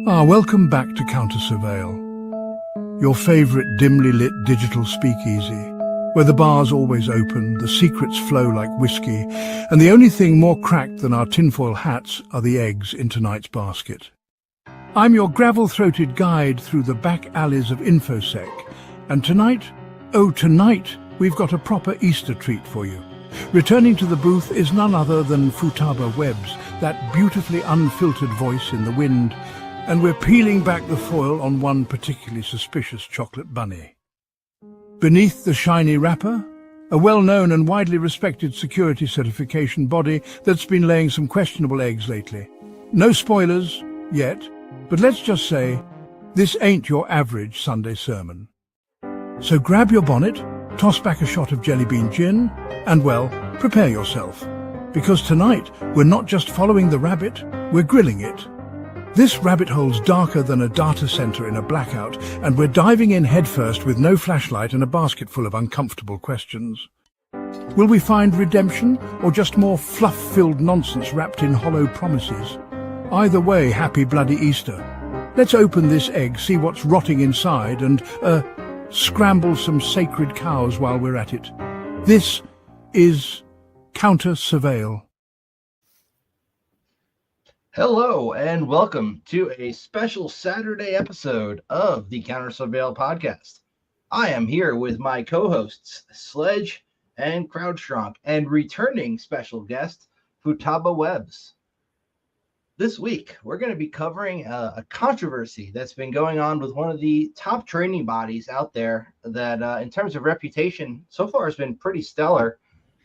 Welcome back to CounterSurveil, your favorite dimly lit digital speakeasy, where the bar's always open, the secrets flow like whiskey, and the only thing more cracked than our tinfoil hats are the eggs in tonight's basket. I'm your gravel-throated guide through the back alleys of InfoSec, and tonight, we've got a proper Easter treat for you. Returning to the booth is none other than YOLK'S, that beautifully unfiltered voice in the wind, and we're peeling back the foil on one particularly suspicious chocolate bunny. Beneath the shiny wrapper, a well-known and widely respected security certification body that's been laying some questionable eggs lately. No spoilers, yet, but let's just say, this ain't your average Sunday sermon. So grab your bonnet, toss back a shot of jelly bean gin, and well, prepare yourself. Because tonight, we're not just following the rabbit, we're grilling it. This rabbit hole's darker than a data center in a blackout, and we're diving in headfirst with no flashlight and a basket full of uncomfortable questions. Will we find redemption, or just more fluff-filled nonsense wrapped in hollow promises? Either way, happy bloody Easter. Let's open this egg, see what's rotting inside, and, scramble some sacred cows while we're at it. This is CounterSurveil. Hello and welcome to a special Saturday episode of the CounterSurveil podcast. I am here with my co-hosts Sledge and CrowdStrong and returning special guest YOLK'S. This week we're going to be covering a controversy that's been going on with one of the top training bodies out there that in terms of reputation so far has been pretty stellar.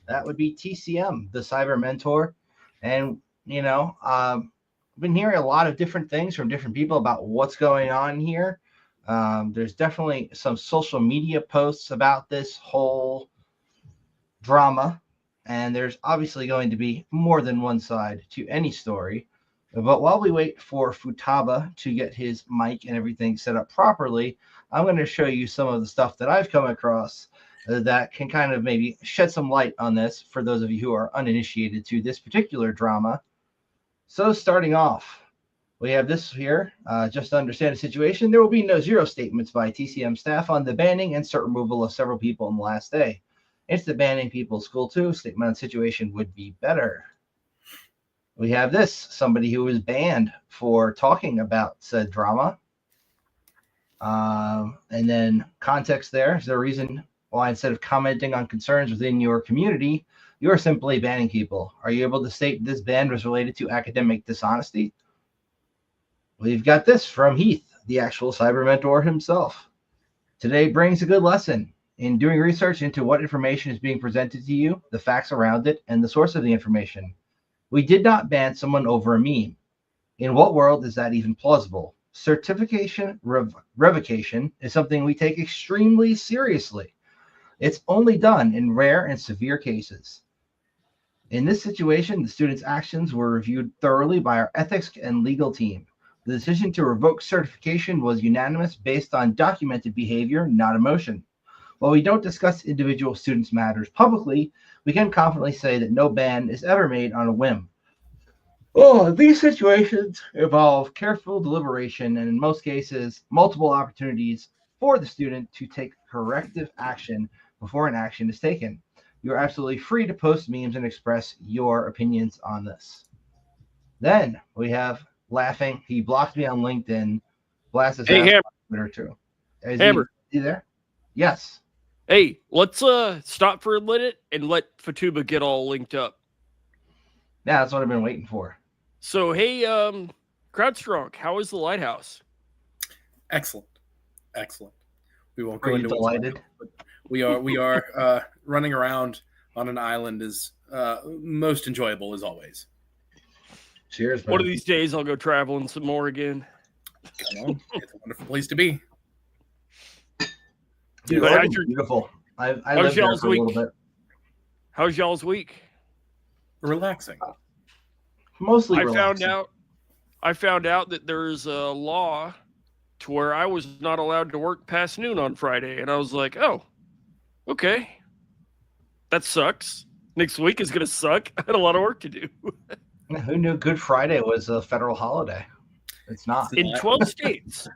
That would be TCM, the Cyber Mentor. And I've been hearing a lot of different things from different people about what's going on here. There's definitely some social media posts about this whole drama, and there's obviously going to be more than one side to any story. But while we wait for Futaba to get his mic and everything set up properly, I'm going to show you some of the stuff that I've come across that can kind of maybe shed some light on this for those of you who are uninitiated to this particular drama. So starting off, we have this here. Just to understand the situation, there will be no zero statements by TCM staff on the banning and cert removal of several people on the last day. It's the banning people school too. Statement on the situation would be better. We have this, somebody who was banned for talking about said drama. And then context there. Is there a reason why instead of commenting on concerns within your community, you're simply banning people? Are you able to state this ban was related to academic dishonesty? We've got this from Heath, the actual cyber mentor himself. Today brings a good lesson in doing research into what information is being presented to you, the facts around it, and the source of the information. We did not ban someone over a meme. In what world is that even plausible? Certification revocation is something we take extremely seriously. It's only done in rare and severe cases. In this situation, the students' actions were reviewed thoroughly by our ethics and legal team. The decision to revoke certification was unanimous based on documented behavior, not emotion. While we don't discuss individual students' matters publicly, we can confidently say that no ban is ever made on a whim. These situations involve careful deliberation and in most cases, multiple opportunities for the student to take corrective action before an action is taken. You're absolutely free to post memes and express your opinions on this. Then we have laughing. He blocked me on LinkedIn. Blasted Hey, Hammer. on Twitter too. Hammer. Is he there? Yes. Hey, let's stop for a minute and let Fatuba get all linked up. Yeah, that's what I've been waiting for. So, hey, CrowdStrong, how is the lighthouse? Excellent. We won't Are go you into delighted? we are running around on an island is most enjoyable as always. Cheers, man. One of these days, I'll go traveling some more again. Come on, it's a wonderful place to be. Dude, But Oregon's beautiful. I lived there for a little bit. How's y'all's week? Relaxing. Mostly I relaxing. found out that there's a law to where I was not allowed to work past noon on Friday, and I was like, oh, okay, that sucks. Next week is gonna suck. I had a lot of work to do. Who knew Good Friday was a federal holiday? It's not. In 12 states.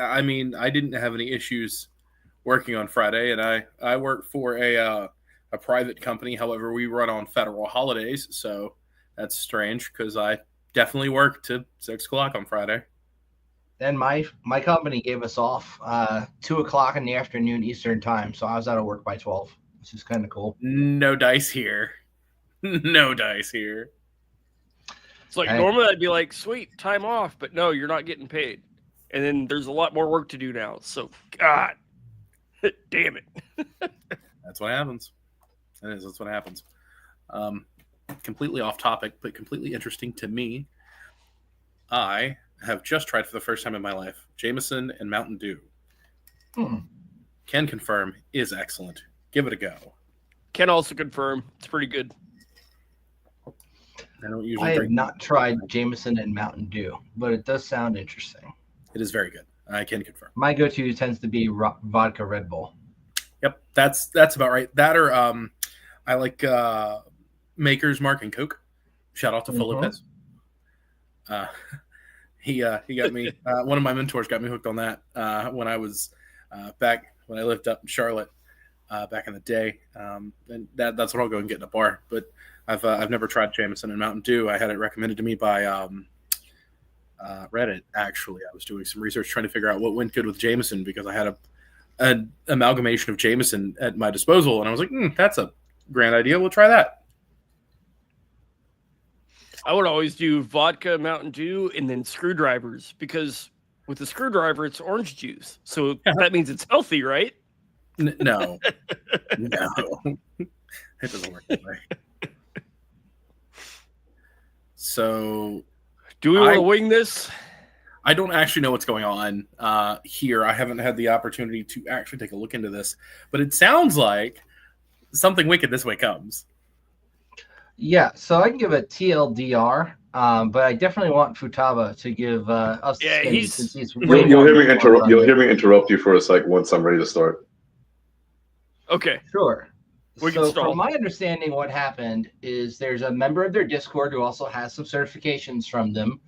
I mean, I didn't have any issues working on Friday, and I work for a private company. However, we run on federal holidays, so that's strange because I definitely work to 6 o'clock on Friday. Then my company gave us off 2 o'clock in the afternoon Eastern time, so I was out of work by 12, which is kind of cool. No dice here. No dice here. It's like Hey. normally I'd be like, sweet, time off, but no, you're not getting paid. And then there's a lot more work to do now. So, God, damn it. That's what happens. That's what happens. Completely off topic, but completely interesting to me. I have just tried for the first time in my life Jameson and Mountain Dew. Can confirm is excellent. Give it a go. Can also confirm it's pretty good. I don't usually I have drink. not tried Jameson and Mountain Dew, but it does sound interesting. It is very good. I can confirm. My go-to tends to be vodka Red Bull. Yep, that's about right. That or I like Maker's Mark and Coke. Shout out to Phil Lopez. He got me. One of my mentors got me hooked on that when I was back when I lived up in Charlotte back in the day. And that's what I'll go and get in a bar. But I've never tried Jameson and Mountain Dew. I had it recommended to me by Reddit. Actually, I was doing some research trying to figure out what went good with Jameson because I had an amalgamation of Jameson at my disposal, and I was like, that's a grand idea. We'll try that. I would always do vodka, Mountain Dew, and then screwdrivers because with the screwdriver, it's orange juice. So that means it's healthy, right? No. No. It doesn't work that way. So, do we want to wing this? I don't actually know what's going on here. I haven't had the opportunity to actually take a look into this, but it sounds like something wicked this way comes. Yeah, so I can give a TLDR, but I definitely want Futaba to give us. Yeah, he's You'll hear me interrupt you for a sec once I'm ready to start. Okay. Sure. We can So stall. from my understanding, what happened is there's a member of their Discord who also has some certifications from them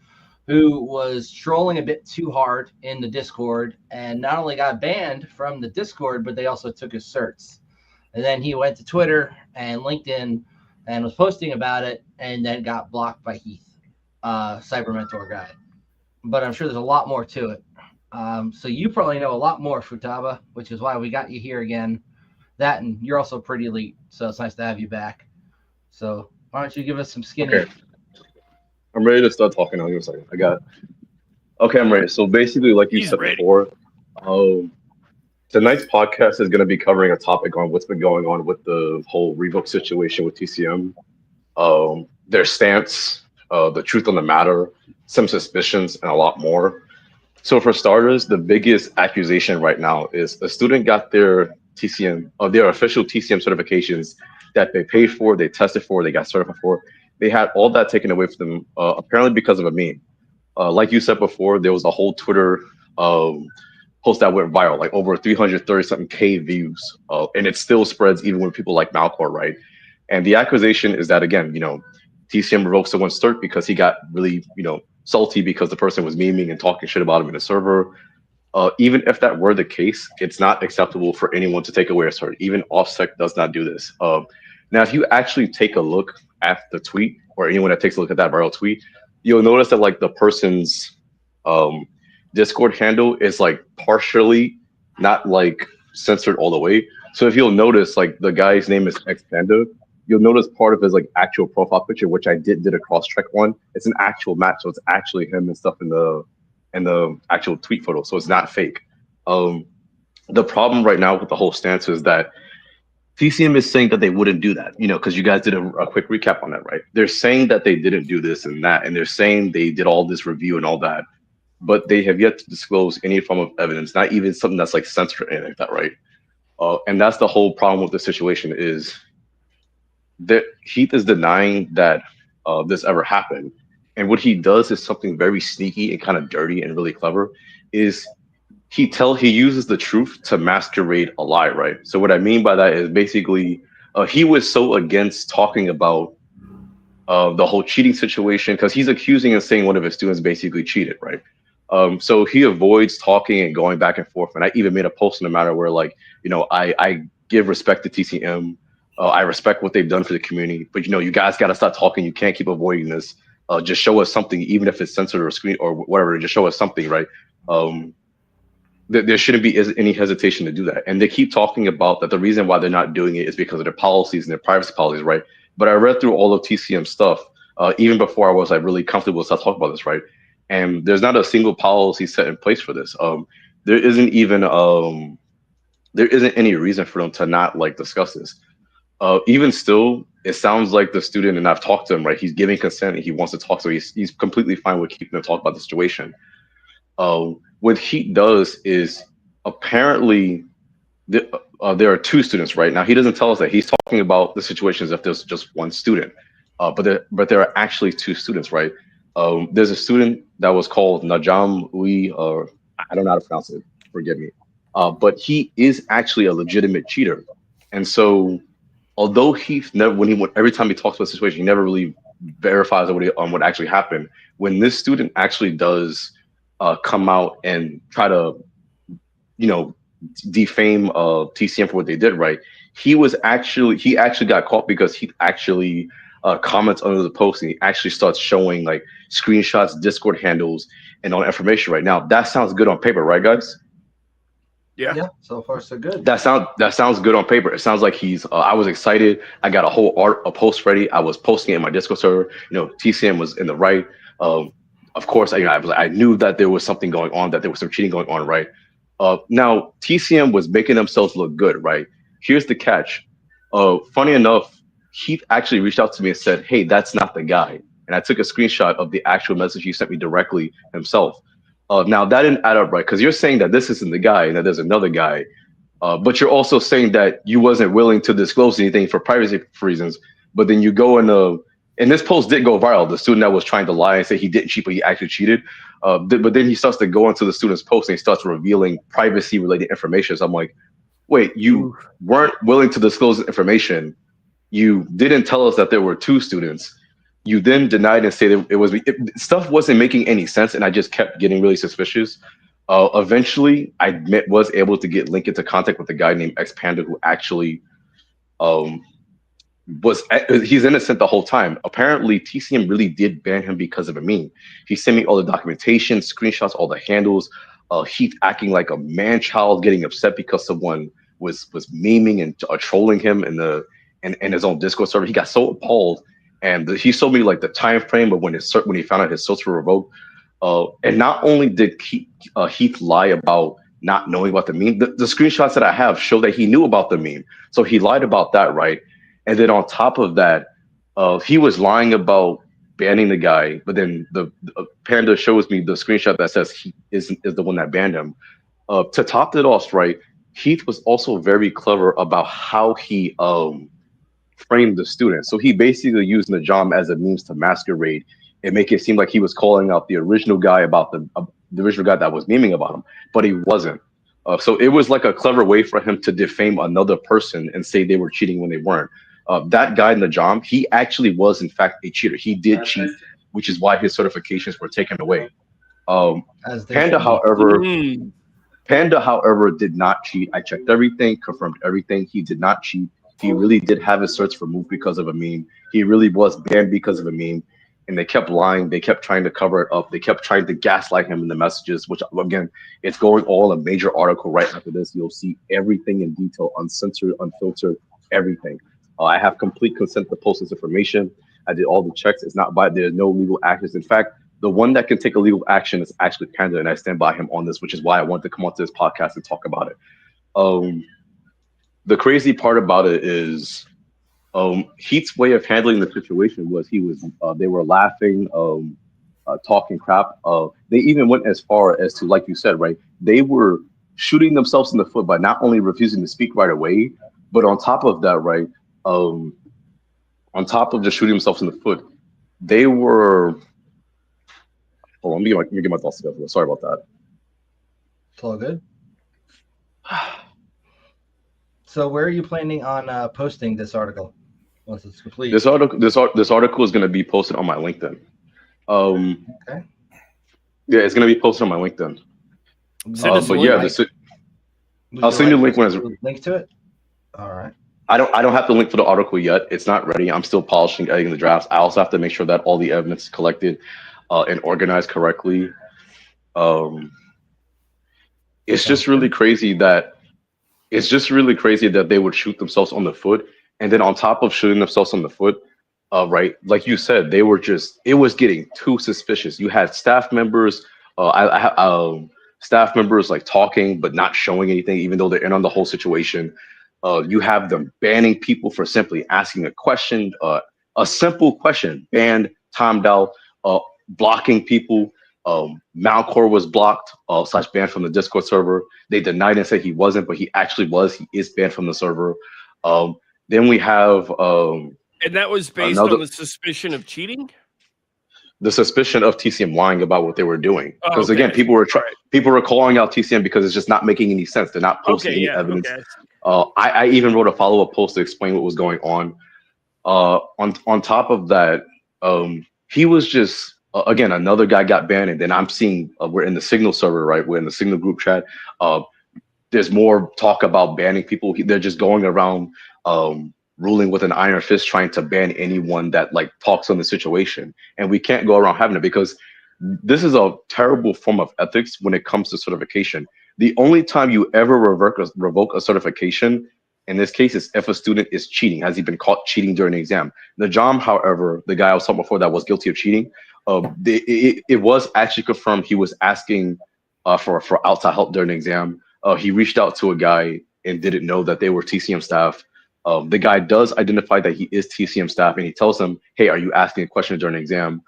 who was trolling a bit too hard in the Discord and not only got banned from the Discord, but they also took his certs. And then he went to Twitter and LinkedIn and was posting about it and then got blocked by Heath, Cyber Mentor guy. But I'm sure there's a lot more to it. So you probably know a lot more, Futaba, which is why we got you here again. That, and you're also pretty elite, so it's nice to have you back. So why don't you give us some skinny? Okay. I'm ready to start talking now. Give me a second. Okay, I'm ready. So basically, like you said before, tonight's podcast is going to be covering a topic on what's been going on with the whole revoke situation with TCM, their stance, the truth on the matter, some suspicions, and a lot more. So for starters, the biggest accusation right now is a student got their TCM, their official TCM certifications that they paid for, they tested for, they got certified for. They had all that taken away from them, apparently because of a meme. Like you said before, there was a whole Twitter post that went viral, like over 330-something K views, and it still spreads even when people like Malcor, right? And the accusation is that, again, TCM revoked someone's cert because he got really, salty because the person was memeing and talking shit about him in the server. Even if that were the case, it's not acceptable for anyone to take away a cert. Even OffSec does not do this. Now, if you actually take a look at the tweet, or anyone that takes a look at that viral tweet, you'll notice that like the person's Discord handle is like partially, not like censored all the way. So if you'll notice, like the guy's name is Xpanda, you'll notice part of his like actual profile picture, which I did a cross check on. It's an actual match, so it's actually him and stuff in the actual tweet photo, so it's not fake. The problem right now with the whole stance is that TCM is saying that they wouldn't do that, because you guys did a quick recap on that, right? They're saying that they didn't do this and that, and they're saying they did all this review and all that, but they have yet to disclose any form of evidence, not even something that's like censored or anything like that, right? And that's the whole problem with the situation is that Heath is denying that this ever happened. And what he does is something very sneaky and kind of dirty and really clever. Is he uses the truth to masquerade a lie, right? So what I mean by that is basically he was so against talking about the whole cheating situation, because he's accusing and saying one of his students basically cheated, right? So he avoids talking and going back and forth. And I even made a post in the matter where, like, I give respect to TCM. I respect what they've done for the community, but you guys got to stop talking. You can't keep avoiding this. Just show us something, even if it's censored or screen or whatever. Just show us something, right? There shouldn't be any hesitation to do that. And they keep talking about that the reason why they're not doing it is because of their policies and their privacy policies, right? But I read through all of TCM stuff even before I was like really comfortable with start talking about this, right? And there's not a single policy set in place for this. There isn't even there isn't any reason for them to not like discuss this. Even still, it sounds like the student, and I've talked to him, right? He's giving consent and he wants to talk, so he's completely fine with keeping them talk about the situation. What Heat does is apparently there are two students right now. He doesn't tell us that. He's talking about the situation as if there's just one student, but there are actually two students, right? There's a student that was called Najam Ui, or I don't know how to pronounce it. Forgive me, but he is actually a legitimate cheater, and so although he never, every time he talks about the situation, he never really verifies on what actually happened. When this student actually does come out and try to, defame TCM for what they did, right? He actually got caught because he actually comments under the post, and he actually starts showing like screenshots, Discord handles, and all information. Right now, that sounds good on paper, right, guys? Yeah, so far so good. That sounds good on paper. It sounds like he's. I was excited. I got a post ready. I was posting it in my Discord server. TCM was in the right. Of course, I knew that there was something going on, that there was some cheating going on, right? Now TCM was making themselves look good, right? Here's the catch. Funny enough, Heath actually reached out to me and said, "Hey, that's not the guy." And I took a screenshot of the actual message he sent me directly himself. Now that didn't add up, right? Because you're saying that this isn't the guy and that there's another guy, but you're also saying that you wasn't willing to disclose anything for privacy reasons. But then you go and this post did go viral. The student that was trying to lie and say he didn't cheat, but he actually cheated. But then he starts to go into the student's post and he starts revealing privacy-related information. So I'm like, wait, you weren't willing to disclose information. You didn't tell us that there were two students. You then denied and said stuff wasn't making any sense, and I just kept getting really suspicious. Eventually, I was able to get linked into contact with a guy named Xpanda who actually he's innocent the whole time. Apparently, TCM really did ban him because of a meme. He sent me all the documentation, screenshots, all the handles. Heath acting like a man-child, getting upset because someone was memeing and trolling him in his own Discord server. He got so appalled. And he showed me like the time frame of when he found out his certs were revoked. And not only did Heath lie about not knowing about the meme, the screenshots that I have show that he knew about the meme. So he lied about that, right? And then on top of that, he was lying about banning the guy. But then the Panda shows me the screenshot that says he is the one that banned him. To top it off, right? Heath was also very clever about how he framed the student. So he basically used Najam as a means to masquerade and make it seem like he was calling out the original guy about the original guy that was memeing about him, but he wasn't. So it was like a clever way for him to defame another person and say they were cheating when they weren't. That guy Najam, he actually was in fact a cheater. He did cheat, which is why his certifications were taken away. Panda, however, did not cheat. I checked everything, confirmed everything. He did not cheat. He really did have his certs removed because of a meme. He really was banned because of a meme. And they kept lying. They kept trying to cover it up. They kept trying to gaslight him in the messages, which, again, it's going all a major article right after this. You'll see everything in detail, uncensored, unfiltered, everything. I have complete consent to post this information. I did all the checks. It's not by, there's no legal actions. In fact, the one that can take a legal action is actually Panda, and I stand by him on this, which is why I wanted to come onto this podcast and talk about it. The crazy part about it is Heat's way of handling the situation was they were laughing, talking crap. They even went as far as to, like you said, right? They were shooting themselves in the foot by not only refusing to speak right away, but on top of that, right? On top of just shooting themselves in the foot, they were. Hold on, let me get my thoughts together. Sorry about that. It's all good. So where are you planning on posting this article? Unless it's complete. This article is going to be posted on my LinkedIn. Okay. Yeah, it's going to be posted on my LinkedIn. Send us a But link. yeah, Would I'll send you a link when it's. link to it. All right. I don't have the link for the article yet. It's not ready. I'm still polishing, editing the drafts. I also have to make sure that all the evidence is collected and organized correctly. It's just really crazy that they would shoot themselves on the foot, and then on top of shooting themselves on the foot, right? Like you said, it was getting too suspicious. You had staff members, staff members like talking but not showing anything, even though they're in on the whole situation. You have them banning people for simply asking a question, a simple question, banned, timed out, blocking people. Malcor was blocked / banned from the Discord server. They denied and said he wasn't, but he actually was. He is banned from the server. Then we have And that was based on the suspicion of cheating? The suspicion of TCM lying about what they were doing. Because again, people were calling out TCM because it's just not making any sense. They're not posting any evidence. I even wrote a follow-up post to explain what was going on. On top of that, he was just again, another guy got banned, and then I'm seeing we're in the Signal server, right? We're in the Signal group chat. There's more talk about banning people. They're just going around ruling with an iron fist, trying to ban anyone that like talks on the situation. And we can't go around having it because this is a terrible form of ethics when it comes to certification. The only time you ever revoke a certification, in this case, is if a student is cheating. Has he been caught cheating during the exam? Najam, however, the guy I was talking before that was guilty of cheating, it was actually confirmed he was asking for outside help during the exam. He reached out to a guy and didn't know that they were TCM staff. The guy does identify that he is TCM staff, and he tells him, "Hey, are you asking a question during the exam?"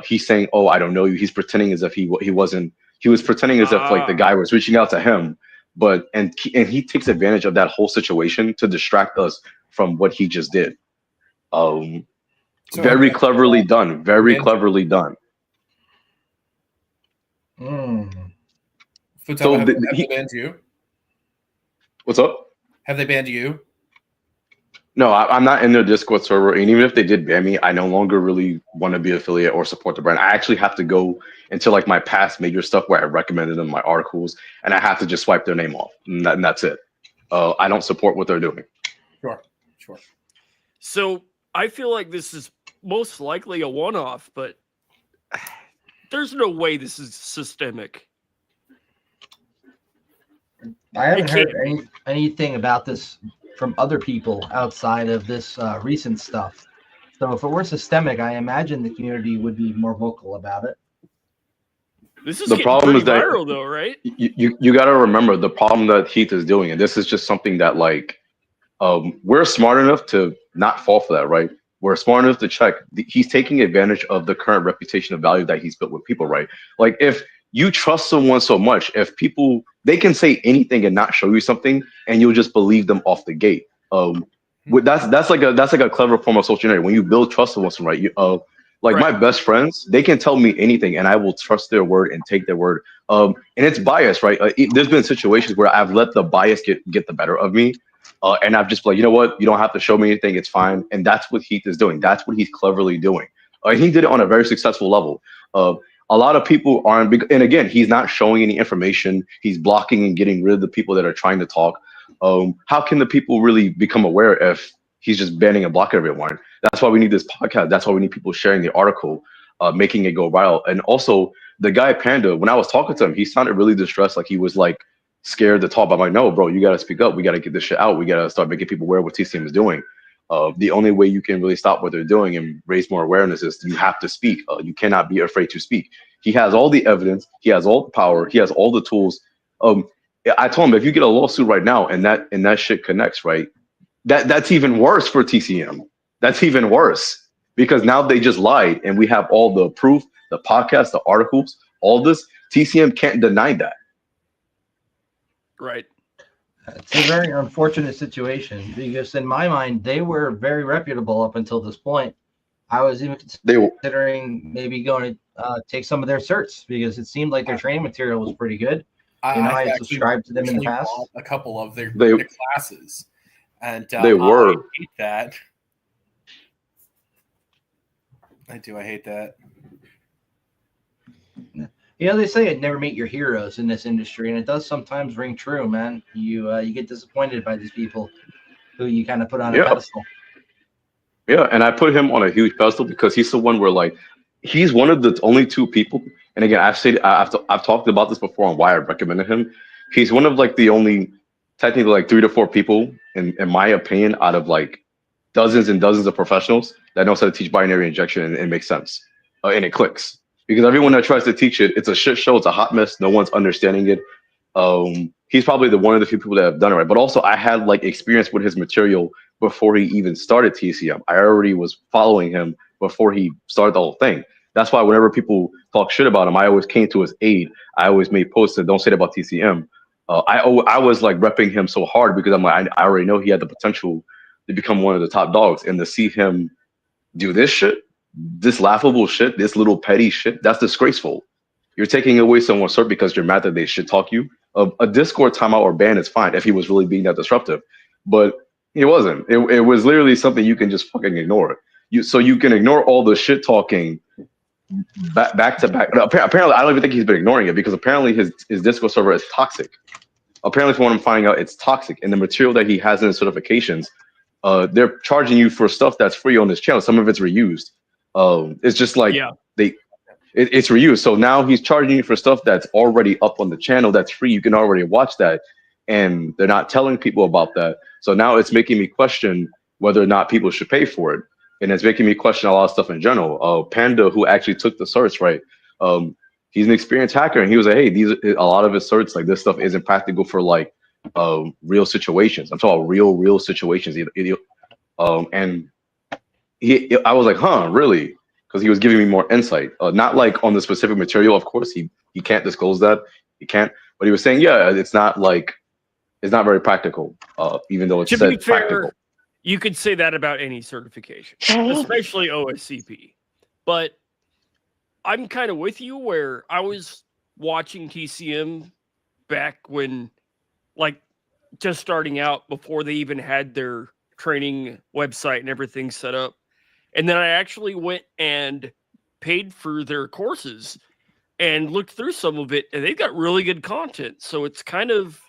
He's saying, "Oh, I don't know you." He's pretending as if he wasn't. He was pretending as if like the guy was reaching out to him, but and he takes advantage of that whole situation to distract us from what he just did. Very cleverly done. Very cleverly done. So have they banned you? What's up? Have they banned you? No, I'm not in their Discord server, and even if they did ban me, I no longer really want to be affiliate or support the brand. I actually have to go into like my past major stuff where I recommended them my articles, and I have to just swipe their name off, and that's it. I don't support what they're doing. Sure. So I feel like this is most likely a one-off, but there's no way this is systemic. I haven't heard anything about this from other people outside of this recent stuff. So if it were systemic, I imagine the community would be more vocal about it. This is the problem is that viral, though, right? You got to remember the problem that Heath is doing, and this is just something that like we're smart enough to not fall for that, right? We're smart enough to check. He's taking advantage of the current reputation of value that he's built with people, right? Like if you trust someone so much, if people they can say anything and not show you something, and you'll just believe them off the gate. That's like a clever form of social engineering. When you build trust with someone, right? My best friends, they can tell me anything, and I will trust their word and take their word. And it's bias, right? There's been situations where I've let the bias get the better of me, and I've just been like, you know what? You don't have to show me anything. It's fine. And that's what Heath is doing. That's what he's cleverly doing. He did it on a very successful level. A lot of people aren't, and again, he's not showing any information. He's blocking and getting rid of the people that are trying to talk. How can the people really become aware if he's just banning and blocking everyone? That's why we need this podcast. That's why we need people sharing the article, making it go viral. And also, the guy Panda, when I was talking to him, he sounded really distressed, like he was like scared to talk. I'm like, no, bro, you got to speak up. We got to get this shit out. We got to start making people aware of what TCM is doing. The only way you can really stop what they're doing and raise more awareness is you have to speak. You cannot be afraid to speak. He has all the evidence. He has all the power. He has all the tools. I told him if you get a lawsuit right now and that shit connects, right, that's even worse for TCM. That's even worse because now they just lied and we have all the proof, the podcast, the articles, all this. TCM can't deny that. Right. It's a very unfortunate situation because in my mind, they were very reputable up until this point. I was even considering maybe going to take some of their certs because it seemed like their training material was pretty good. I had subscribed to them in the past. A couple of their classes, and they were. I hate that. I do. I hate that. You know, they say never meet your heroes in this industry, and it does sometimes ring true, man. You get disappointed by these people who you kind of put on a Yeah, pedestal. yeah, and I put him on a huge pedestal because he's the one where like he's one of the only two people. And again, I've talked about this before on why I recommended him. He's one of like the only technically like 3 to 4 people in my opinion out of like dozens and dozens of professionals that knows how to teach binary injection and it makes sense and it clicks because everyone that tries to teach it, it's a shit show. It's a hot mess. No one's understanding it. He's probably the one of the few people that have done it right. But also, I had like experience with his material before he even started TCM. I already was following him before he started the whole thing. That's why whenever people talk shit about him, I always came to his aid. I always made posts that don't say that about TCM. I was like repping him so hard because I'm like I already know he had the potential to become one of the top dogs, and to see him do this shit, this laughable shit, this little petty shit, that's disgraceful. You're taking away someone's cert because you're mad that they shit talk you. A Discord timeout or ban is fine if he was really being that disruptive, but he wasn't. It was literally something you can just fucking ignore. So you can ignore all the shit talking back to back. Apparently, I don't even think he's been ignoring it because apparently his Discord server is toxic. Apparently, from what I'm finding out, it's toxic, and the material that he has in his certifications, they're charging you for stuff that's free on this channel. Some of it's reused. It's just like it's reused. So now he's charging you for stuff that's already up on the channel that's free. You can already watch that, and they're not telling people about that. So now it's making me question whether or not people should pay for it, and it's making me question a lot of stuff in general. Panda, who actually took the certs, right? He's an experienced hacker, and he was like, "Hey, a lot of his certs, like this stuff, isn't practical for like real situations. I'm talking about real situations." And I was like, "Huh, really?" Because he was giving me more insight, not like on the specific material. Of course, he can't disclose that. He can't. But he was saying, yeah, it's not very practical, even though it's To said be fair, practical. you could say that about any certification, especially OSCP. But I'm kind of with you where I was watching TCM back when, like, just starting out before they even had their training website and everything set up. And then I actually went and paid for their courses and looked through some of it, and they've got really good content. So it's kind of,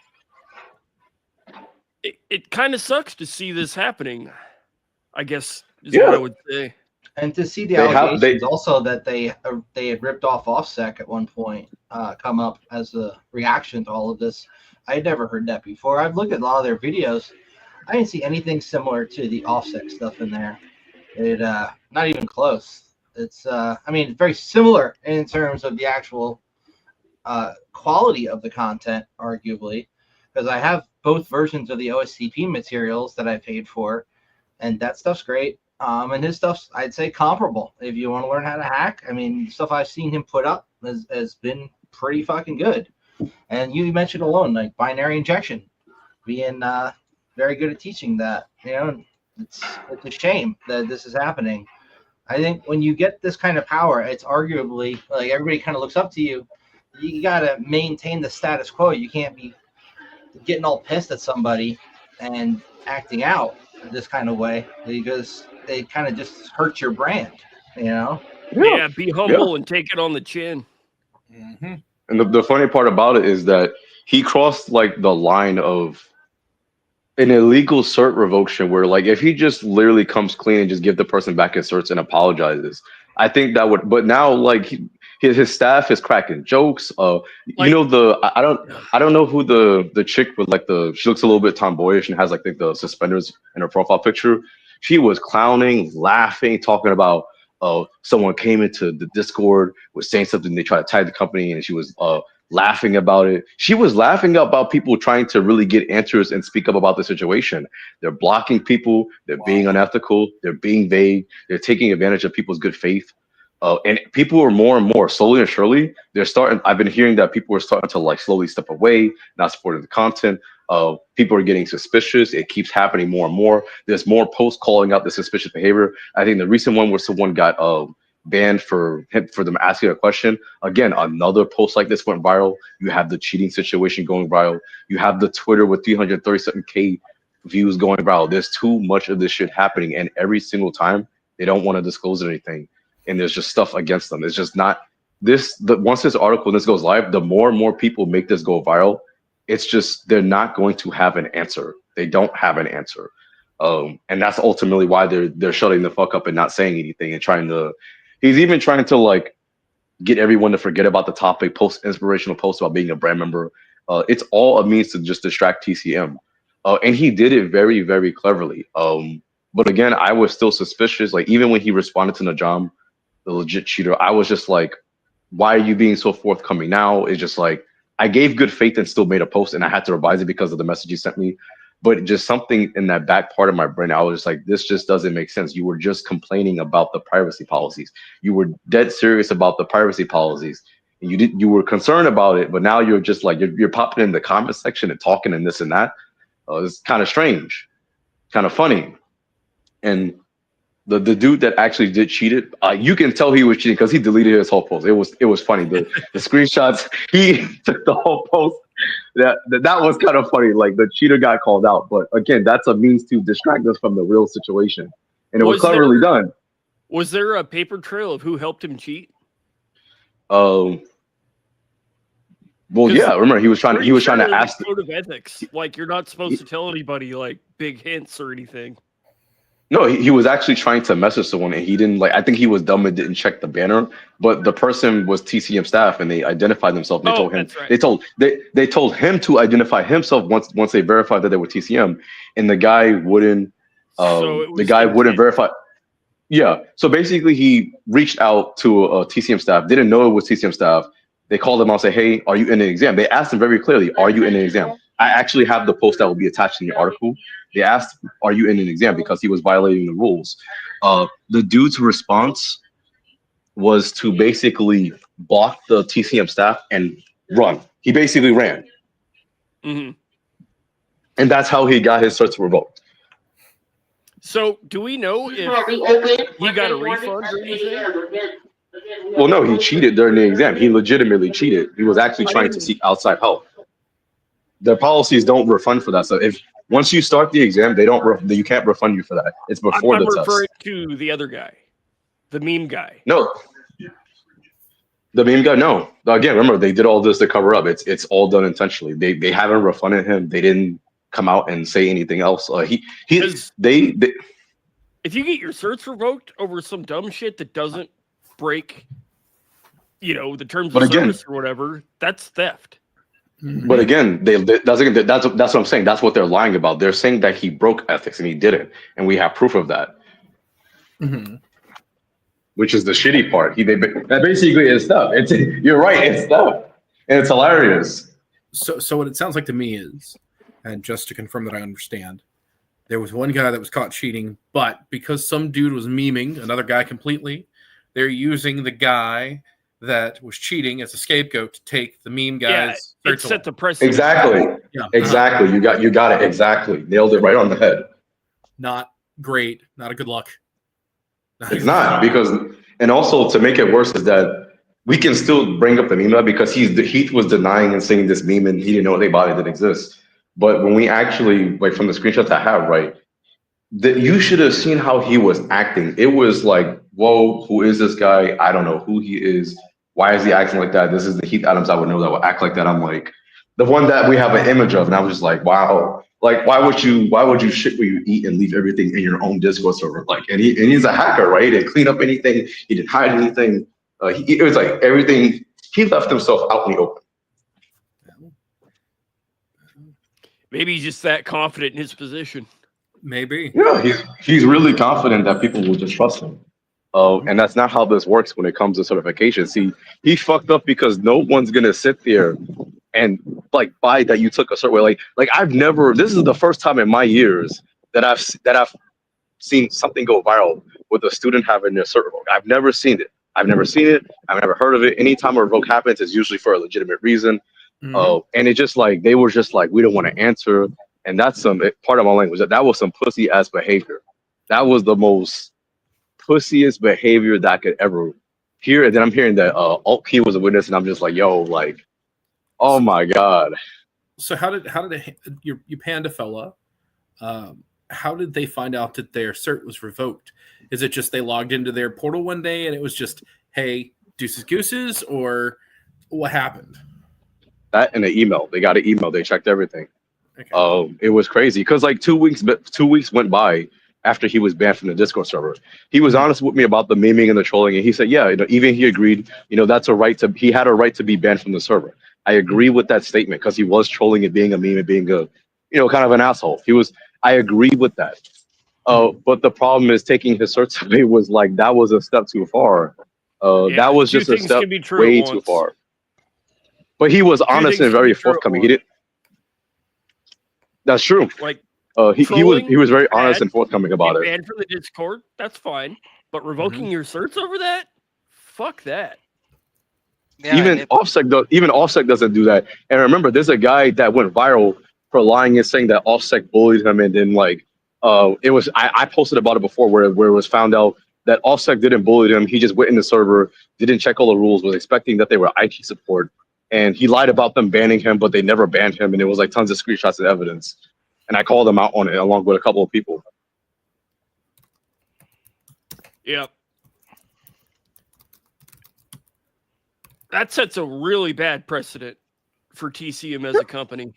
it kind of sucks to see this happening, I guess is what I would say. And to see the allegations also that they had ripped off OffSec at one point come up as a reaction to all of this. I had never heard that before. I've looked at a lot of their videos. I didn't see anything similar to the OffSec stuff in there. It not even close. It's I mean, very similar in terms of the actual quality of the content, arguably, because I have both versions of the OSCP materials that I paid for, and that stuff's great. And his stuff's, I'd say, comparable. If you want to learn how to hack, I mean, stuff I've seen him put up has been pretty fucking good. And you mentioned alone, like binary injection, being very good at teaching that. You know, it's a shame that this is happening. I think when you get this kind of power, it's arguably like everybody kind of looks up to you. You got to maintain the status quo. You can't be getting all pissed at somebody and acting out this kind of way because they kind of just hurt your brand, you know? Yeah, be humble and take it on the chin. Mm-hmm. And the funny part about it is that he crossed like the line of an illegal cert revocation where like if he just literally comes clean and just give the person back his certs and apologizes, I think that would. But now like his staff is cracking jokes. You know I don't know who the chick with like she looks a little bit tomboyish and has like the suspenders in her profile picture. She was clowning, laughing, talking about someone came into the Discord, was saying something, they tried to tag the company, and she was laughing about it. She was laughing about people trying to really get answers and speak up about the situation. They're blocking people, they're being unethical, they're being vague, they're taking advantage of people's good faith. And people are more and more, slowly and surely, I've been hearing that people are starting to like slowly step away, not supporting the content. People are getting suspicious. It keeps happening more and more. There's more posts calling out the suspicious behavior. I think the recent one where someone got banned for them asking a question. Again, another post like this went viral. You have the cheating situation going viral. You have the Twitter with 337K views going viral. There's too much of this shit happening, and every single time they don't want to disclose anything. and there's just stuff against them. It's just not once this article and this goes live, the more and more people make this go viral, it's just they're not going to have an answer. They don't have an answer. And that's ultimately why they're shutting the fuck up and not saying anything and he's even trying to like get everyone to forget about the topic, post inspirational posts about being a brand member. It's all a means to just distract TCM. And he did it very, very cleverly. But again, I was still suspicious. Like even when he responded to Najam, the legit cheater, I was just like, why are you being so forthcoming now? It's just like, I gave good faith and still made a post and I had to revise it because of the message he sent me. But just something in that back part of my brain, I was just like, this just doesn't make sense. You were just complaining about the privacy policies. You were dead serious about the privacy policies. And you were concerned about it, but now you're just like, you're popping in the comment section and talking and this and that. It's kind of strange, kind of funny. And the dude that actually did cheat it, you can tell he was cheating because he deleted his whole post. It was funny. The screenshots, he took the whole post. That was kind of funny. Like the cheater got called out, but again, that's a means to distract us from the real situation, and it was cleverly done. Was there a paper trail of who helped him cheat? Well, yeah. Remember, he was trying to ask the code of ethics. Like you're not supposed to tell anybody like big hints or anything. No, he was actually trying to message someone, and he didn't like. I think he was dumb and didn't check the banner. But the person was TCM staff, and they identified themselves. And they told him. Right. They told him to identify himself once they verified that they were TCM, and the guy wouldn't. Wouldn't verify. Yeah. So basically, he reached out to a TCM staff. Didn't know it was TCM staff. They called him out and say, "Hey, are you in an exam?" They asked him very clearly, "Are you in an exam?" I actually have the post that will be attached in the article. They asked, "Are you in an exam?" because he was violating the rules. The dude's response was to basically block the TCM staff and run. He basically ran. Mm-hmm. And that's how he got his certs revoked. So do we know if he got a refund or anything? Well, no, he cheated during the exam. He legitimately cheated. He was actually trying to seek outside help. Their policies don't refund for that. So if once you start the exam, you can't refund you for that. It's before the test. I'm referring to the other guy, the meme guy. No, the meme guy. No, again, remember they did all this to cover up. It's all done intentionally. They haven't refunded him. They didn't come out and say anything else. If you get your certs revoked over some dumb shit that doesn't break, the terms of service or whatever, that's theft. But again, that's what I'm saying. That's what they're lying about. They're saying that he broke ethics and he didn't, and we have proof of that. Mm-hmm. Which is the shitty part. That basically is stuff. You're right. It's stuff, and it's hilarious. So what it sounds like to me is, and just to confirm that I understand, there was one guy that was caught cheating, but because some dude was memeing another guy completely, they're using the guy that was cheating as a scapegoat to take the meme guys. Yeah, it set the precedent. Exactly. Yeah. Exactly. You got it. Exactly. Nailed it right on the head. Not great. Not a good luck. It's not because, and also to make it worse is that we can still bring up the meme guy because he was denying and saying this meme and he didn't know anything didn't exist. But when we actually, like from the screenshots I have, right, that you should have seen how he was acting. It was like, whoa, who is this guy? I don't know who he is. Why is he acting like that? This is the Heath Adams I would know that would act like that. I'm like, the one that we have an image of, and I was just like, wow. Like, why would you shit where you eat and leave everything in your own Discord server? Like, and he's a hacker, right? He didn't clean up anything. He didn't hide anything. It was like everything. He left himself out in the open. Maybe he's just that confident in his position. Maybe. Yeah, he's really confident that people will just trust him. And that's not how this works when it comes to certification. See, he fucked up because no one's gonna sit there and like buy that you took a certain way. Like I've never. This is the first time in my years that I've seen something go viral with a student having their cert revoked. I've never seen it. I've never heard of it. Anytime a revoke happens, it's usually for a legitimate reason. And it just like they were just like, we don't want to answer. And that's some part of my language. That was some pussy ass behavior. That was the most pussiest behavior that I could ever hear. And then I'm hearing that he was a witness, and I'm just like, yo, like, oh my god. So how did you panned a fella? how did they find out that their cert was revoked? Is it just they logged into their portal one day and it was just, hey, deuces gooses, or what happened? That and an email. They got an email. They checked everything. Okay. It was crazy because like 2 weeks went by after he was banned from the Discord server. He was honest with me about the memeing and the trolling, and he said, yeah, even he agreed. That's a right to. He had a right to be banned from the server. I agree with that statement because he was trolling and being a meme and being a, kind of an asshole. I agree with that. But the problem is taking his cert survey was like that was a step too far. That was just a step way too far. But he was honest and very forthcoming. He did. That's true. Like he was very honest and forthcoming about it. Banned from the Discord, that's fine. But revoking your certs over that, fuck that. Yeah, even Offsec doesn't do that. And remember, there's a guy that went viral for lying and saying that Offsec bullied him, and then like it was I posted about it before where it was found out that Offsec didn't bully him. He just went in the server, didn't check all the rules, was expecting that they were IT support, and he lied about them banning him, but they never banned him, and it was like tons of screenshots and evidence. And I called him out on it along with a couple of people. Yep. That sets a really bad precedent for TCM as a company.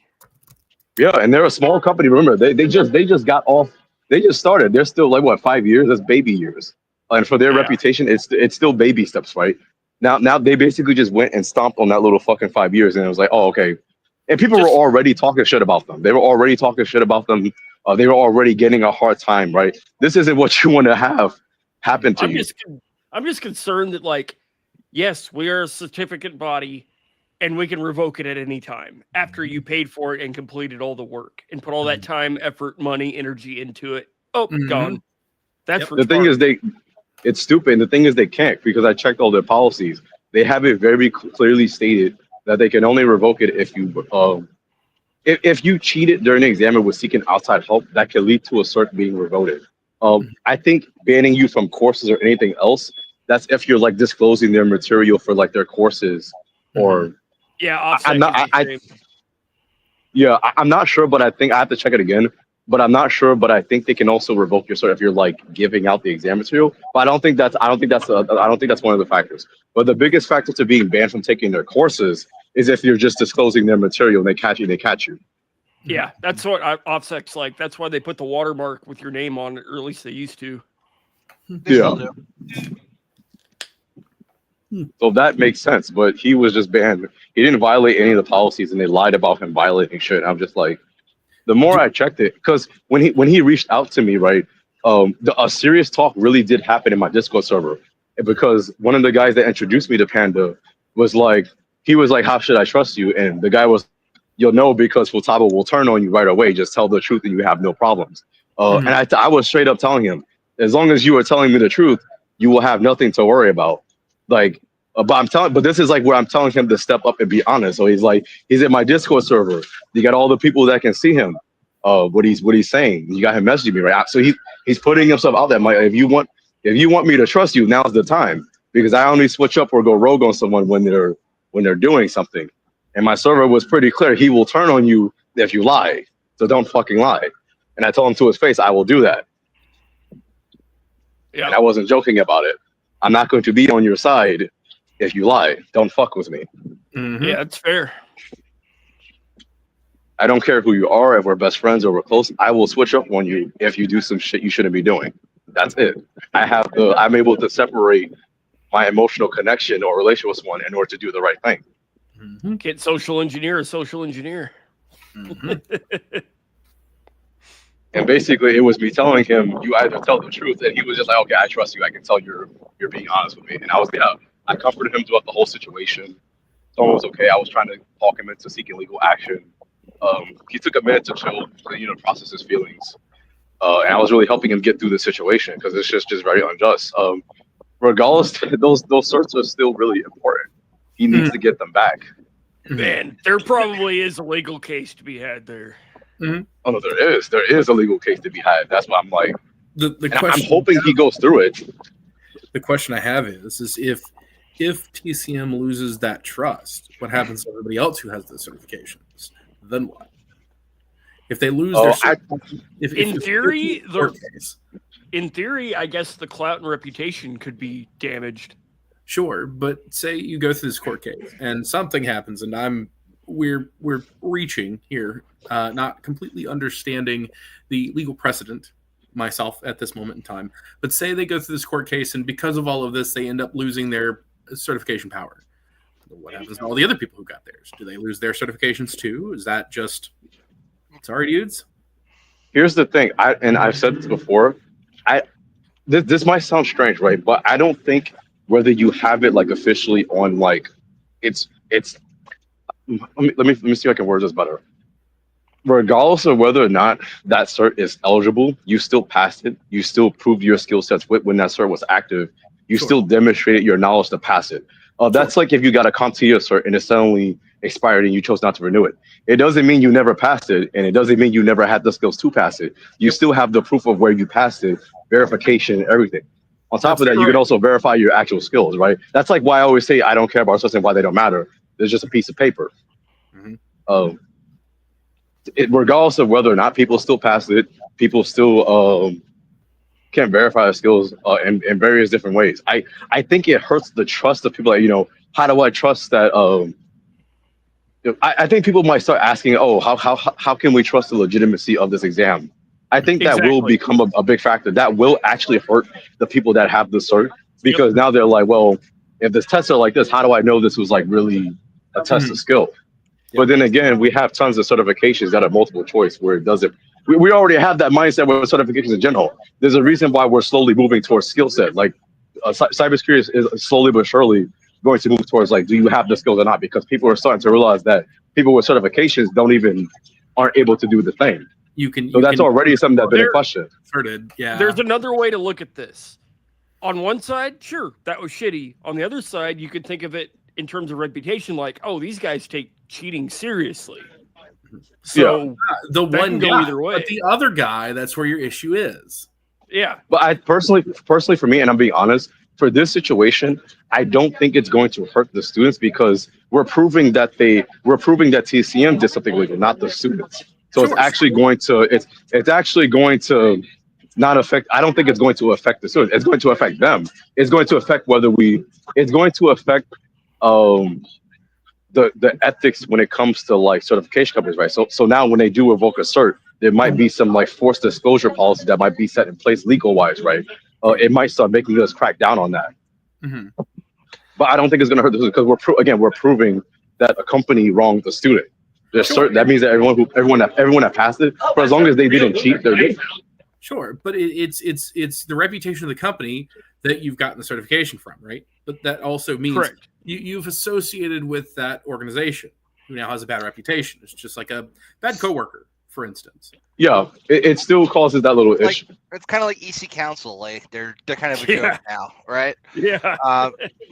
Yeah, and they're a small company. Remember, they just got off. They just started. They're still like what, 5 years? That's baby years. And for their reputation, it's still baby steps, right? Now they basically just went and stomped on that little fucking 5 years, and it was like, oh, okay. And people were already talking shit about them. They were already talking shit about them. They were already getting a hard time, right? This isn't what you want to have happen to you. I'm just concerned that, like, yes, we are a certificate body, and we can revoke it at any time after you paid for it and completed all the work and put all that time, effort, money, energy into it. Oh, gone. That's the thing is it's stupid. And the thing is they can't, because I checked all their policies. They have it very clearly stated that they can only revoke it if you cheated during the exam and was seeking outside help. That can lead to a cert being revoked. I think banning you from courses or anything else, that's if you're like disclosing their material for like their courses or I'm not sure, but I think I have to check it again. But I'm not sure, but I think they can also revoke your cert if you're like giving out the exam material. But I don't think that's one of the factors. But the biggest factor to being banned from taking their courses is if you're just disclosing their material and they catch you. Yeah, that's what OffSec's like. That's why they put the watermark with your name on it, or at least they used to. Yeah. So that makes sense, but he was just banned. He didn't violate any of the policies, and they lied about him violating shit. I'm just like, the more I checked it, because when he reached out to me, right, a serious talk really did happen in my Discord server, because one of the guys that introduced me to Panda was like, how should I trust you? And the guy was, you'll know because Futaba will turn on you right away. Just tell the truth and you have no problems. And I was straight up telling him, as long as you are telling me the truth, you will have nothing to worry about. Like, but this is like where I'm telling him to step up and be honest. So he's in my Discord server. You got all the people that can see him. What he's saying. You got him messaging me right. So he's putting himself out there. Like, if you want me to trust you, now's the time, because I only switch up or go rogue on someone when they're doing something. And my server was pretty clear. He will turn on you if you lie. So don't fucking lie. And I told him to his face, I will do that. Yeah. And I wasn't joking about it. I'm not going to be on your side if you lie. Don't fuck with me. Yeah, that's fair. I don't care who you are, if we're best friends or we're close. I will switch up on you if you do some shit you shouldn't be doing. That's it. I'm able to separate my emotional connection or relation with someone in order to do the right thing. Can't social engineer a social engineer. And basically, it was me telling him, you either tell the truth, and he was just like, okay, I trust you. I can tell you're being honest with me. And I comforted him throughout the whole situation. So it was okay. I was trying to talk him into seeking legal action. He took a minute to chill, process his feelings. And I was really helping him get through the situation, because it's just very unjust. Regardless, those certs are still really important. He needs to get them back. Man, there probably is a legal case to be had there. Oh no, there is a legal case to be had. That's why I'm like, the question, I'm hoping he goes through it. The question I have is if TCM loses that trust, what happens to everybody else who has the certifications? Then what? If they lose Oh, their In theory, court case, in theory, I guess the clout and reputation could be damaged. sure, but say you go through this court case and something happens, and we're reaching here, not completely understanding the legal precedent myself at this moment in time. But say they go through this court case, and because of all of this, they end up losing their certification power. What happens to all the other people who got theirs? Do they lose their certifications too? Is that just sorry, dudes? Here's the thing, I've said this before. This might sound strange, right? But I don't think whether you have it like officially on like it's. Let me see if I can word this better. Regardless of whether or not that cert is eligible, you still passed it. You still proved your skill sets when that cert was active. You still demonstrated your knowledge to pass it. That's like if you got a CompTIA cert and it suddenly expired and you chose not to renew it. It doesn't mean you never passed it, and it doesn't mean you never had the skills to pass it. You still have the proof of where you passed it, verification, everything. On top of that, you can also verify your actual skills, right? That's like why I always say I don't care about certs and why they don't matter. There's just a piece of paper. Regardless of whether or not people still pass it, people still can verify their skills in various different ways. I think it hurts the trust of people. Like, how do I trust that? I think people might start asking, oh, how can we trust the legitimacy of this exam? I think that will become a big factor. That will actually hurt the people that have the cert, because now they're like, well, if this tests are like this, how do I know this was like really a test of skill? But then again, we have tons of certifications that are multiple choice where it doesn't. We already have that mindset with certifications in general. There's a reason why we're slowly moving towards skill set. Like cybersecurity is slowly but surely going to move towards like, do you have the skills or not? Because people are starting to realize that people with certifications aren't able to do the thing. That's already something that's been in question. Yeah. There's another way to look at this. On one side, sure, that was shitty. On the other side, you could think of it in terms of reputation, like, oh, these guys take cheating seriously. So the one go guy, either way. but the other guy, that's where your issue is. Yeah. But I personally for me, and I'm being honest, for this situation, I don't think it's going to hurt the students, because we're proving that TCM did something illegal, not the students. So it's actually going to not affect. I don't think it's going to affect the students. It's going to affect them. It's going to affect the ethics when it comes to like certification companies, right? So now when they do revoke a cert, there might be some like forced disclosure policy that might be set in place legal wise, right? It might start making us crack down on that. Mm-hmm. But I don't think it's going to hurt this, because we're proving that a company wronged the student. That means that everyone that passed it, for as long as they didn't cheat, they're good. Sure, but it's the reputation of the company that you've gotten the certification from, right? But that also means you've associated with that organization who now has a bad reputation. It's just like a bad coworker, for instance. Yeah, it still causes that little issue. It's kind of like EC Council. Like they're kind of a joke now, right? Yeah.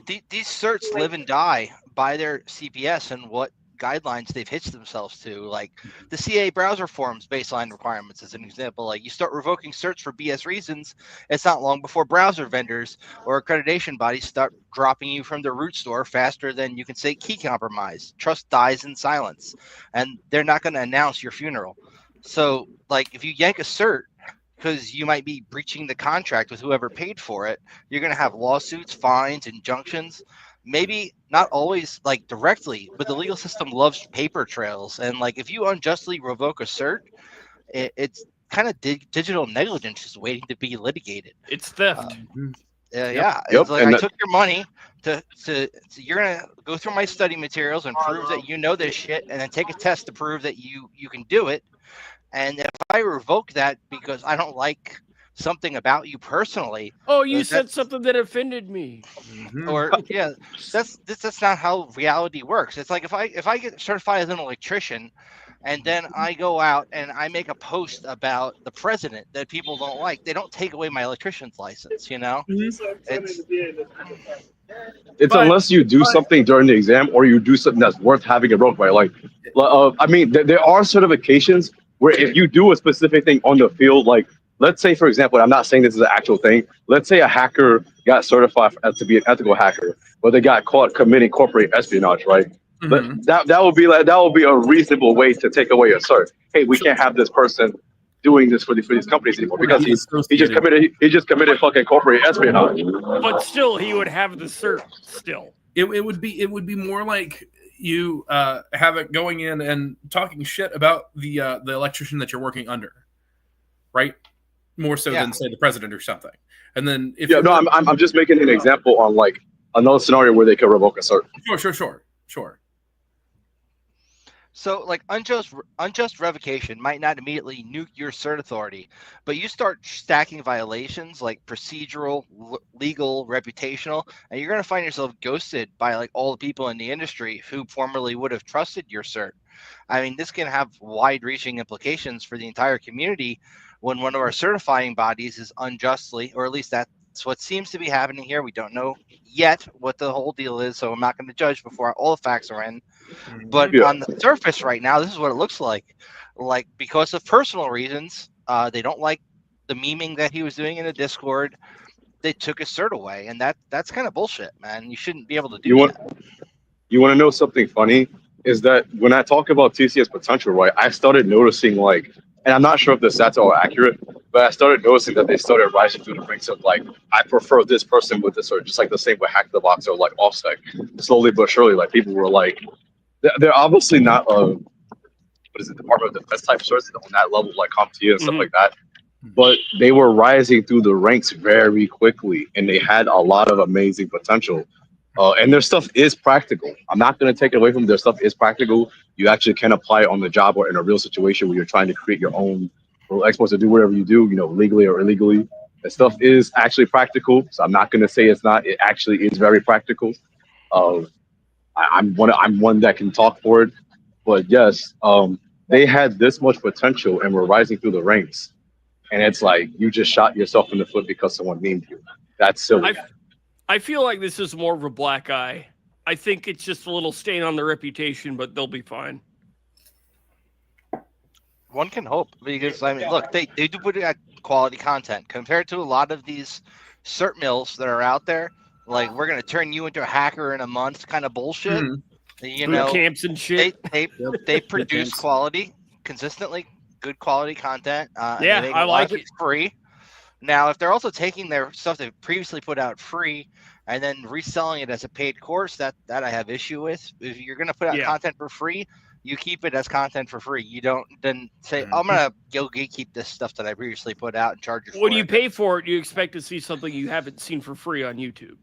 These certs live and die by their CPS and what guidelines they've hitched themselves to. Like the CA browser forums baseline requirements as an example. Like you start revoking certs for BS reasons, it's not long before browser vendors or accreditation bodies start dropping you from the root store faster than you can say key compromise. Trust dies in silence, and they're not going to announce your funeral. So like if you yank a cert because you might be breaching the contract with whoever paid for it, you're going to have lawsuits, fines, injunctions. Maybe not always like directly, but the legal system loves paper trails. And like if you unjustly revoke a cert, it's kind of digital negligence just waiting to be litigated. It's theft. Yeah. It's like I took your money to you're going to go through my study materials and prove that you know this shit, and then take a test to prove that you can do it. And if I revoke that because I don't like something about you personally. Oh, you said something that offended me. Mm-hmm. Or that's not how reality works. It's like if I get certified as an electrician, and then I go out and I make a post about the president that people don't like, they don't take away my electrician's license, you know? It's unless you do something during the exam or you do something that's worth having it broke by. Like, I mean, there are certifications where if you do a specific thing on the field, like, let's say, for example, I'm not saying this is an actual thing. Let's say a hacker got certified to be an ethical hacker, but they got caught committing corporate espionage, right? But that would be a reasonable way to take away a cert. Hey, we can't have this person doing this for these companies anymore because he just committed fucking corporate espionage. But still, he would have the cert still. It would be more like you have it going in and talking shit about the electrician that you're working under, right? More so than say the president or something. And then I'm just making an example on like another scenario where they could revoke a cert. Sure. So, like, unjust revocation might not immediately nuke your cert authority, but you start stacking violations like procedural, legal, reputational, and you're going to find yourself ghosted by like all the people in the industry who formerly would have trusted your cert. I mean, this can have wide-reaching implications for the entire community when one of our certifying bodies is unjustly, or at least that's what seems to be happening here. We don't know yet what the whole deal is, so I'm not going to judge before all the facts are in. But on the surface right now, this is what it looks like. Like, because of personal reasons, they don't like the memeing that he was doing in the Discord. They took his cert away, and that's kind of bullshit, man. You shouldn't be able to do that. You want to know something funny? Is that when I talk about TCS potential, right, I started noticing, like, and I'm not sure if the stats are accurate, but I started noticing that they started rising through the ranks of, like, I prefer this person with this, or just like the same with Hack the Box or like Offsec. Slowly but surely, like, people were like, they're obviously not Department of Defense type certs on that level, like CompTIA and stuff like that. But they were rising through the ranks very quickly, and they had a lot of amazing potential. And their stuff is practical. I'm not going to take it away from them. Their stuff is practical. You actually can apply it on the job or in a real situation where you're trying to create your own little exploits to do whatever you do, legally or illegally. That stuff is actually practical. So I'm not going to say it's not. It actually is very practical. I'm one that can talk for it. But yes, they had this much potential and were rising through the ranks. And it's like you just shot yourself in the foot because someone named you. That's silly. I feel like this is more of a black eye. I think it's just a little stain on their reputation, but they'll be fine. One can hope, because I mean, look, they do put out quality content compared to a lot of these cert mills that are out there. Like, we're gonna turn you into a hacker in a month, kind of bullshit. Boot camps and shit. They produce quality, consistently good quality content. I like it. It's free. Now, if they're also taking their stuff they've previously put out free and then reselling it as a paid course, that I have issue with. If you're going to put out content for free, you keep it as content for free. You don't then say, I'm going to go gatekeep this stuff that I previously put out and charge you for it. When you pay for it, you expect to see something you haven't seen for free on YouTube.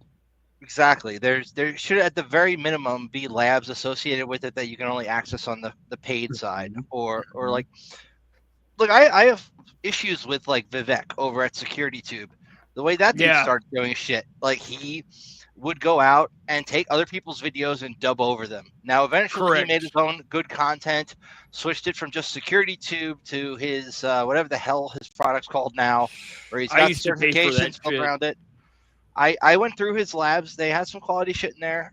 Exactly. There should, at the very minimum, be labs associated with it that you can only access on the paid side. Or like, look, I have issues with like Vivek over at SecurityTube. The way that dude started doing shit, like he would go out and take other people's videos and dub over them. Now, eventually he made his own good content, switched it from just SecurityTube to his whatever the hell his product's called now, where he's got certifications built around it. I went through his labs. They had some quality shit in there.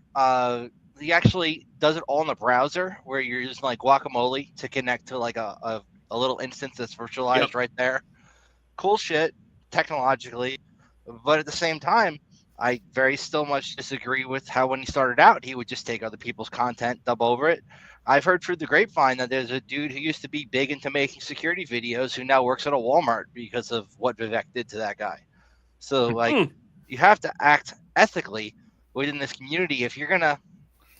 He actually does it all in the browser, where you're using like Guacamole to connect to like a little instance that's virtualized right there. Cool shit, technologically. But at the same time, I very still much disagree with how when he started out, he would just take other people's content, dub over it. I've heard through the grapevine that there's a dude who used to be big into making security videos who now works at a Walmart because of what Vivek did to that guy. So, like, you have to act ethically within this community. If you're going to,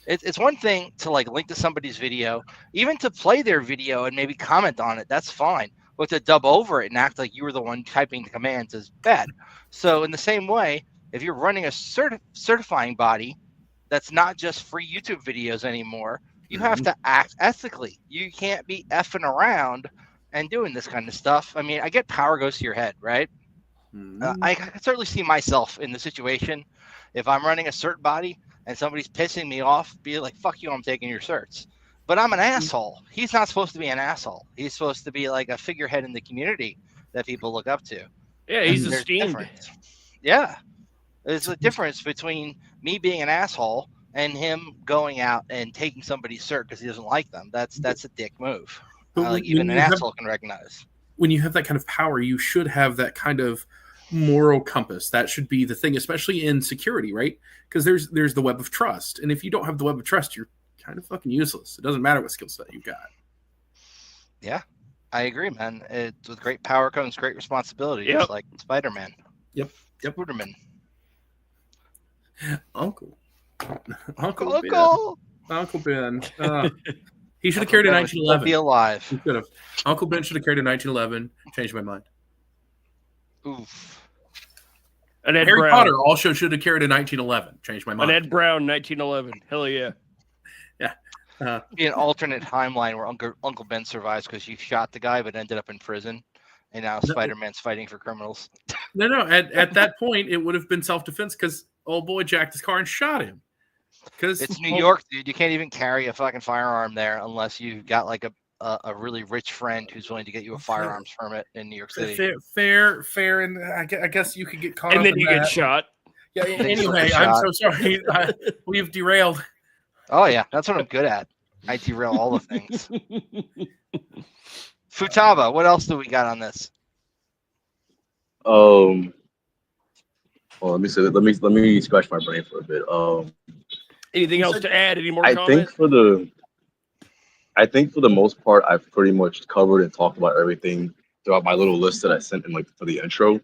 it's one thing to like link to somebody's video, even to play their video and maybe comment on it, that's fine. But to dub over it and act like you were the one typing the commands is bad. So in the same way, if you're running a certifying body that's not just free YouTube videos anymore, you have to act ethically. You can't be effing around and doing this kind of stuff. I mean, I get power goes to your head, right? I can certainly see myself in the situation. If I'm running a cert body and somebody's pissing me off, be like, fuck you, I'm taking your certs. But I'm an asshole. He's not supposed to be an asshole. He's supposed to be like a figurehead in the community that people look up to. Yeah, he's esteemed. Yeah. There's a difference between me being an asshole and him going out and taking somebody's cert because he doesn't like them. That's a dick move. Like even an asshole can recognize. When you have that kind of power, you should have that kind of moral compass. That should be the thing, especially in security, right? Because there's the web of trust. And if you don't have the web of trust, you're kind of fucking useless. It doesn't matter what skill set you've got. Yeah, I agree, man. With great power comes great responsibility, Yep. just like Spider-Man. Yep. Spider-Man. Uncle Ben. He should have carried a Ben would still be 1911. alive. He should have. Uncle Ben should have carried a 1911. Changed my mind. Oof. An Ed Harry Brown. Potter also should have carried a 1911. Changed my An mind. Ed Brown, 1911. Hell yeah. Be an alternate timeline where Uncle Ben survives because you shot the guy but ended up in prison, and now Spider-Man's fighting for criminals. No. At that point, it would have been self-defense because old boy jacked his car and shot him. Because It's New York, dude. You can't even carry a fucking firearm there unless you've got like a really rich friend who's willing to get you a firearms permit in New York City. Fair, and I guess you could get caught. And up then in you that. get shot. Yeah. Then you Anyway, get I'm shot. so sorry. We've derailed. Oh yeah, that's what I'm good at. I derail all the things. Futaba, what else do we got on this? Well, let me say. Let me scratch my brain for a bit. Anything else to add? Any more I comments? think for the most part, I've pretty much covered and talked about everything throughout my little list that I sent in for the intro.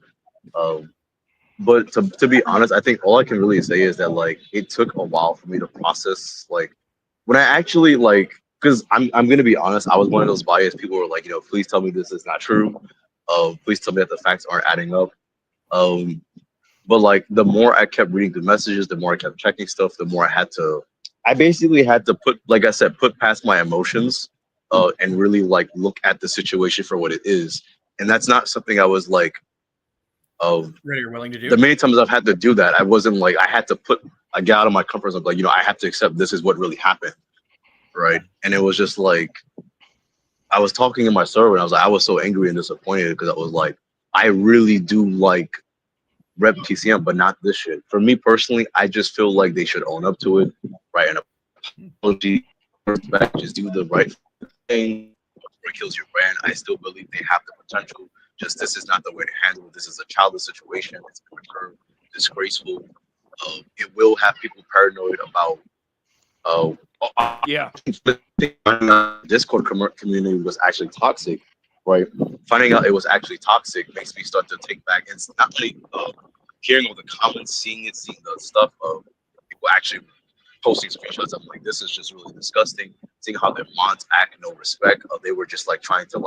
But to be honest, I think all I can really say is that it took a while for me to process when I actually because I'm gonna be honest, I was one of those biased people who were please tell me this is not true. Please tell me that the facts aren't adding up. But the more I kept reading the messages, the more I kept checking stuff, the more I basically had to put past my emotions, and really look at the situation for what it is. And that's not something I was Ready or willing to do. the many times I've had to do that, I wasn't I had to get out of my comfort zone. I have to accept this is what really happened. Right. And it was just I was talking in my server and I was so angry and disappointed because I was I really do rep TCM, but not this shit. For me personally, I just feel like they should own up to it, right? And apology, just do the right thing. It kills your brand. I still believe they have the potential. Just this is not the way to handle it. This is a childish situation. It's immature, disgraceful. It will have people paranoid about. Yeah. Discord community was actually toxic, right? Finding out it was actually toxic makes me start to take back and not only hearing all the comments, seeing the stuff of people actually posting screenshots. I'm this is just really disgusting. Seeing how their mods act, no respect. They were just trying to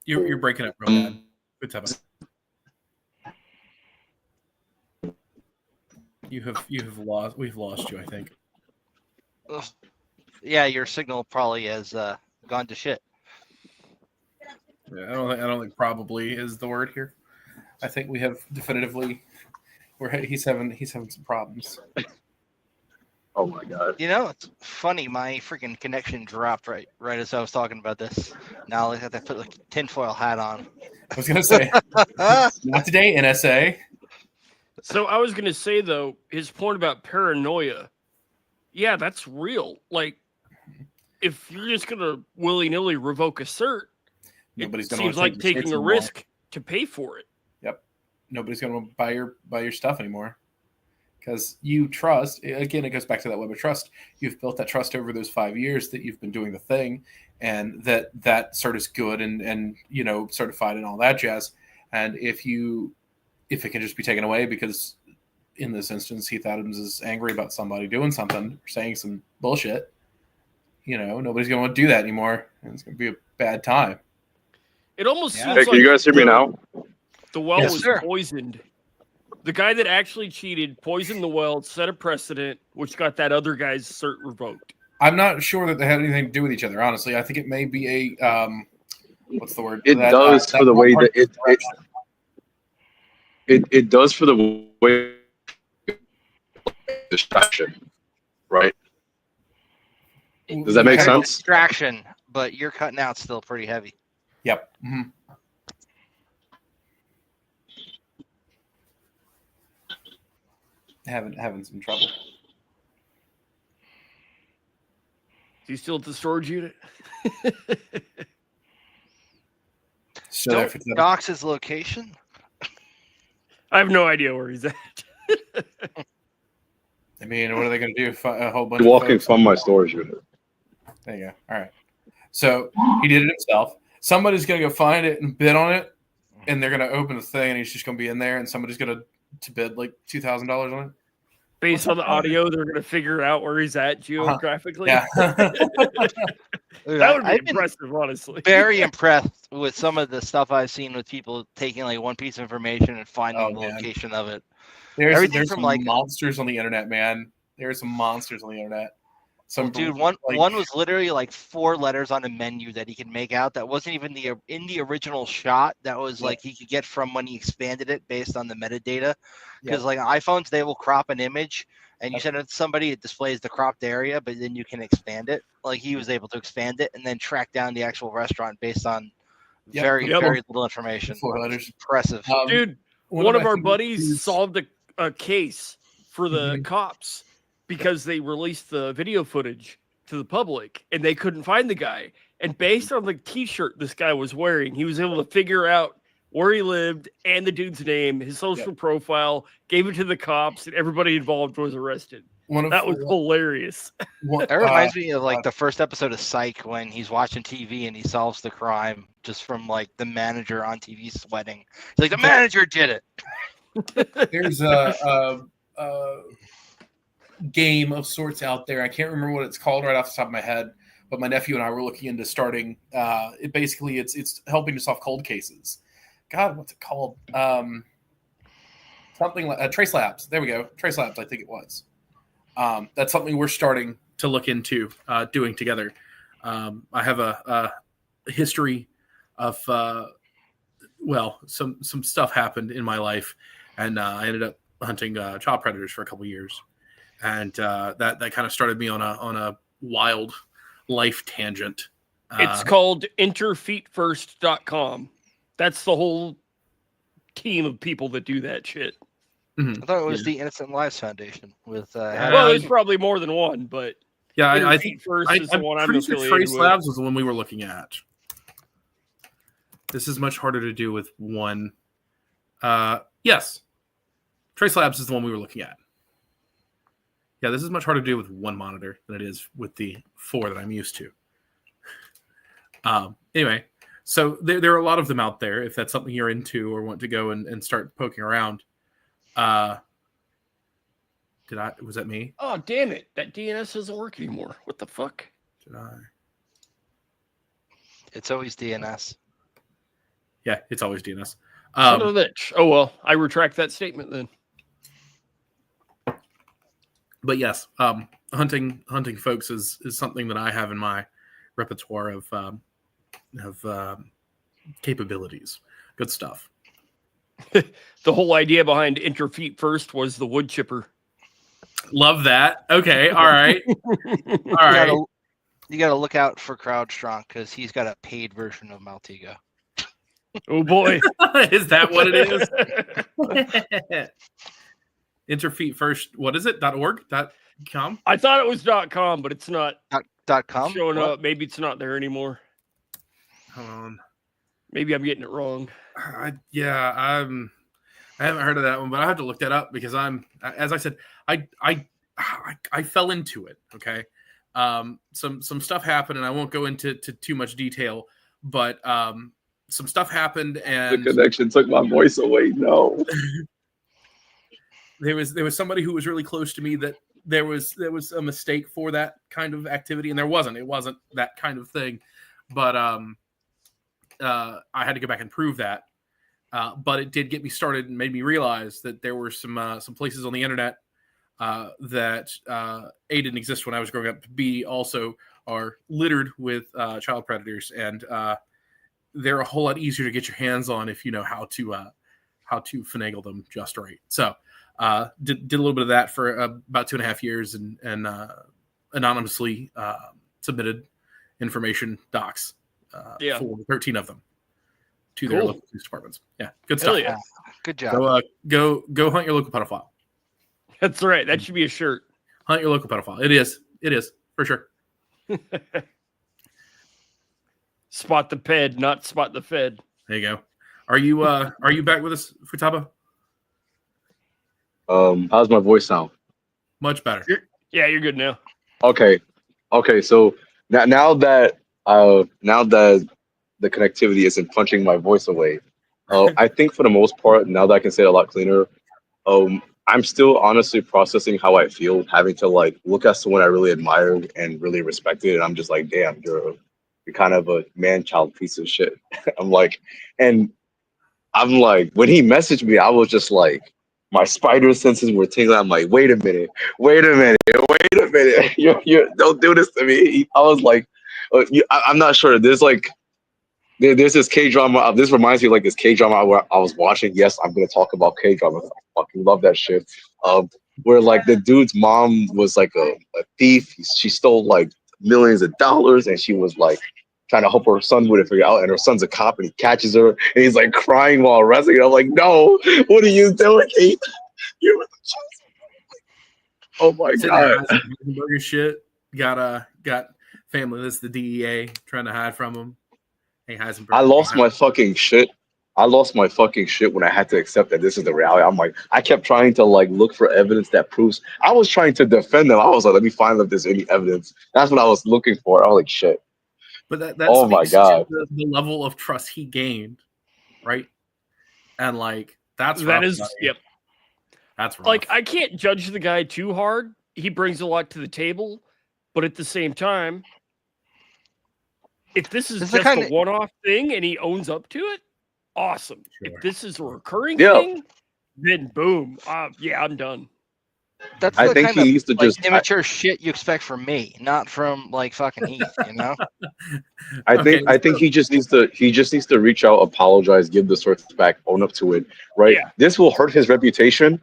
You're breaking up real bad. Good time. We've lost you, I think. Ugh. Yeah, your signal probably has gone to shit. Yeah, I don't think probably is the word here. I think we have definitively he's having some problems. Oh my god. It's funny. My freaking connection dropped right as I was talking about this. Now I have to put a tinfoil hat on. I was gonna say not today, NSA. So I was gonna say though, his point about paranoia, yeah, that's real. If you're just gonna willy-nilly revoke a cert, Nobody's it gonna seems like taking a risk to pay for it. Yep. Nobody's gonna buy your stuff anymore. Because you trust, again, it goes back to that web of trust. You've built that trust over those 5 years that you've been doing the thing, and that cert is good and certified and all that jazz. And if it can just be taken away because in this instance Heath Adams is angry about somebody doing something, saying some bullshit, nobody's going to want to do that anymore, and it's going to be a bad time. It almost seems Hey, like can you guys hear me now? the well Yes, was sir. poisoned. The guy that actually cheated poisoned the well, set a precedent, which got that other guy's cert revoked. I'm not sure that they had anything to do with each other, honestly. I think it may be a what's the word? It does for the way that it does for the way distraction, right? Does that make Kind of sense? distraction, but you're cutting out still pretty heavy. Yep. Mm-hmm. Having some trouble. Is he still at the storage unit? Still there Don't for today. dox his location. I have no idea where he's at. I mean, what are they going to do? A whole bunch You're of walking folks? from my storage unit. There you go. All right. So he did it himself. Somebody's going to go find it and bid on it, and they're going to open the thing, and he's just going to be in there, and somebody's going to bid like $2,000 on it. Based on the audio, they're going to figure out where he's at geographically. Yeah. That would be I've been impressive, honestly. very impressed with some of the stuff I've seen with people taking like one piece of information and finding the man. location of it. There's Everything from some like monsters on the internet, man. There's some monsters on the internet. dude, one was literally like 4 letters on a menu that he could make out that wasn't even in the original shot. That was like he could get from when he expanded it based on the metadata. Because like iPhones, they will crop an image and you send it to somebody, it displays the cropped area, but then you can expand it. Like he was able to expand it and then track down the actual restaurant based on very little information. 4 letters. Impressive. Dude, one of our buddies solved a case for the cops because they released the video footage to the public and they couldn't find the guy. And based on the t-shirt this guy was wearing, he was able to figure out where he lived and the dude's name, his social profile, gave it to the cops, and everybody involved was arrested. That was hilarious. That reminds me of like the first episode of Psych when he's watching TV and he solves the crime just from like the manager on TV sweating. He's like, the manager did it. There's a game of sorts out there. I can't remember what it's called right off the top of my head, but my nephew and I were looking into starting. It's helping to solve cold cases. God, what's it called? Something like Trace Labs. There we go. Trace Labs, I think it was. That's something we're starting to look into doing together. I have a history of some stuff happened in my life, and I ended up hunting child predators for a couple years, and that kind of started me on a wild life tangent. It's called interfeetfirst.com. That's the whole team of people that do that shit. I thought it was the Innocent Lives Foundation with. Well, there's probably more than one, but I think First is the one I'm pretty sure affiliated Trace with. Labs was the one we were looking at. This is much harder to do with one. Yes, Trace Labs is the one we were looking at. Yeah, this is much harder to do with one monitor than it is with the 4 that I'm used to. Anyway, so there are a lot of them out there. If that's something you're into or want to go and start poking around. Was that me? Oh, damn it. That DNS doesn't work anymore. What the fuck? Did I? It's always DNS. Yeah, it's always DNS. Son of a bitch. Oh, well, I retract that statement then. But yes, hunting folks is something that I have in my repertoire of capabilities. Good stuff. The whole idea behind Interfeet First was the wood chipper. Love that. Okay, all right. All right. You got to look out for CrowdStrong because he's got a paid version of Maltego. Oh, boy. Is that what it is? Interfeet First. What is it? .org? .com? I thought it was .com, but it's not .com? showing up. Maybe it's not there anymore. Hold on. Maybe I'm getting it wrong. I haven't heard of that one, but I have to look that up because as I said, I fell into it. Okay. Some stuff happened and I won't go into too much detail, but some stuff happened and The connection took my voice away. No. there was somebody who was really close to me that there was a mistake for that kind of activity, and it wasn't that kind of thing, but I had to go back and prove that. But it did get me started and made me realize that there were some places on the internet that A, didn't exist when I was growing up, B, also are littered with child predators, and they're a whole lot easier to get your hands on if you know how to finagle them just right. So did a little bit of that for about 2.5 years, and anonymously submitted information docs for 13 of them to their local police departments. Yeah, good stuff. Yeah. Good job. So go hunt your local pedophile. That's right. That should be a shirt. Hunt your local pedophile. It is for sure. Spot the ped, not spot the fed. There you go. Are you back with us, Futaba? How's my voice sound? Much better. You're good now. Okay. So now that the connectivity isn't punching my voice away, I think for the most part, now that I can say it a lot cleaner, I'm still honestly processing how I feel, having to like look at someone I really admired and really respected, and I'm just like, damn, you're kind of a man-child piece of shit. I'm like, and I'm like, when he messaged me, I was just like, my spider senses were tingling. I'm like, wait a minute, you don't do this to me. I was like, I'm not sure. There's this K drama. This reminds me of like this K drama where I was watching. Yes, I'm gonna talk about K drama. I fucking love that shit. Where like the dude's mom was like a thief. She stole like millions of dollars, and she was like trying to help her son with it figure out. And her son's a cop, and he catches her, and he's like crying while wrestling. And I'm like, no, what are you doing, Kate? You're with the child. Oh my god! Heisenberg shit. Got family. This is the DEA trying to hide from him. Hey, Heisenberg. I lost my fucking shit. When I had to accept that this is the reality. I'm like, I kept trying to like look for evidence that proves. I was trying to defend them. I was like, let me find if there's any evidence. That's what I was looking for. I was like, shit. But that oh my god, to the level of trust he gained, right? And like that's That is yep. That's rough. Like I can't judge the guy too hard. He brings a lot to the table, but at the same time, if this is just a one-off thing and he owns up to it, awesome. Sure. If this is a recurring thing, then boom. I'm done. That's I think he needs to like, just immature shit you expect from me, not from like fucking Heath, you know? I think he just needs to reach out, apologize, give the source back, own up to it, right? Yeah. This will hurt his reputation,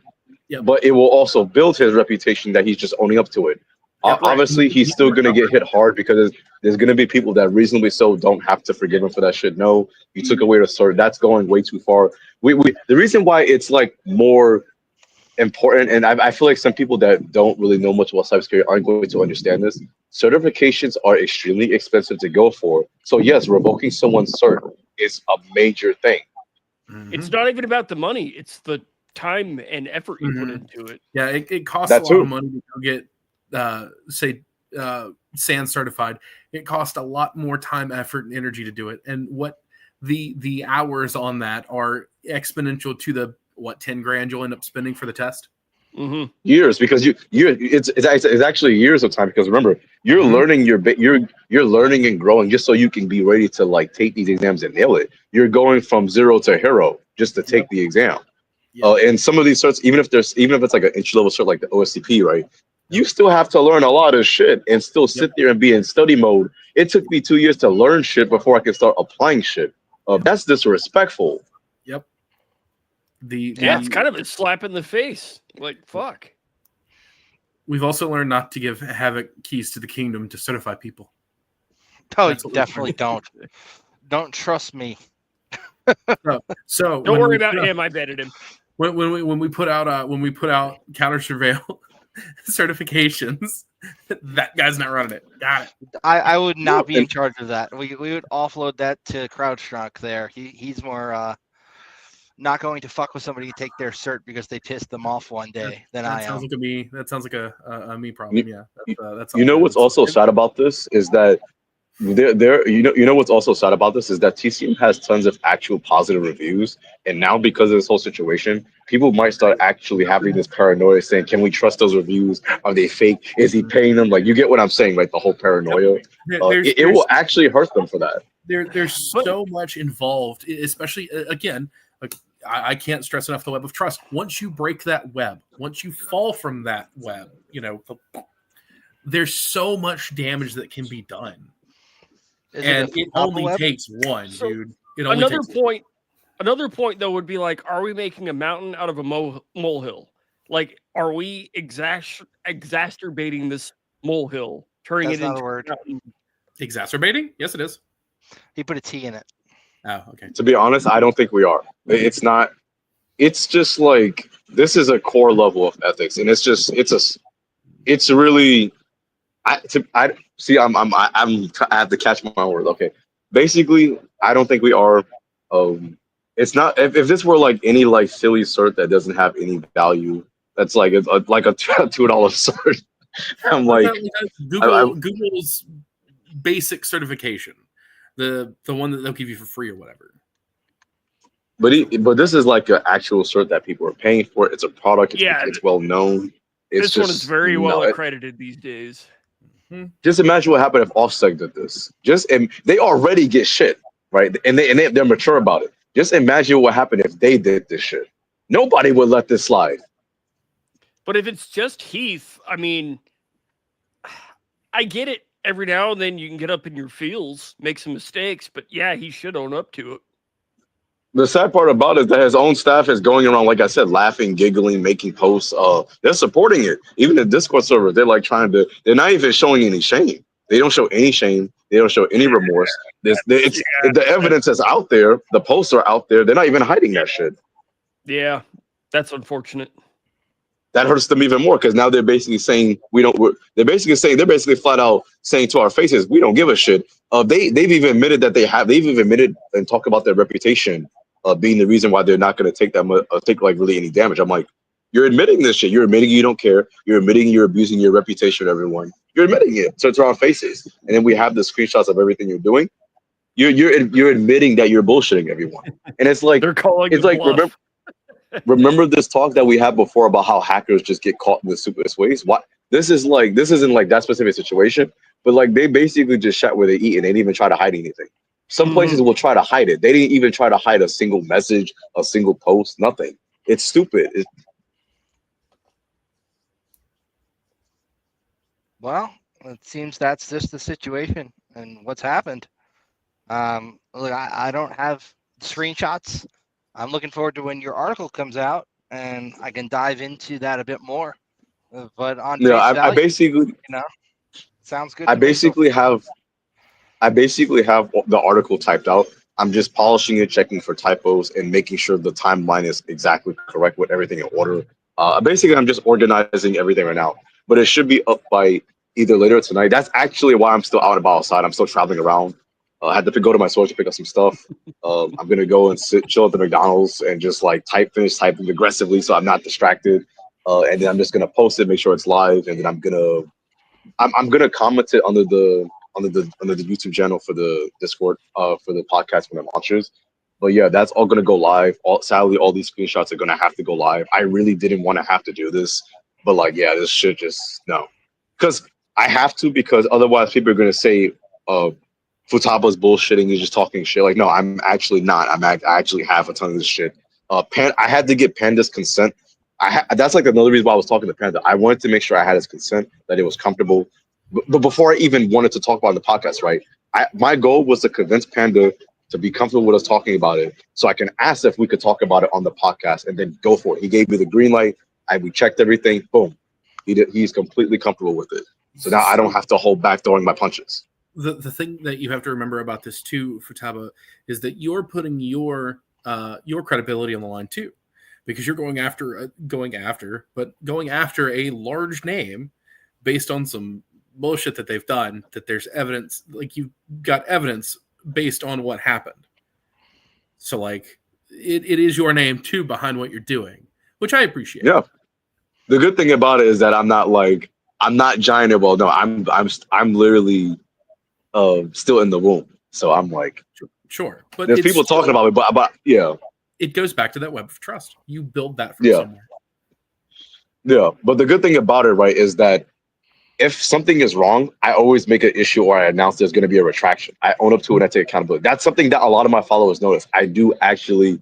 but it will also build his reputation that he's just owning up to it. Obviously, he's still going to get hit hard because there's going to be people that reasonably so don't have to forgive him for that shit. No, you took away the sword. That's going way too far. The reason why it's like more important, and I feel like some people that don't really know much about cybersecurity aren't going to understand this. Certifications are extremely expensive to go for. So yes, revoking someone's cert is a major thing. It's not even about the money. It's the time and effort you put into it. Yeah, it costs a lot of money to go get SAN certified. It costs a lot more time, effort, and energy to do it. And what the hours on that are exponential to the 10 grand you'll end up spending for the test. Years, because it's actually years of time, because remember, you're learning you're learning and growing just so you can be ready to like take these exams and nail it. You're going from zero to hero just to take the exam. And some of these certs, even if it's like an entry level cert like the OSCP, right? You still have to learn a lot of shit and still sit there and be in study mode. It took me 2 years to learn shit before I could start applying shit. That's disrespectful. Yep. It's kind of a slap in the face. Like, fuck. We've also learned not to give Havoc keys to the kingdom to certify people. Oh, you definitely don't. Don't trust me. So don't worry about him. I betted him. When we put out CounterSurveil certifications, that guy's not running it. Got it. I would not be in charge of that. We would offload that to CrowdStrike there. He's more not going to fuck with somebody to take their cert because they pissed them off one day than I am. That sounds like a me problem. Yeah. That's what's also sad about this is that what's also sad about this is that TCM has tons of actual positive reviews, and now because of this whole situation, people might start actually having this paranoia, saying, "Can we trust those reviews? Are they fake? Is he paying them?" Like, you get what I'm saying, right? The whole paranoia. It will actually hurt them for that. There's so much involved, especially again. Like, I can't stress enough the web of trust. Once you break that web, once you fall from that web, there's so much damage that can be done. And it only takes one, dude. Another point, though, would be like, are we making a mountain out of a molehill? Like, are we exacerbating this molehill, turning it into a word? Exacerbating? Yes, it is. He put a T in it. Oh, okay. To be honest, I don't think we are. It's not. It's just like, this is a core level of ethics, and it's really. I have to catch my word. Okay, basically, I don't think we are. It's not. If this were like any like silly cert that doesn't have any value, That's like a $2 cert. I'm What like, about Google's basic certification, the one that they'll give you for free or whatever. but this is like an actual cert that people are paying for. It's a product. It's well known. This one is very well accredited these days. Just imagine what happened if Offsec did this. They already get shit, right? And they're mature about it. Just imagine what happened if they did this shit. Nobody would let this slide. But if it's just Heath, I mean, I get it. Every now and then you can get up in your feels, make some mistakes, but yeah, he should own up to it. The sad part about it is that his own staff is going around, like I said, laughing, giggling, making posts. They're supporting it. Even the Discord server, they're like they're not even showing any shame. They don't show any shame. They don't show any remorse. The evidence is out there. The posts are out there. They're not even hiding that shit. Yeah, that's unfortunate. That hurts them even more because now they're basically saying they're basically flat out saying to our faces, we don't give a shit. They've even admitted that they've even admitted and talk about their reputation being the reason why they're not going to take like really any damage. I'm like, you're admitting this shit. You're admitting you don't care. You're admitting you're abusing your reputation to everyone. You're admitting it. So it's our faces. And then we have the screenshots of everything you're doing. You're admitting that you're bullshitting everyone. And it's like, they're calling it's like, remember this talk that we had before about how hackers just get caught in the stupidest ways? This isn't like that specific situation, but like they basically just shot where they eat and they didn't even try to hide anything. Some places will try to hide it. They didn't even try to hide a single message, a single post, nothing. It's stupid. Well, it seems that's just the situation and what's happened. Look, I don't have screenshots. I'm looking forward to when your article comes out and I can dive into that a bit more. But on face value, I basically, sounds good. I basically have the article typed out. I'm just polishing it, checking for typos, and making sure the timeline is exactly correct with everything in order. Basically, I'm just organizing everything right now. But it should be up by either later tonight. That's actually why I'm still out and about outside. I'm still traveling around. I had to go to my store to pick up some stuff. I'm going to go and chill at the McDonald's and just like finish typing aggressively so I'm not distracted. And then I'm just going to post it, make sure it's live. And then I'm going to comment it under the YouTube channel for the Discord for the podcast when it launches. But yeah, that's all going to go live. Sadly, all these screenshots are going to have to go live. I really didn't want to have to do this. But like, yeah, this should just, no. Because I have to, because otherwise people are going to say, Futaba's bullshitting, he's just talking shit. Like, no, I'm actually not. I actually have a ton of this shit. I had to get Panda's consent. That's like another reason why I was talking to Panda. I wanted to make sure I had his consent, that it was comfortable. But before I even wanted to talk about it on the podcast, right? My goal was to convince Panda to be comfortable with us talking about it, so I can ask if we could talk about it on the podcast and then go for it. He gave me the green light. We checked everything. Boom. He's completely comfortable with it. So now I don't have to hold back throwing my punches. The thing that you have to remember about this too, Futaba, is that you're putting your credibility on the line too, because you're going after a large name based on some bullshit that they've done. That there's evidence, like you got evidence based on what happened. So like it is your name too behind what you're doing, which I appreciate. Yeah. The good thing about it is that I'm not giant. Well, no, I'm literally still in the womb. So I'm like, sure. But there's people talking about it, but yeah. It goes back to that web of trust. You build that from somewhere. Yeah. But the good thing about it, right, is that if something is wrong, I always make an issue or I announce there's going to be a retraction. I own up to it and I take accountability. That's something that a lot of my followers notice. I do actually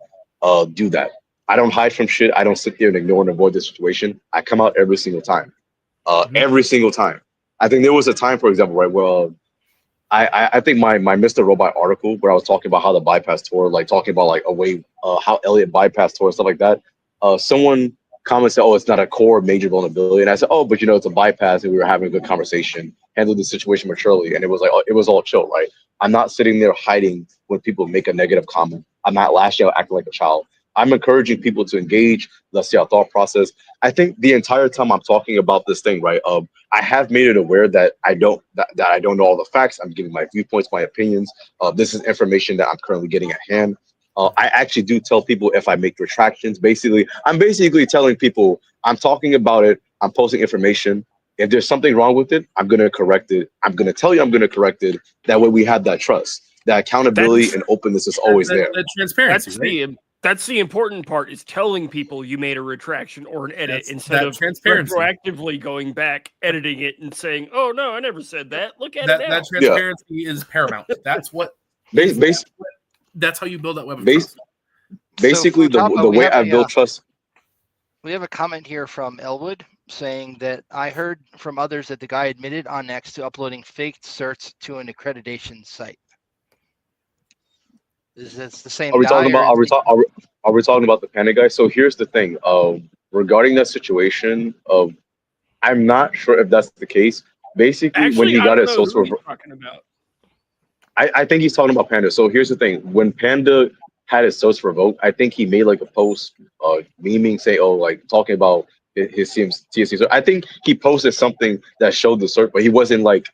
do that. I don't hide from shit. I don't sit there and ignore and avoid the situation. I come out every single time. Every single time. I think there was a time, for example, right, where I think my Mr. Robot article where I was talking about how the bypass tour, like talking about like how Elliot bypassed tour and stuff like that. Someone commented, "Oh, it's not a core major vulnerability," and I said, "Oh, but it's a bypass," and we were having a good conversation, handled the situation maturely, and it was like, it was all chill, right? I'm not sitting there hiding when people make a negative comment. I'm not lashing out, acting like a child. I'm encouraging people to engage. Let's see our thought process. I think the entire time I'm talking about this thing, right? I have made it aware that I don't know all the facts. I'm giving my viewpoints, my opinions. This is information that I'm currently getting at hand. I actually do tell people if I make retractions. I'm basically telling people I'm talking about it. I'm posting information. If there's something wrong with it, I'm going to correct it. I'm going to tell you I'm going to correct it. That way we have that trust. That accountability and openness is always there. That transparency. That's the important part, is telling people you made a retraction or an edit instead of transparency. Retroactively going back, editing it, and saying, "Oh no, I never said that. Look at it now." That transparency is paramount. That's what. That's how you build that web of trust. Basically, the way I build trust. We have a comment here from Elwood saying that I heard from others that the guy admitted on X to uploading fake certs to an accreditation site. Is this the same? Are we talking about the Panda guy? So here's the thing. Regarding that situation, I'm not sure if that's the case. Basically, Actually, when he got his source talking about. I think he's talking about Panda. So here's the thing. When Panda had his source revoked, I think he made like a post memeing, say, talking about his TSC. So I think he posted something that showed the cert, but he wasn't like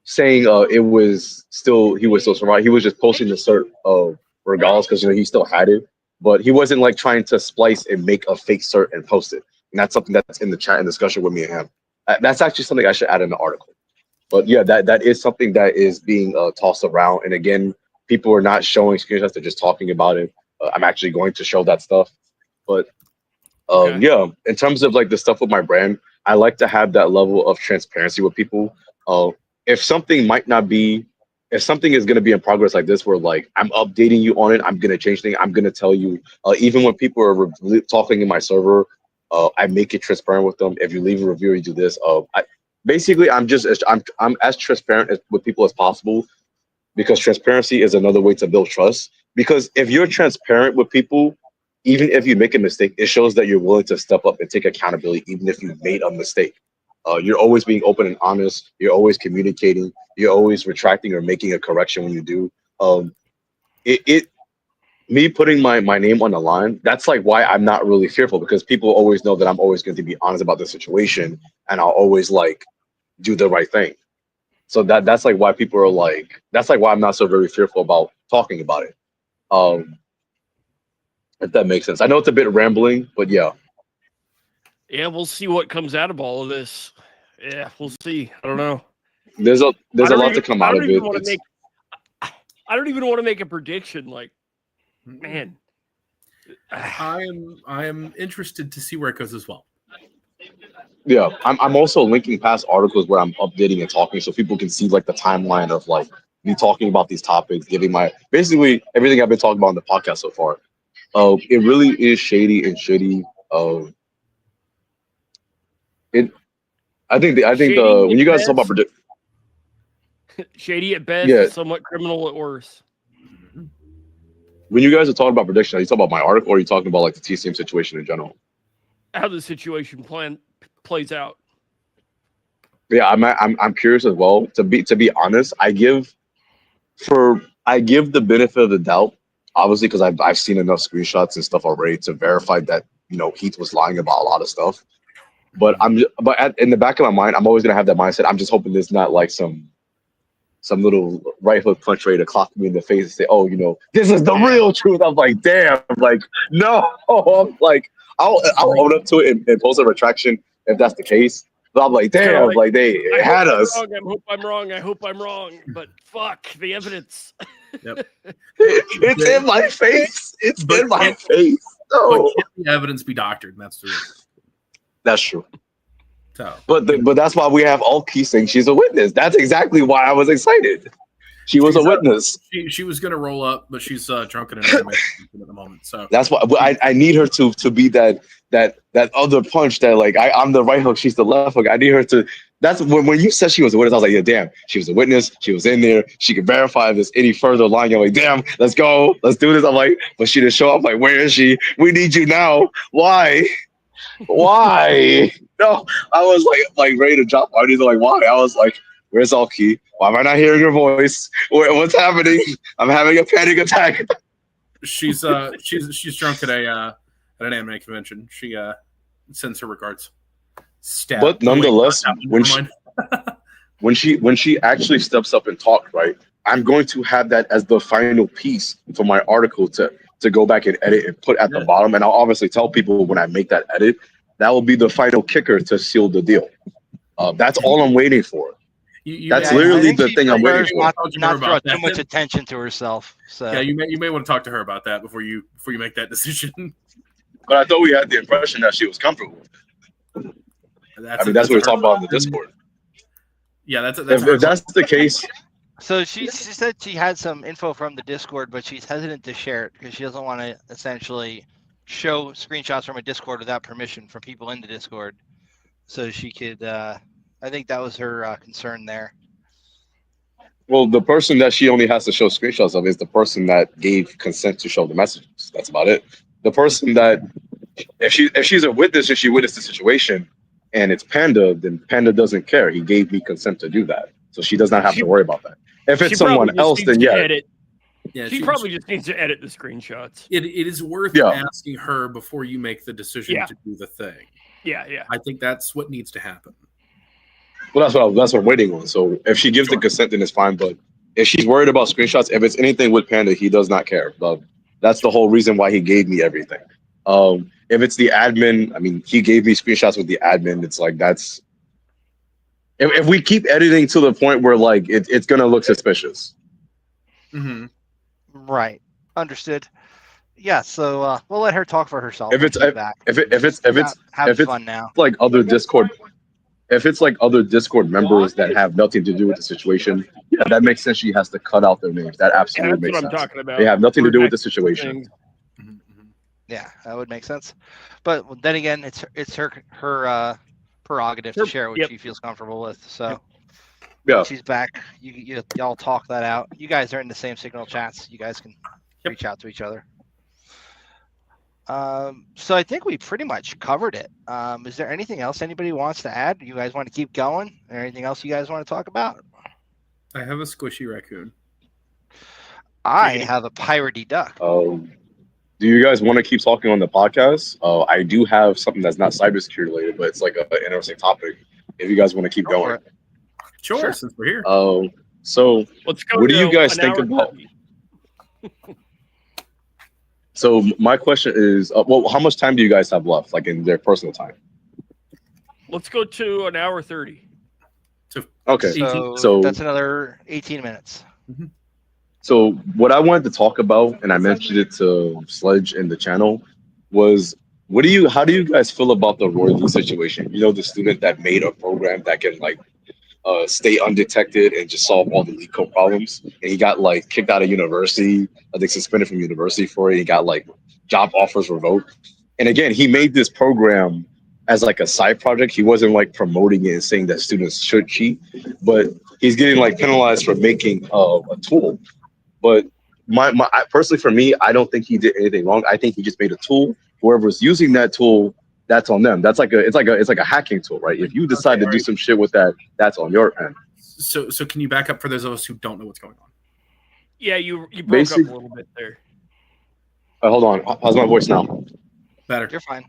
saying he was still surviving. He was just posting the cert regardless, because he still had it. But he wasn't like trying to splice and make a fake cert and post it. And that's something that's in the chat and discussion with me and him. That's actually something I should add in the article. But yeah, that is something that is being tossed around. And again, people are not showing screenshots; they're just talking about it. I'm actually going to show that stuff. But yeah, in terms of like the stuff with my brand, I like to have that level of transparency with people. If something is going to be in progress like this, where like I'm updating you on it, I'm going to change things. I'm going to tell you, even when people are talking in my server, I make it transparent with them. If you leave a review, you do this. I'm as transparent with people as possible, because transparency is another way to build trust. Because if you're transparent with people, even if you make a mistake, it shows that you're willing to step up and take accountability, even if you made a mistake. You're always being open and honest. You're always communicating. You're always retracting or making a correction when you do. Me putting my name on the line, that's like why I'm not really fearful, because people always know that I'm always going to be honest about the situation, and I'll always like do the right thing. So that's like why people are like, that's like why I'm not so very fearful about talking about it. If that makes sense. I know it's a bit rambling, but yeah. Yeah, we'll see what comes out of all of this. Yeah, we'll see. I don't know. There's a lot to come out of it. I don't even want to make a prediction. Like, man, I am interested to see where it goes as well. Yeah, I'm also linking past articles where I'm updating and talking, so people can see like the timeline of like me talking about these topics, giving my basically everything I've been talking about on the podcast so far. It really is shady and shitty. I think when you guys talk about shady at best, yeah, somewhat criminal at worst. When you guys are talking about prediction, are you talking about my article, or are you talking about like the TCM situation in general? How the situation plays out. Yeah, I'm curious as well. To be honest, I give the benefit of the doubt, obviously, because I've seen enough screenshots and stuff already to verify that Heath was lying about a lot of stuff. But in the back of my mind, I'm always gonna have that mindset. I'm just hoping there's not like some little right hook punch ready to clock me in the face and say, "Oh, this is the real truth." I'm like, damn, like no, I'm like, I'll own up to it and post a retraction if that's the case. But I'm like, damn, like they had us. I hope I'm wrong. But fuck the evidence. Yep. It's in my face. It's in my face. No. But can the evidence be doctored? And that's the reason. That's true. So, but that's why we have YOLK'S saying she's a witness. That's exactly why I was excited. She's a witness. She was gonna roll up, but she's drunk in at the moment. So that's why I need her to be that other punch that like I'm the right hook, she's the left hook. I need her to. That's when you said she was a witness, I was like, yeah, damn, she was a witness. She was in there. She could verify this any further line. I'm like, damn, let's go, let's do this. I'm like, but she didn't show up. I'm like, where is she? We need you now. Why? No, I was like ready to drop parties. Like, why? I was like, where's YOLK'S? Why am I not hearing her voice? What's happening? I'm having a panic attack. She's drunk at an anime convention. She sends her regards. Stab. But nonetheless, when she actually steps up and talks, right? I'm going to have that as the final piece for my article to go back and edit and put at the bottom. And I'll obviously tell people when I make that edit, that will be the final kicker to seal the deal. That's all I'm waiting for. That's literally the thing I'm waiting for. Not draw too much attention to herself. So yeah, you may want to talk to her about that before you make that decision. But I thought we had the impression that she was comfortable. That's what we're talking about in the Discord. Yeah, if that's the case. So she said she had some info from the Discord, but she's hesitant to share it because she doesn't want to essentially show screenshots from a Discord without permission from people in the Discord. So she could, I think that was her concern there. Well, the person that she only has to show screenshots of is the person that gave consent to show the messages. That's about it. The person that, if she's a witness and she witnessed the situation and it's Panda, then Panda doesn't care. He gave me consent to do that. So she does not have to worry about that. If it's someone else, then yeah. She probably just needs to edit the screenshots. It is worth asking her before you make the decision to do the thing. Yeah. I think that's what needs to happen. Well, that's what I'm waiting on. So if she gives the consent, then it's fine. But if she's worried about screenshots, if it's anything with Panda, he does not care. But that's the whole reason why he gave me everything. If it's the admin, I mean, he gave me screenshots with the admin. It's like that's. If we keep editing to the point where like it's gonna look suspicious. Mm-hmm. Right. Understood. Yeah. So we'll let her talk for herself. If it's fun now. Like other Discord. If it's like other Discord members that have nothing to do with the situation, yeah, that makes sense. She has to cut out their names. That absolutely makes sense. Talking about. They have nothing to do with the situation. Yeah, that would make sense. But then again, it's her prerogative to share what she feels comfortable with. So yeah, she's back. Y'all talk that out. You guys are in the same signal chats. You guys can reach out to each other. So I think we pretty much covered it. Is there anything else anybody wants to add? You guys want to keep going? Or anything else you guys want to talk about? I have a squishy raccoon. I have a piratey duck. Do you guys want to keep talking on the podcast? I do have something that's not cybersecurity related, but it's like an interesting topic. If you guys want to keep going. Sure, since we're here. So let's go. What do you guys think about? So my question is, how much time do you guys have left, like in their personal time? Let's go to an hour 30. Okay, so that's another 18 minutes. Mm-hmm. So what I wanted to talk about, and I mentioned it to Sledge in the channel, was how do you guys feel about the Roy Lee situation? You know, the student that made a program that can like stay undetected and just solve all the leak code problems. And he got like kicked out of university. I think suspended from university for it. He got like job offers revoked. And again, he made this program as like a side project. He wasn't like promoting it and saying that students should cheat, but he's getting like penalized for making a tool. But personally, for me, I don't think he did anything wrong. I think he just made a tool. Whoever's using that tool, that's on them. It's like a hacking tool, right? If you decide to do some shit with that, that's on your end. So can you back up for those of us who don't know what's going on? Yeah, you broke up a little bit there. Hold on. How's my voice now? Better. You're fine.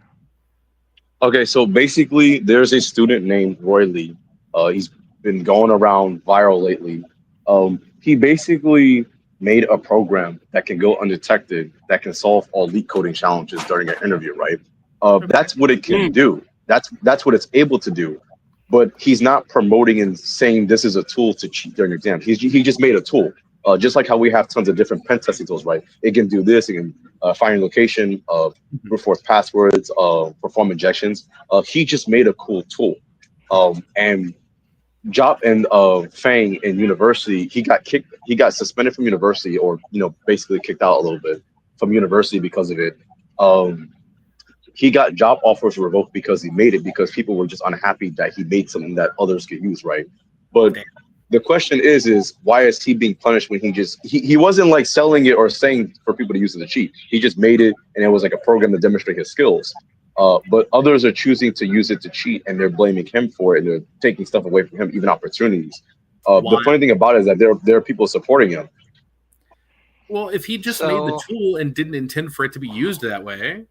Okay, so basically, there's a student named Roy Lee. He's been going around viral lately. He basically made a program that can go undetected, that can solve all leak coding challenges during an interview, right? That's what it can do. That's what it's able to do. But he's not promoting and saying this is a tool to cheat during exams. He just made a tool. Just like how we have tons of different pen testing tools, right? It can do this. It can find location, brute force passwords, perform injections. He just made a cool tool. And Jop and Fang in university, he got suspended from university, or basically kicked out a little bit from university because of it. He got job offers revoked because he made it, because people were just unhappy that he made something that others could use, right? But the question is why is he being punished when he wasn't like selling it or saying for people to use it to cheat. He just made it, and it was like a program to demonstrate his skills. But others are choosing to use it to cheat, and they're blaming him for it, and they're taking stuff away from him, even opportunities. The funny thing about it is that there are people supporting him. Well, if he just made the tool and didn't intend for it to be used that way,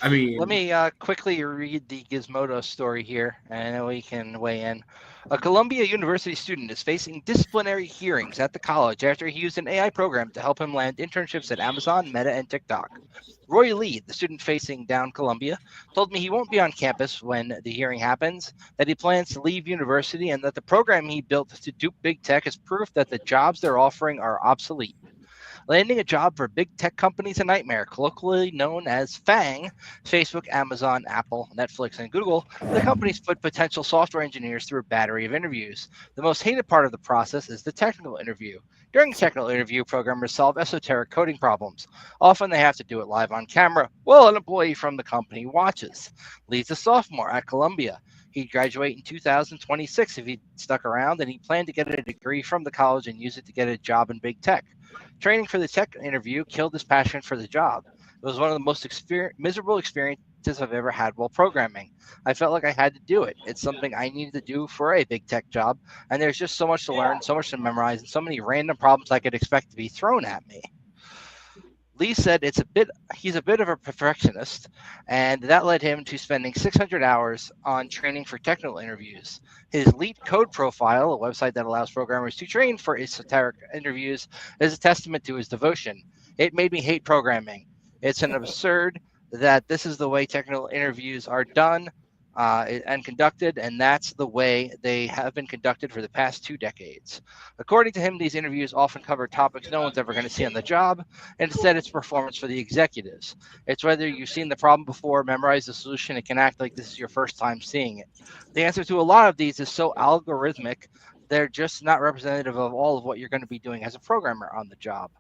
I mean, Let me quickly read the Gizmodo story here, and then we can weigh in. A Columbia University student is facing disciplinary hearings at the college after he used an AI program to help him land internships at Amazon, Meta, and TikTok. Roy Lee, the student facing down Columbia, told me he won't be on campus when the hearing happens, that he plans to leave university, and that the program he built to dupe big tech is proof that the jobs they're offering are obsolete. Landing a job for big tech companies a nightmare, colloquially known as FANG, Facebook, Amazon, Apple, Netflix, and Google. The companies put potential software engineers through a battery of interviews. The most hated part of the process is the technical interview. During a technical interview, programmers solve esoteric coding problems. Often they have to do it live on camera while an employee from the company watches. Lee's a sophomore at Columbia. He'd graduate in 2026 if he stuck around, and he planned to get a degree from the college and use it to get a job in big tech. Training for the tech interview killed his passion for the job. It was one of the most miserable experiences I've ever had while programming. I felt like I had to do it. It's something I needed to do for a big tech job, and there's just so much to learn, so much to memorize, and so many random problems I could expect to be thrown at me. Lee said he's a bit of a perfectionist, and that led him to spending 600 hours on training for technical interviews. His Lead Code Profile, a website that allows programmers to train for esoteric interviews, is a testament to his devotion. It made me hate programming. It's an absurd that this is the way technical interviews are done and conducted, and that's the way they have been conducted for the past 2 decades. According to him, these interviews often cover topics no one's ever going to see on the job, and instead it's performance for the executives. It's whether you've seen the problem before, memorized the solution, and can act like this is your first time seeing it. The answer to a lot of these is so algorithmic, they're just not representative of all of what you're going to be doing as a programmer on the job.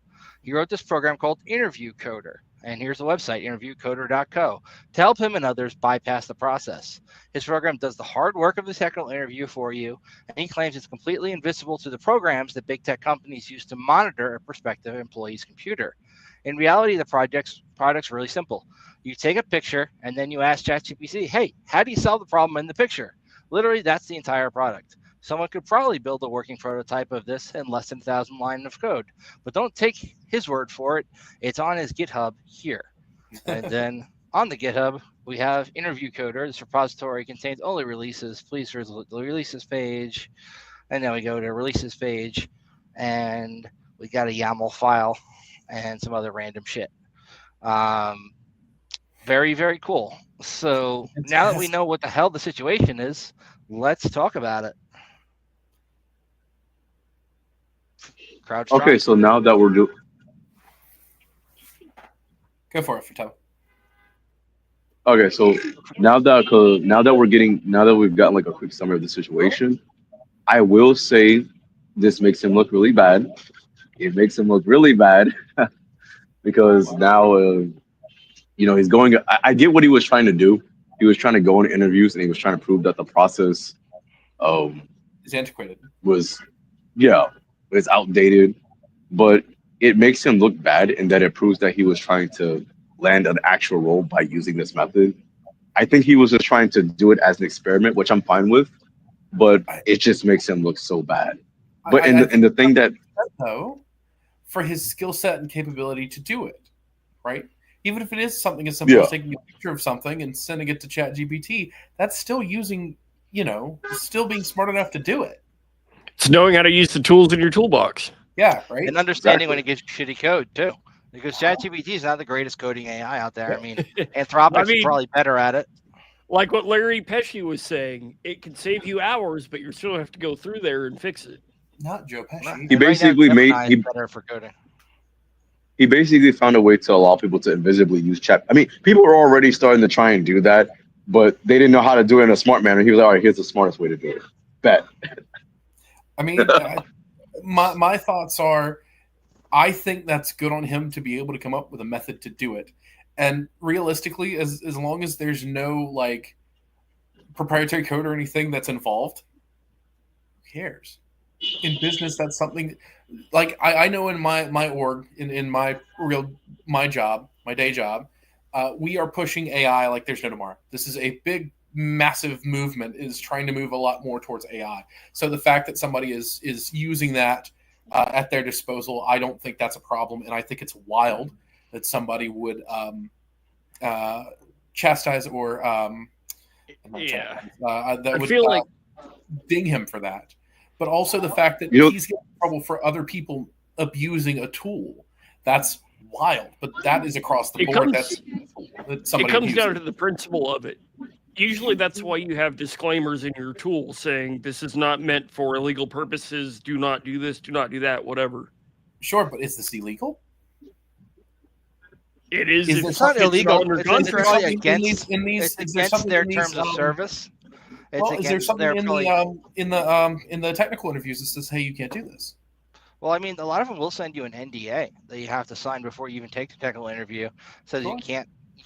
He wrote this program called Interview Coder, and here's the website, interviewcoder.co, to help him and others bypass the process. His program does the hard work of the technical interview for you, and he claims it's completely invisible to the programs that big tech companies use to monitor a prospective employee's computer. In reality, the product's really simple. You take a picture, and then you ask ChatGPT, hey, how do you solve the problem in the picture? Literally, that's the entire product. Someone could probably build a working prototype of this in less than 1,000 lines of code, but don't take his word for it. It's on his GitHub here. And then on the GitHub, we have Interview Coder. This repository contains only releases. Please visit the releases page. And then we go to releases page, and we got a YAML file and some other random shit. Very, very cool. So now that we know what the hell the situation is, let's talk about it. Okay, so now that we're doing... Go for it, Fatah. Okay, so now that we've gotten like a quick summary of the situation, I will say this makes him look really bad. It makes him look really bad because now, he's going. I get what he was trying to do. He was trying to go in interviews and he was trying to prove that the process is antiquated. It's outdated, but it makes him look bad in that it proves that he was trying to land an actual role by using this method. I think he was just trying to do it as an experiment, which I'm fine with, but it just makes him look so bad. But the thing that though, for his skill set and capability to do it, right? Even if it is something as simple as taking a picture of something and sending it to ChatGPT, that's still using, still being smart enough to do it. It's knowing how to use the tools in your toolbox. Yeah, right. And understanding when it gives shitty code too, because ChatGPT is not the greatest coding AI out there. I mean, Anthropic's is probably better at it. Like what Larry Pesci was saying, it can save you hours, but you still have to go through there and fix it. Not Joe Pesci. He basically better for coding. He basically found a way to allow people to invisibly use chat. I mean, people were already starting to try and do that, but they didn't know how to do it in a smart manner. He was like, all right, here's the smartest way to do it. Bet. I mean, my thoughts are, I think that's good on him to be able to come up with a method to do it. And realistically, as long as there's no like proprietary code or anything that's involved, who cares? In business, that's something like I know in my org, in my job, my day job, we are pushing AI like there's no tomorrow. This is a big, massive movement, is trying to move a lot more towards AI. So the fact that somebody is using that at their disposal, I don't think that's a problem, and I think it's wild that somebody would chastise or Yeah. that I would feel like ding him for that. But also the fact that You know- he's getting in trouble for other people abusing a tool. That's wild. But that is across the It board. comes- That it somebody comes down abusing. to the principle of it. Usually that's why you have disclaimers in your tool saying this is not meant for illegal purposes. Do not do this. Do not do that. Whatever. Sure, but is this illegal? It is. Is if there It's not something- illegal. under It's contract. probably something against. in these? It's Is there against something their in these, terms of service. It's Well, is there against something their in probably. in the technical interviews that says, "Hey, you can't do this"? Well, I mean, a lot of them will send you an NDA that you have to sign before you even take the technical interview. It says Sure. you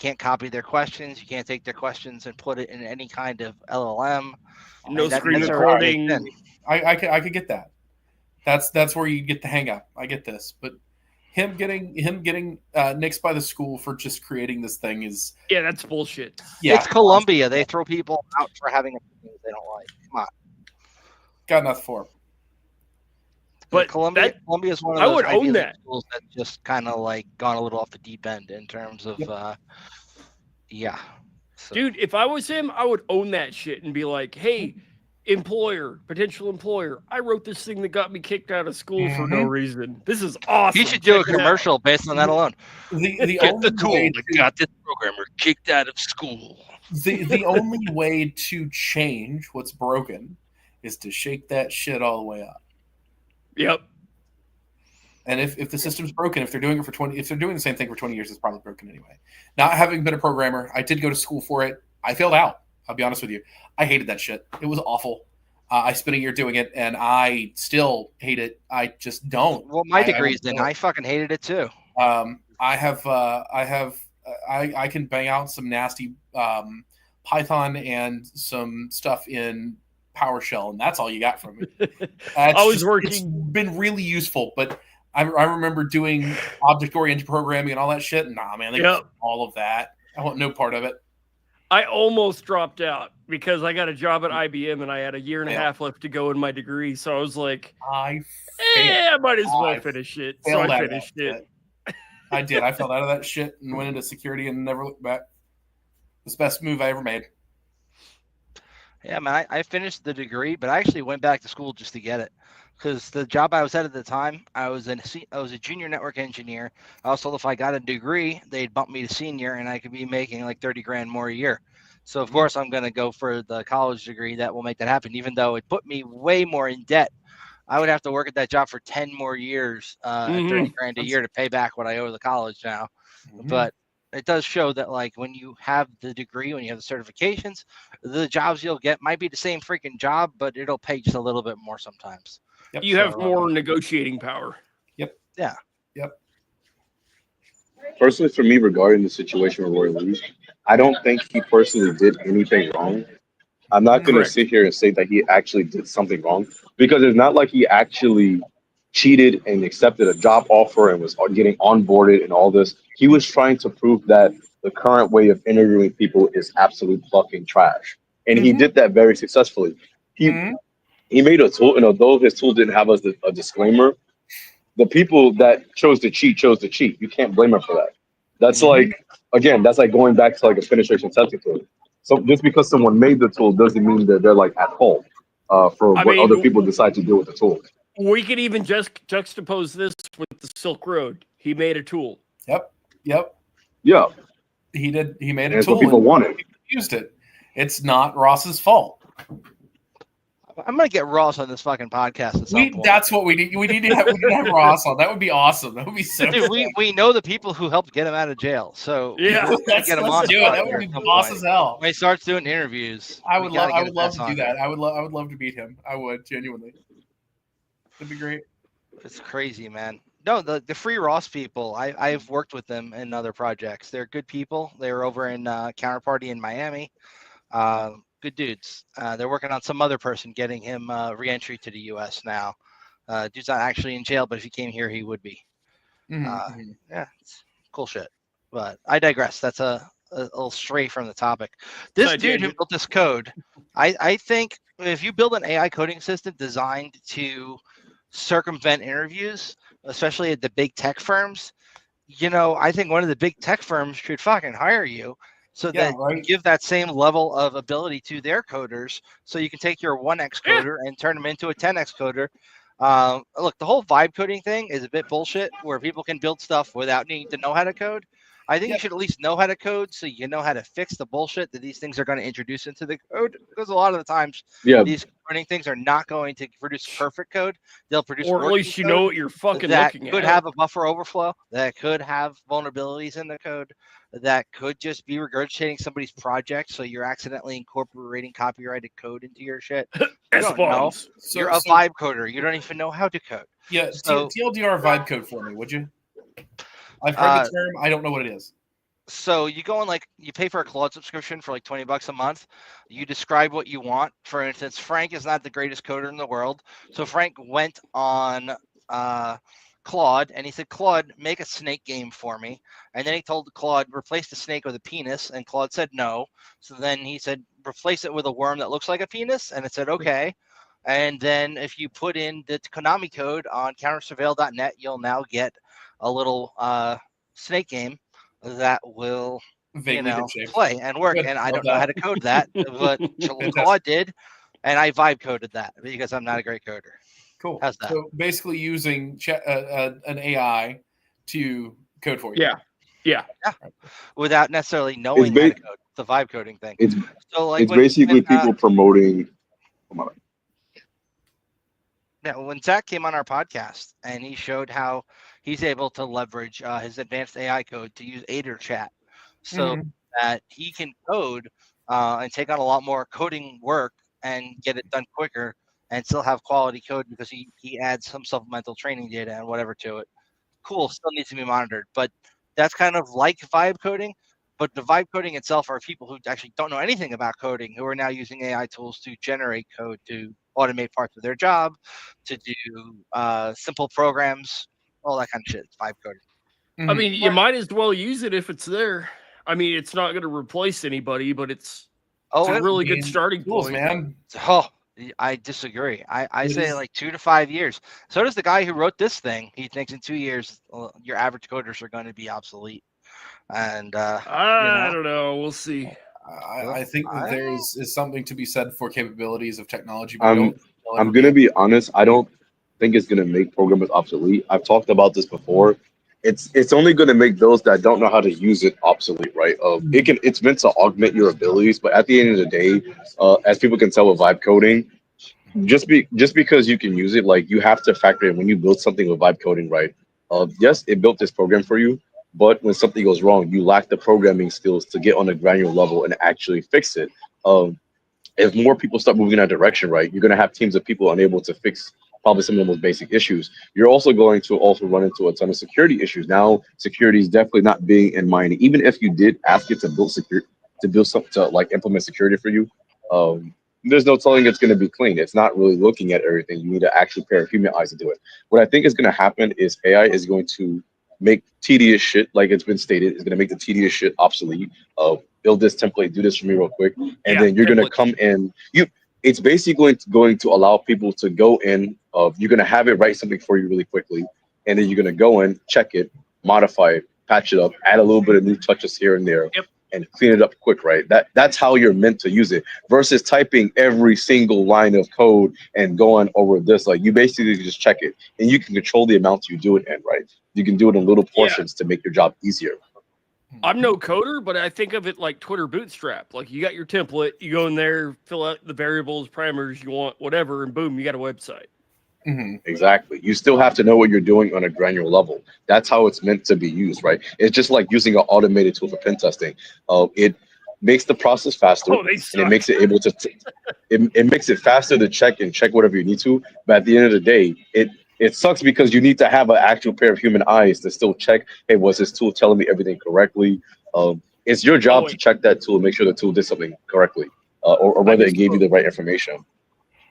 can't copy their questions, you can't take their questions and put it in any kind of LLM. No That- screen that's already recording. baked in. I could get that. That's where you get the hang up. I get this, but him getting nixed by the school for just creating this thing is Yeah, that's bullshit. It's Columbia. They throw people out for having opinions they don't like. Come on. got nothing for him. But Columbia is one of I those would Ivy own League that. schools that just kind of like gone a little off the deep end in terms of Yep. yeah. So, Dude, if I was him, I would own that shit and be like, hey, potential employer, I wrote this thing that got me kicked out of school for no reason. This is awesome. you should do a Check it out." commercial based on that alone. The only way got this programmer kicked out of school. the only way to change what's broken is to shake that shit all the way up. Yep. And if the system's broken, if they're doing the same thing for 20 years, it's probably broken anyway. Not having been a programmer, I did go to school for it. I failed out. I'll be honest with you. I hated that shit. It was awful. I spent a year doing it, and I still hate it. I just don't. Well, my I degree's don't in. know. I fucking hated it too. I can bang out some nasty Python and some stuff in PowerShell, and that's all you got from me. It's been really useful, but I remember doing object-oriented programming and all that shit. Nah, man, all of that. I want no part of it. I almost dropped out because I got a job at IBM and I had a year and a half left to go in my degree. So I was like, I might as well finish it. So I finished it. I did. I fell out of that shit and went into security and never looked back. It was the best move I ever made. Yeah, man, I finished the degree, but I actually went back to school just to get it. Because the job I was at the time, I was a junior network engineer. I was told if I got a degree, they'd bump me to senior, and I could be making like 30 grand more a year. So of course I'm going to go for the college degree that will make that happen. Even though it put me way more in debt, I would have to work at that job for 10 more years, at 30 grand a year to pay back what I owe the college now. But it does show that like when you have the degree, when you have the certifications, the jobs you'll get might be the same freaking job, but it'll pay just a little bit more sometimes. Yep. You have more negotiating power. Yep. Yeah. Yep. Personally, for me, regarding the situation with Roy Lee, I don't think he personally did anything wrong. I'm not going to sit here and say that he actually did something wrong, because it's not like he actually cheated and accepted a job offer and was getting onboarded and all this. He was trying to prove that the current way of interviewing people is absolute fucking trash. And he did that very successfully. He made a tool, and although his tool didn't have a disclaimer, the people that chose to cheat. You can't blame him for that. That's like, again, that's like going back to like a penetration testing tool. So just because someone made the tool doesn't mean that they're like at fault for what other people decide to do with the tool. We could even just juxtapose this with the Silk Road. He made a tool. Yep. Yeah. He did. He made a And tool. what people wanted. People used it. It's not Ross's fault. I'm gonna get Ross on this fucking podcast at some point. That's what we need. We need to have Ross on. That would be awesome. That would be so. Dude, we know the people who helped get him out of jail, so Yeah, let's get him do on. it. That would be awesome as hell. When he starts doing interviews, I would we gotta love. I get would love his to ass do on that. here. I would love to meet him. I would genuinely. That'd be great. It's crazy, man. No, the Free Ross people, I've worked with them in other projects. They're good people. They were over in Counterparty in Miami. Good dudes. They're working on some other person getting him re-entry to the U.S. now. Dude's not actually in jail, but if he came here, he would be. Yeah, it's cool shit. But I digress. That's a little stray from the topic. This dude who built this code, I think if you build an AI coding system designed to circumvent interviews, especially at the big tech firms, I think one of the big tech firms should fucking hire you so Yeah, that right. you give that same level of ability to their coders, so you can take your 1x coder and turn them into a 10x coder. Look, the whole vibe coding thing is a bit bullshit, where people can build stuff without needing to know how to code. I think you should at least know how to code, so you know how to fix the bullshit that these things are going to introduce into the code. Because a lot of the times, Yeah, these coding things are not going to produce perfect code. They'll produce Or at working least you code know what you're fucking that looking could at. have a buffer overflow, that could have vulnerabilities in the code, that could just be regurgitating somebody's project, so you're accidentally incorporating copyrighted code into your shit. You don't know. S-bombs. You're a vibe coder. You don't even know how to code. Yeah, So- TLDR vibe code for me, would you? I've heard the term. I don't know what it is. So you go on, you pay for a Claude subscription for like $20 a month. You describe what you want. For instance, Frank is not the greatest coder in the world. So Frank went on Claude and he said, Claude, make a snake game for me. And then he told Claude, replace the snake with a penis. And Claude said no. So then he said, replace it with a worm that looks like a penis. And it said, okay. And then if you put in the Konami code on countersurveil.net, you'll now get a little snake game that will play and work. Good. And I Love don't know that. how to code that, but Claude did, and I vibe coded that because I'm not a great coder. Cool. How's that? So basically using an AI to code for you. Yeah. Without necessarily knowing how to code. The vibe coding thing. It's So it's basically people promoting. When Zach came on our podcast and he showed how he's able to leverage his advanced AI code to use Aider chat, so that he can code and take on a lot more coding work and get it done quicker and still have quality code because he adds some supplemental training data and whatever to it. Cool, still needs to be monitored, but that's kind of like vibe coding. But the vibe coding itself are people who actually don't know anything about coding, who are now using AI tools to generate code to automate parts of their job, to do simple programs, all that kind of shit. It's vibe coding. I mean, you might as well use it if it's there. I mean, it's not going to replace anybody, but it's a really good starting point. Man. Oh, I disagree. I say like 2 to 5 years. So does the guy who wrote this thing. He thinks in 2 years, your average coders are going to be obsolete. And I don't know. We'll see. I think that there is something to be said for capabilities of technology. I'm going to be honest. I don't think it's going to make programmers obsolete. I've talked about this before. It's only going to make those that don't know how to use it obsolete, right? It's meant to augment your abilities, but at the end of the day, as people can tell with vibe coding, just because you can use it, like you have to factor in when you build something with vibe coding, right? Yes, it built this program for you. But when something goes wrong, you lack the programming skills to get on a granular level and actually fix it. If more people start moving in that direction, right, you're going to have teams of people unable to fix probably some of the most basic issues. You're also going to run into a ton of security issues. Now, security is definitely not being in mind. Even if you did ask it to build security, to implement security for you, there's no telling it's going to be clean. It's not really looking at everything. You need to actually pair human eyes to do it. What I think is going to happen is AI is going to make tedious shit, like it's been stated, is going to make the tedious shit obsolete. Build this template, do this for me real quick, and then you're going to come in. It's basically going to allow people to go in. You're going to have it write something for you really quickly, and then you're going to go in, check it, modify it, patch it up, add a little bit of new touches here and there, and clean it up quick, right? That's how you're meant to use it versus typing every single line of code and going over this. Like you basically just check it, and you can control the amount you do it in, right? You can do it in little portions to make your job easier. I'm no coder, but I think of it like Twitter Bootstrap. Like you got your template, you go in there, fill out the variables, parameters you want, whatever, and boom, you got a website. Exactly. You still have to know what you're doing on a granular level. That's how it's meant to be used, right? It's just like using an automated tool for pen testing. It makes the process faster, and it makes it able to. It makes it faster to check whatever you need to. But at the end of the day, it sucks because you need to have an actual pair of human eyes to still check. Hey, was this tool telling me everything correctly? It's your job to check that tool, make sure the tool did something correctly, or whether it gave you the right information.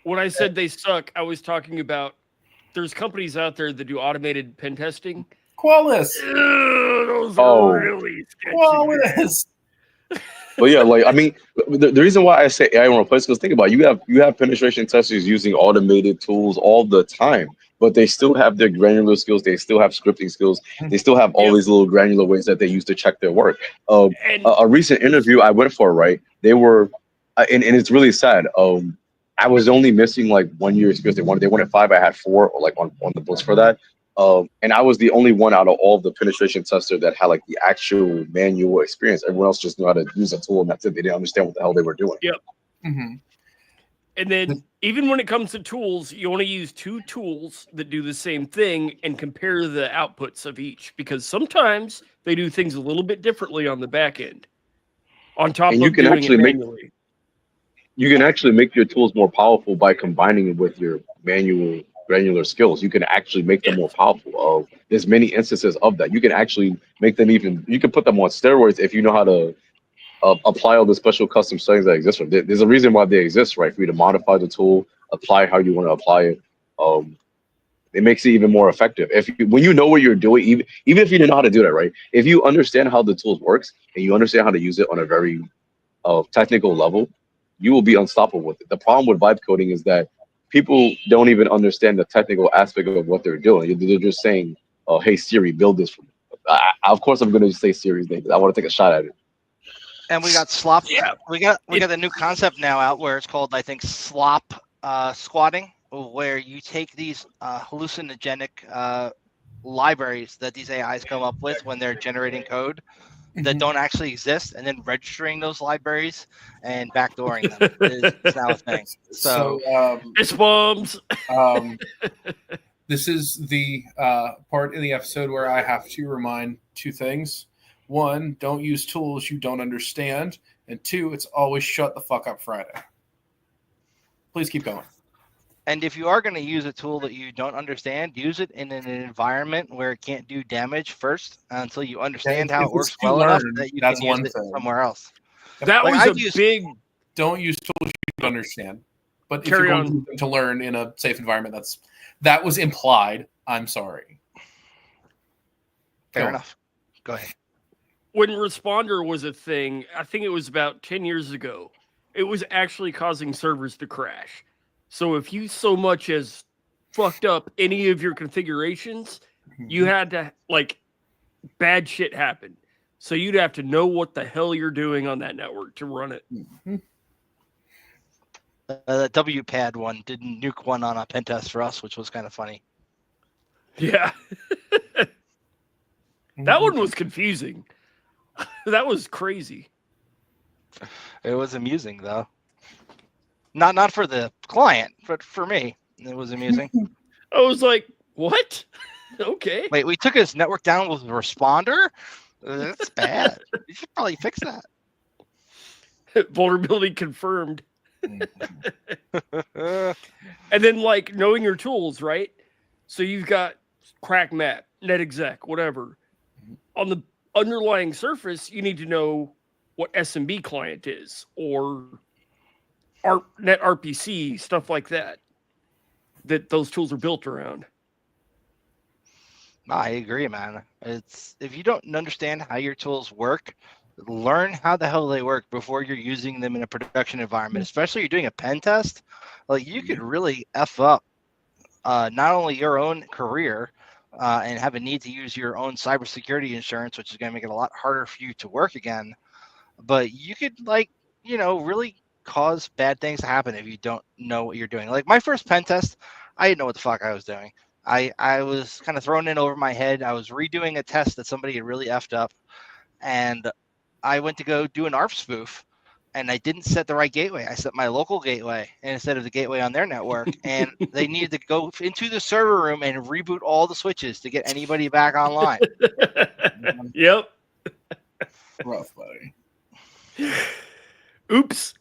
When I said they suck, I was talking about there's companies out there that do automated pen testing. Qualys. Those are really sketchy. Qualys. But yeah, like I mean, the reason why I say AI won't replace, because think about it, you have penetration testers using automated tools all the time. but they still have their granular skills. They still have scripting skills. They still have all these little granular ways that they use to check their work. And A recent interview I went for, right? They were, and it's really sad. I was only missing like 1 year experience. They wanted 5. I had 4, or like on the books for that. And I was the only one out of all of the penetration tester that had like the actual manual experience. Everyone else just knew how to use a tool, and that's it. They didn't understand what the hell they were doing. Yep. Mm-hmm. And then even when it comes to tools, you want to use 2 tools that do the same thing and compare the outputs of each, because sometimes they do things a little bit differently on the back end. On top And of doing it manually. You can actually make your tools more powerful by combining it with your manual granular skills. You can actually make them more powerful. There's many instances of that. You can actually make them you can put them on steroids if you know how to apply all the special custom settings that exist. There's a reason why they exist, right? For you to modify the tool, apply how you want to apply it. It makes it even more effective. When you know what you're doing, even if you don't know how to do that, right? If you understand how the tools works and you understand how to use it on a very technical level, you will be unstoppable with it. The problem with vibe coding is that people don't even understand the technical aspect of what they're doing. They're just saying, "Oh, hey Siri, build this for me." Of course, I'm going to say Siri's name because I want to take a shot at it. And we got slop. Yeah. We got the new concept now out where it's called, I think, slop squatting, where you take these hallucinogenic libraries that these AIs come up with when they're generating code that don't actually exist, and then registering those libraries and backdooring them is now a thing. So it's bombs. This is the part in the episode where I have to remind 2 things. 1, don't use tools you don't understand. And 2, it's always shut the fuck up Friday. Please keep going. And if you are going to use a tool that you don't understand, use it in an environment where it can't do damage first until you understand how it works well enough that you can use it somewhere else. That was a big... Don't use tools you don't understand. But if you're going to learn in a safe environment, that was implied. I'm sorry. Fair enough. Go ahead. When Responder was a thing, I think it was about 10 years ago, it was actually causing servers to crash. So if you so much as fucked up any of your configurations, you had to, bad shit happen. So you'd have to know what the hell you're doing on that network to run it. The WPAD one didn't nuke one on a pen test for us, which was kind of funny. Yeah. That one was confusing. That was crazy. It was amusing, though. Not for the client, but for me, it was amusing. I was like, what? Okay. Wait, we took his network down with a Responder? That's bad. You should probably fix that. Vulnerability confirmed. And then, knowing your tools, right? So you've got CrackMap, NetExec, whatever. On the underlying surface, you need to know what SMB client is, or NetRPC, stuff like that those tools are built around. I agree, man. It's if you don't understand how your tools work, learn how the hell they work before you're using them in a production environment, especially if you're doing a pen test. You could really F up not only your own career and have a need to use your own cybersecurity insurance, which is going to make it a lot harder for you to work again, but you could really cause bad things to happen if you don't know what you're doing. My first pen test, I didn't know what the fuck I was doing. I was kind of thrown in over my head. I was redoing a test that somebody had really effed up, and I went to go do an ARP spoof, and I didn't set the right gateway. I set my local gateway instead of the gateway on their network, and they needed to go into the server room and reboot all the switches to get anybody back online. Yep. Rough, buddy. Oops.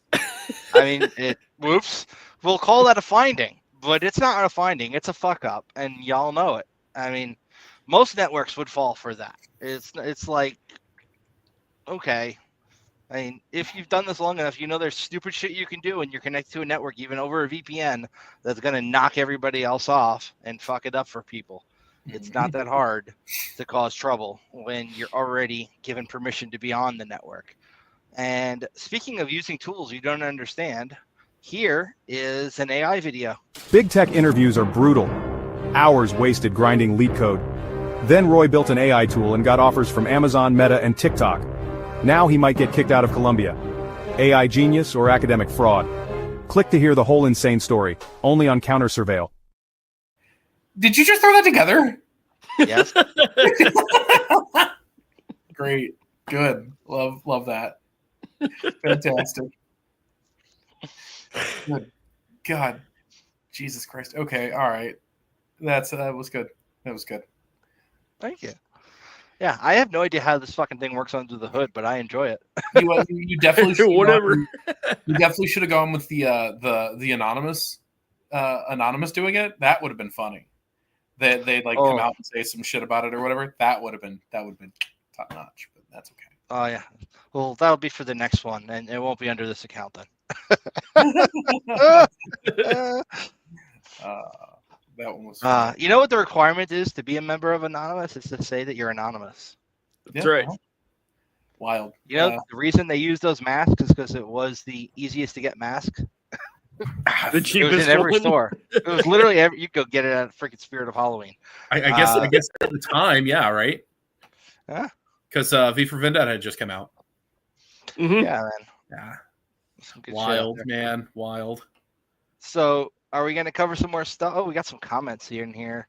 I mean, whoops. We'll call that a finding, but it's not a finding. It's a fuck up, and y'all know it. I mean, most networks would fall for that. It's like, okay. I mean, if you've done this long enough, you know there's stupid shit you can do when you're connected to a network, even over a VPN, that's going to knock everybody else off and fuck it up for people. It's not that hard to cause trouble when you're already given permission to be on the network. And speaking of using tools you don't understand, here is an AI video. Big tech interviews are brutal. Hours wasted grinding leet code. Then Roy built an AI tool and got offers from Amazon, Meta, and TikTok. Now he might get kicked out of Columbia. AI genius or academic fraud? Click to hear the whole insane story, only on CounterSurveil. Did you just throw that together? Yes. Great. Good. Love that. Fantastic. Good. God. Jesus Christ. Okay. All right. That was good. That was good. Thank you. Yeah, I have no idea how this fucking thing works under the hood, but I enjoy it. You definitely should Whatever. You definitely should have gone with the anonymous doing it. That would have been funny. They like come out and say some shit about it or whatever. That would have been top notch. But that's okay. Oh yeah. Well, that'll be for the next one, and it won't be under this account then. That one was fun. You know what the requirement is to be a member of Anonymous? Is to say that you're anonymous. That's right. Wild. You know, the reason they use those masks is because it was the easiest to get mask. The It was cheapest in every one. store. It was literally you could go get it at freaking Spirit of Halloween. I guess at the time, yeah, right? Huh? Because V for Vendetta had just come out. Mhm. Yeah, man. Yeah. Some good shit Wild, out there. man. Wild. So, are we going to cover some more stuff? Oh, we got some comments here and here.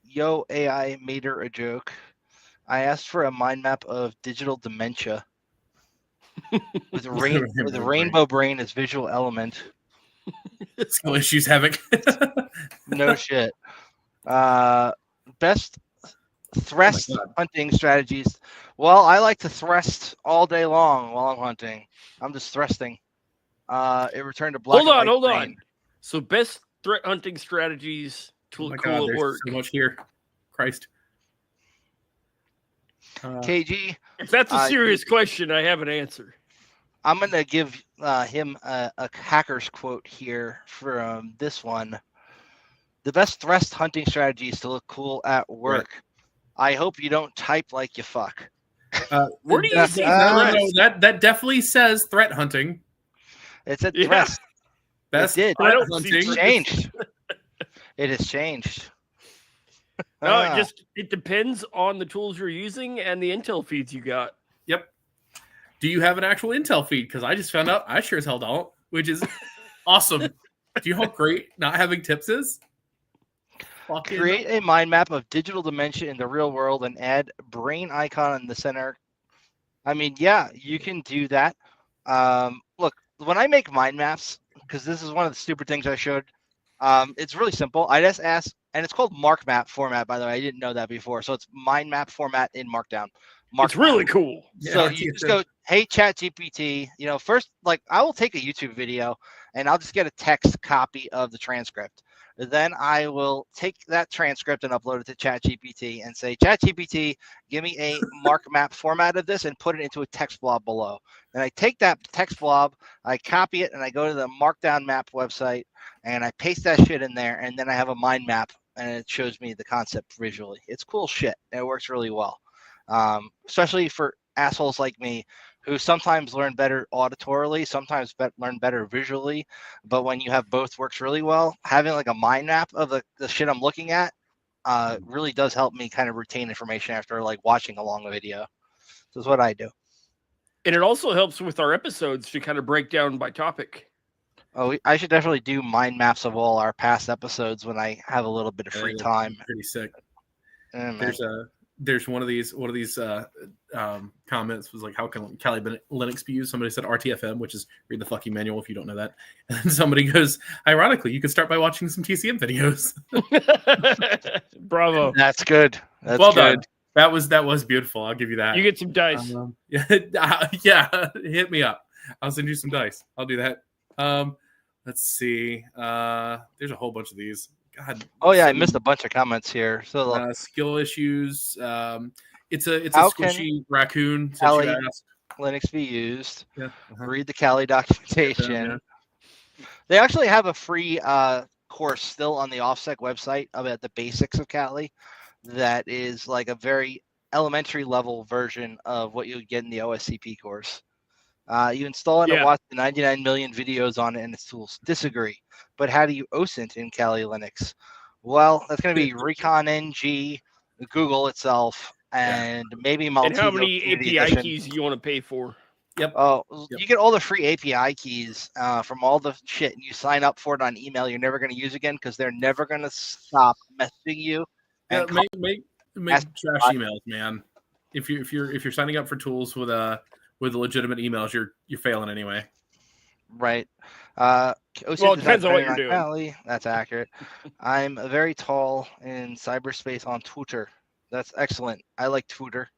Yo, AI made her a joke. I asked for a mind map of digital dementia with a rainbow brain as visual element. Skill issues havoc. No shit. Best thrust hunting strategies. Well, I like to thrust all day long while I'm hunting. I'm just thrusting. It returned to black. Hold on. So best threat hunting strategies to look cool at there's work. so much here. Christ. KG. If that's a serious question, I have an answer. I'm going to give him a hacker's quote here from this one. The best thrust hunting strategy is to look cool at work. Right. I hope you don't type like you fuck. Where do you see that definitely says threat hunting. It said thrust. Best it did. threat hunting. It's changed. It has changed. No, it depends on the tools you're using and the intel feeds you got. Yep. Do you have an actual intel feed? Because I just found out I sure as hell don't, which is awesome. Do you know how great not having tips is? Create a mind map of digital dementia in the real world and add brain icon in the center. I mean, yeah, you can do that. Look, when I make mind maps, because this is one of the stupid things I showed, it's really simple. I just ask, and it's called mark map format, by the way. I didn't know that before. So it's mind map format in Markdown. It's really cool. So you just go, hey, ChatGPT, first, like, I will take a YouTube video and I'll just get a text copy of the transcript. Then I will take that transcript and upload it to ChatGPT and say, ChatGPT, give me a mark map format of this and put it into a text blob below. And I take that text blob, I copy it, and I go to the Markdown map website and I paste that shit in there. And then I have a mind map and it shows me the concept visually. It's cool shit. And it works really well, especially for assholes like me who sometimes learn better auditorily, sometimes learn better visually. But when you have both, works really well. Having like a mind map of the shit I'm looking at really does help me kind of retain information after like watching a long video. So that's what I do. And it also helps with our episodes to kind of break down by topic. Oh, I should definitely do mind maps of all our past episodes when I have a little bit of free time. Pretty sick. There's one of these comments was like, how can Kali Linux be used? Somebody said RTFM, which is read the fucking manual if you don't know that. And then somebody goes, ironically, you could start by watching some TCM videos. Bravo. That's good. That's well good. Done. That was beautiful. I'll give you that. You get some dice. Yeah, hit me up. I'll send you some dice. I'll do that. Let's see. There's a whole bunch of these. God. Oh yeah, I missed a bunch of comments here. So skill issues. It's a squishy raccoon. Kali Linux be used. Yeah. Read the Kali documentation. Yeah. They actually have a free course still on the OffSec website about the basics of Kali. That is like a very elementary level version of what you would get in the OSCP course. You install it and Yeah. watch the 99 million videos on it and its tools. Disagree. But how do you OSINT in Kali Linux? Well, that's going to be Recon NG, Google itself, and maybe And Multi how many Community API Edition. keys you want to pay for? Yep. Oh, Yep. you get all the free API keys from all the shit, and you sign up for it on email. You're never going to use again because they're never going to stop messaging you. Yeah, And make ask- trash emails, man. If you're signing up for tools with legitimate emails, you're failing anyway. Right. Well, it depends on what you're doing. Kali. That's accurate. I'm very tall in cyberspace on Twitter. That's excellent. I like Twitter.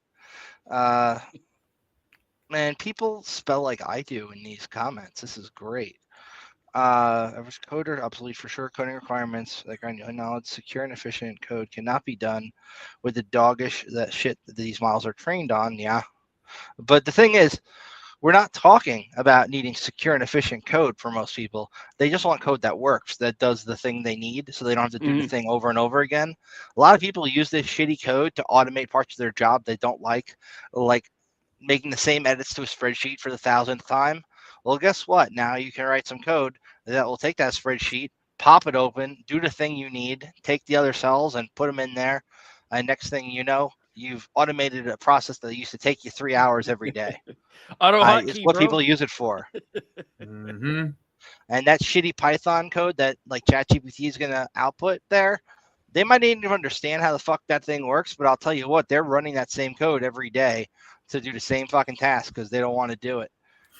Man, people spell like I do in these comments. This is great. Average coder, obsolete for sure. Coding requirements, like granular knowledge, secure and efficient code cannot be done with the doggish that shit that these models are trained on. Yeah. But the thing is, we're not talking about needing secure and efficient code for most people. They just want code that works, that does the thing they need, so they don't have to do the thing over and over again. A lot of people use this shitty code to automate parts of their job they don't like making the same edits to a spreadsheet for the 1,000th time. Well, guess what? Now you can write some code that will take that spreadsheet, pop it open, do the thing you need, take the other cells and put them in there. And next thing you know, you've automated a process that used to take you 3 hours every day. It's what people use it for. Mm-hmm. And that shitty Python code that like ChatGPT is going to output there, they might not even understand how the fuck that thing works, but I'll tell you what, they're running that same code every day to do the same fucking task because they don't want to do it.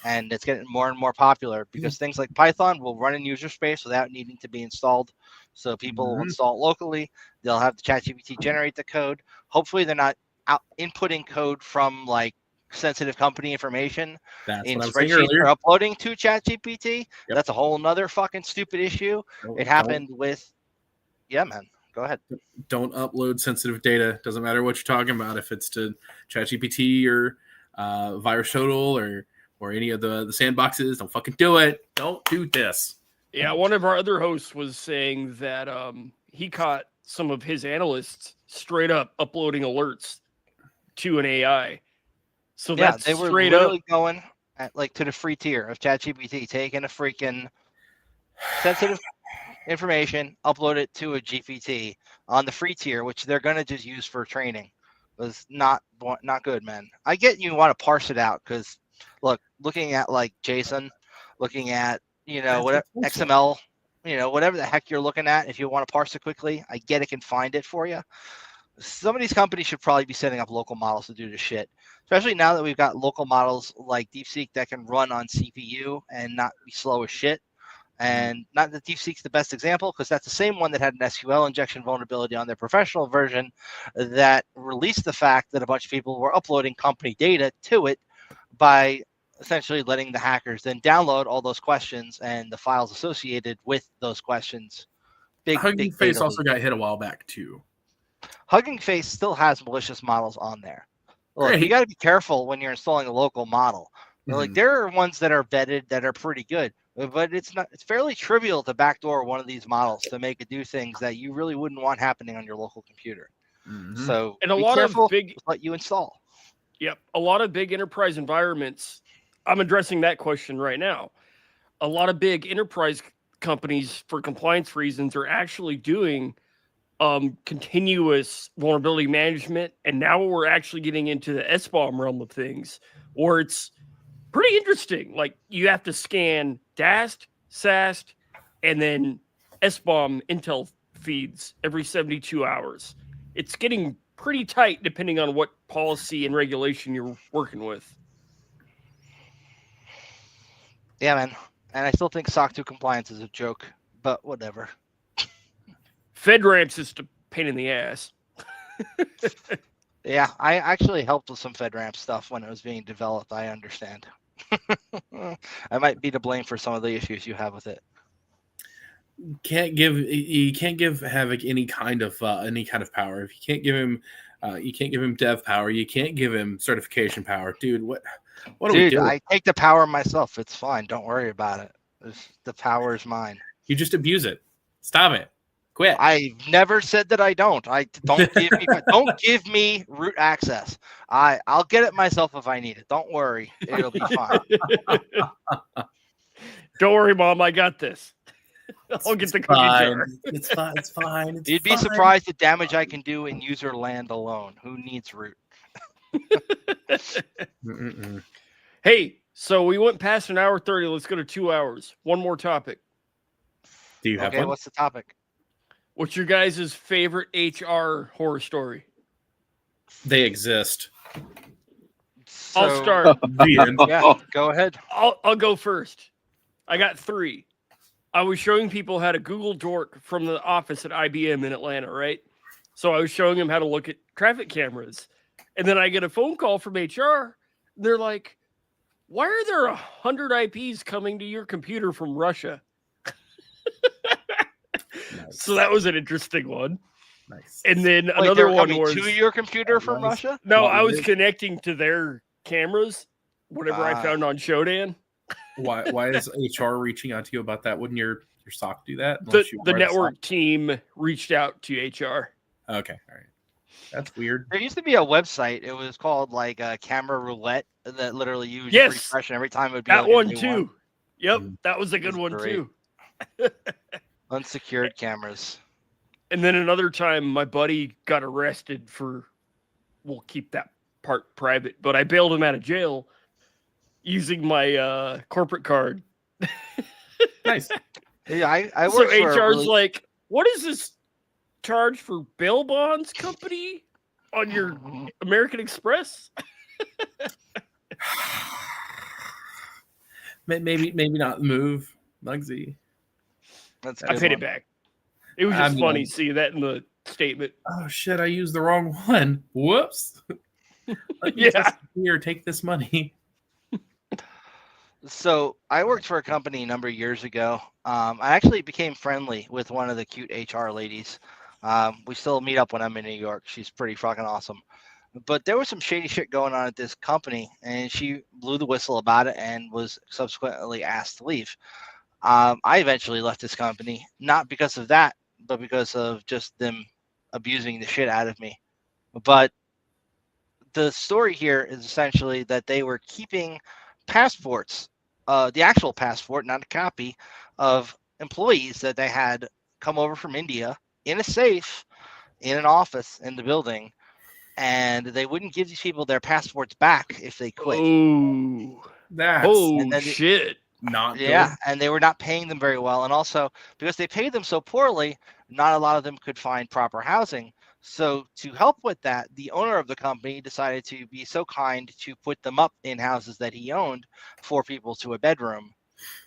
And it's getting more and more popular because things like Python will run in user space without needing to be installed. So people will install it locally. They'll have the ChatGPT generate the code. Hopefully they're not inputting code from like sensitive company information in spreadsheets or uploading to ChatGPT. Yep. That's a whole nother fucking stupid issue. It happened with, yeah, man. Go ahead. Don't upload sensitive data. Doesn't matter what you're talking about. If it's to ChatGPT or VirusTotal or any of the sandboxes, don't fucking do it. Don't do this. Yeah, one of our other hosts was saying that he caught some of his analysts straight up uploading alerts to an AI. So yeah, that's they were straight literally up going at, like to the free tier of ChatGPT, taking a freaking sensitive information, upload it to a GPT on the free tier, which they're gonna just use for training. Was not good, man. I get you want to parse it out because looking at like JSON, looking at whatever XML, whatever the heck you're looking at, if you want to parse it quickly, I get it can find it for you. Some of these companies should probably be setting up local models to do this shit, especially now that we've got local models like DeepSeek that can run on CPU and not be slow as shit. And not that DeepSeek's the best example, because that's the same one that had an SQL injection vulnerability on their professional version that released the fact that a bunch of people were uploading company data to it by essentially letting the hackers then download all those questions and the files associated with those questions. Hugging Face also got hit a while back too. Hugging Face still has malicious models on there. Look, you got to be careful when you're installing a local model. Like there are ones that are vetted that are pretty good, but it's fairly trivial to backdoor one of these models to make it do things that you really wouldn't want happening on your local computer. So and a lot of big what you install. Yep, a lot of big enterprise environments. I'm addressing that question right now. A lot of big enterprise companies, for compliance reasons, are actually doing continuous vulnerability management, and now we're actually getting into the SBOM realm of things, where it's pretty interesting. Like you have to scan DAST, SAST, and then SBOM intel feeds every 72 hours. It's getting pretty tight depending on what policy and regulation you're working with. Yeah, man. And I still think SOC 2 compliance is a joke, but whatever. FedRAMP's just a pain in the ass. Yeah, I actually helped with some FedRAMP stuff when it was being developed. I understand. I might be to blame for some of the issues you have with it. You can't give Havoc any kind of power. If you can't give him dev power, you can't give him certification power, dude. What are we doing? I take the power myself. It's fine. Don't worry about it. The power is mine. You just abuse it. Stop it. Quit. I've never said that I don't. Don't give me root access. I'll get it myself if I need it. Don't worry, it'll be fine. Don't worry, Mom. I got this. I'll get the cookie jar. It's fine. It's fine. You'd be surprised the damage I can do in user land alone. Who needs root? Hey, so we went past an hour 30. Let's go to 2 hours. One more topic. Do you have Okay, one? what's the topic? What's your guys' favorite HR horror story? They exist. I'll start. The end. Yeah, go ahead. I'll go first. I got 3. I was showing people how to Google dork from the office at IBM in Atlanta, right? So I was showing them how to look at traffic cameras. And then I get a phone call from HR. They're like, why are there 100 IPs coming to your computer from Russia? Nice. So that was an interesting one. Nice. And then Wait, another they were one coming was to your computer from Russia? no, What I was is- connecting to their cameras, whatever I found on Shodan. Why is HR reaching out to you about that? Wouldn't your SOC do that? The unless you are network team reached out to HR. SOC? Okay, all right. That's weird. There used to be a website. It was called like Camera Roulette that literally you just Yes. refresh and every time it would be That like a one new too. Yep, Mhm. that was a good That's one great. too. Unsecured cameras. And then another time, my buddy got arrested for. We'll keep that part private, but I bailed him out of jail using my corporate card. Nice. Yeah, I So worked for a HR's really- like, what is this charge for bail bonds company on your American Express? Maybe not move, Muggsy. That's a I good paid one. it back. It was I just mean, funny seeing that in the statement. Oh shit! I used the wrong one. Whoops. Let me Yeah. just here take this money. So I worked for a company a number of years ago. I actually became friendly with one of the cute HR ladies. We still meet up when I'm in New York. She's pretty fucking awesome. But there was some shady shit going on at this company, and she blew the whistle about it and was subsequently asked to leave. I eventually left this company, not because of that, but because of just them abusing the shit out of me. But the story here is essentially that they were keeping passports, the actual passport, not a copy, of employees that they had come over from India in a safe in an office in the building, and they wouldn't give these people their passports back if they quit. Oh, That's oh then shit! not good. Yeah, and they were not paying them very well, and also because they paid them so poorly, not a lot of them could find proper housing. So to help with that, the owner of the company decided to be so kind to put them up in houses that he owned, 4 people to a bedroom.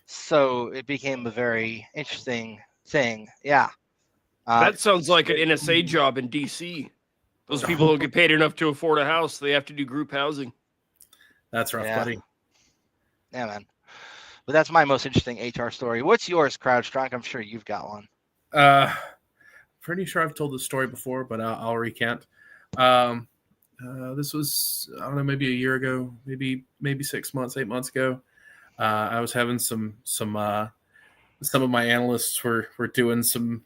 So it became a very interesting thing. Yeah. That sounds like an NSA job in DC. Those people don't get paid enough to afford a house. They have to do group housing. That's rough, Yeah. buddy. Yeah, man. But that's my most interesting HR story. What's yours, CrowdStrike? I'm sure you've got one. Pretty sure I've told this story before, but I'll recant. This was, I don't know, maybe a year ago, maybe 6 months, 8 months ago. I was having some of my analysts were doing some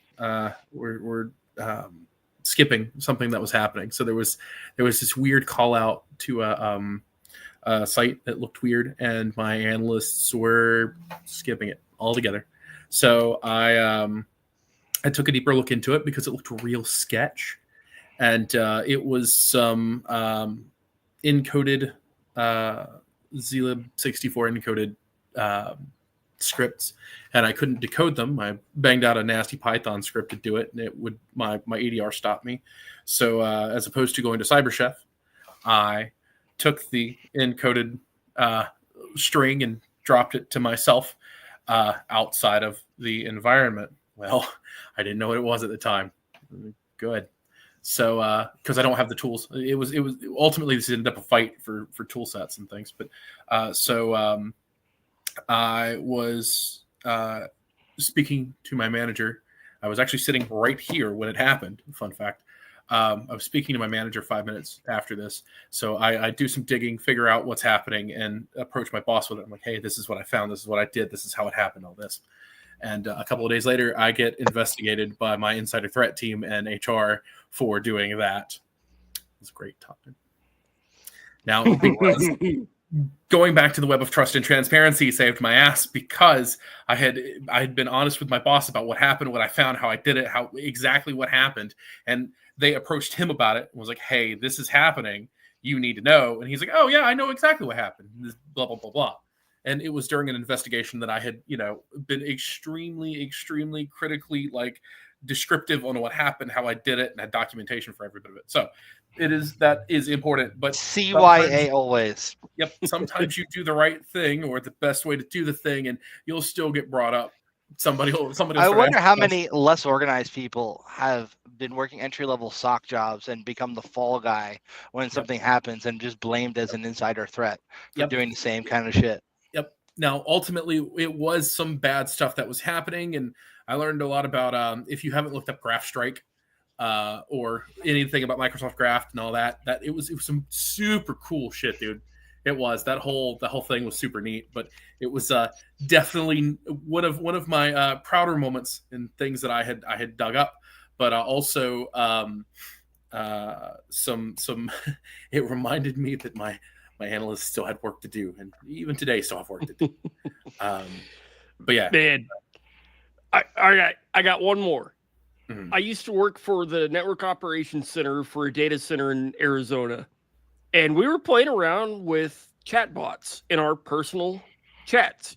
were skipping something that was happening. So there was this weird call out to a site that looked weird, and my analysts were skipping it altogether. So I took a deeper look into it because it looked real sketch, and it was some encoded zlib 64 encoded scripts, and I couldn't decode them. I banged out a nasty Python script to do it, and it would my ADR stopped me. So as opposed to going to CyberChef, I took the encoded string and dropped it to myself outside of the environment. Well, I didn't know what it was at the time. Good. So because I don't have the tools, it was ultimately this ended up a fight for tool sets and things. But I was speaking to my manager. I was actually sitting right here when it happened. Fun fact. I was speaking to my manager 5 minutes after this. So I do some digging, figure out what's happening, and approach my boss with it. I'm like, hey, this is what I found. This is what I did. This is how it happened, all this. And a couple of days later, I get investigated by my insider threat team and HR for doing that. It's a great topic. Now, because going back to the web of trust and transparency saved my ass, because I had been honest with my boss about what happened, what I found, how I did it, how exactly what happened, and they approached him about it and was like, "Hey, this is happening. You need to know." And he's like, "Oh yeah, I know exactly what happened." Blah blah blah blah. And it was during an investigation that I had, been extremely critically descriptive on what happened, how I did it, and had documentation for every bit of it. So that is important. But CYA always. Yep. Sometimes you do the right thing or the best way to do the thing, and you'll still get brought up. Somebody will I wonder how many less organized people have been working entry-level SOC jobs and become the fall guy when something happens and just blamed as an insider threat for doing the same kind of shit. Yep. Now, ultimately, it was some bad stuff that was happening, and I learned a lot about if you haven't looked up Graph Strike or anything about Microsoft Graph and all that it was some super cool shit, dude. It was the whole thing was super neat, but it was definitely one of my prouder moments and things that I had dug up, but also some it reminded me that my analysts still had work to do, and even today still have work to do. But yeah, man, I got one more. Mm-hmm. I used to work for the Network Operations Center for a data center in Arizona. And we were playing around with chatbots in our personal chats,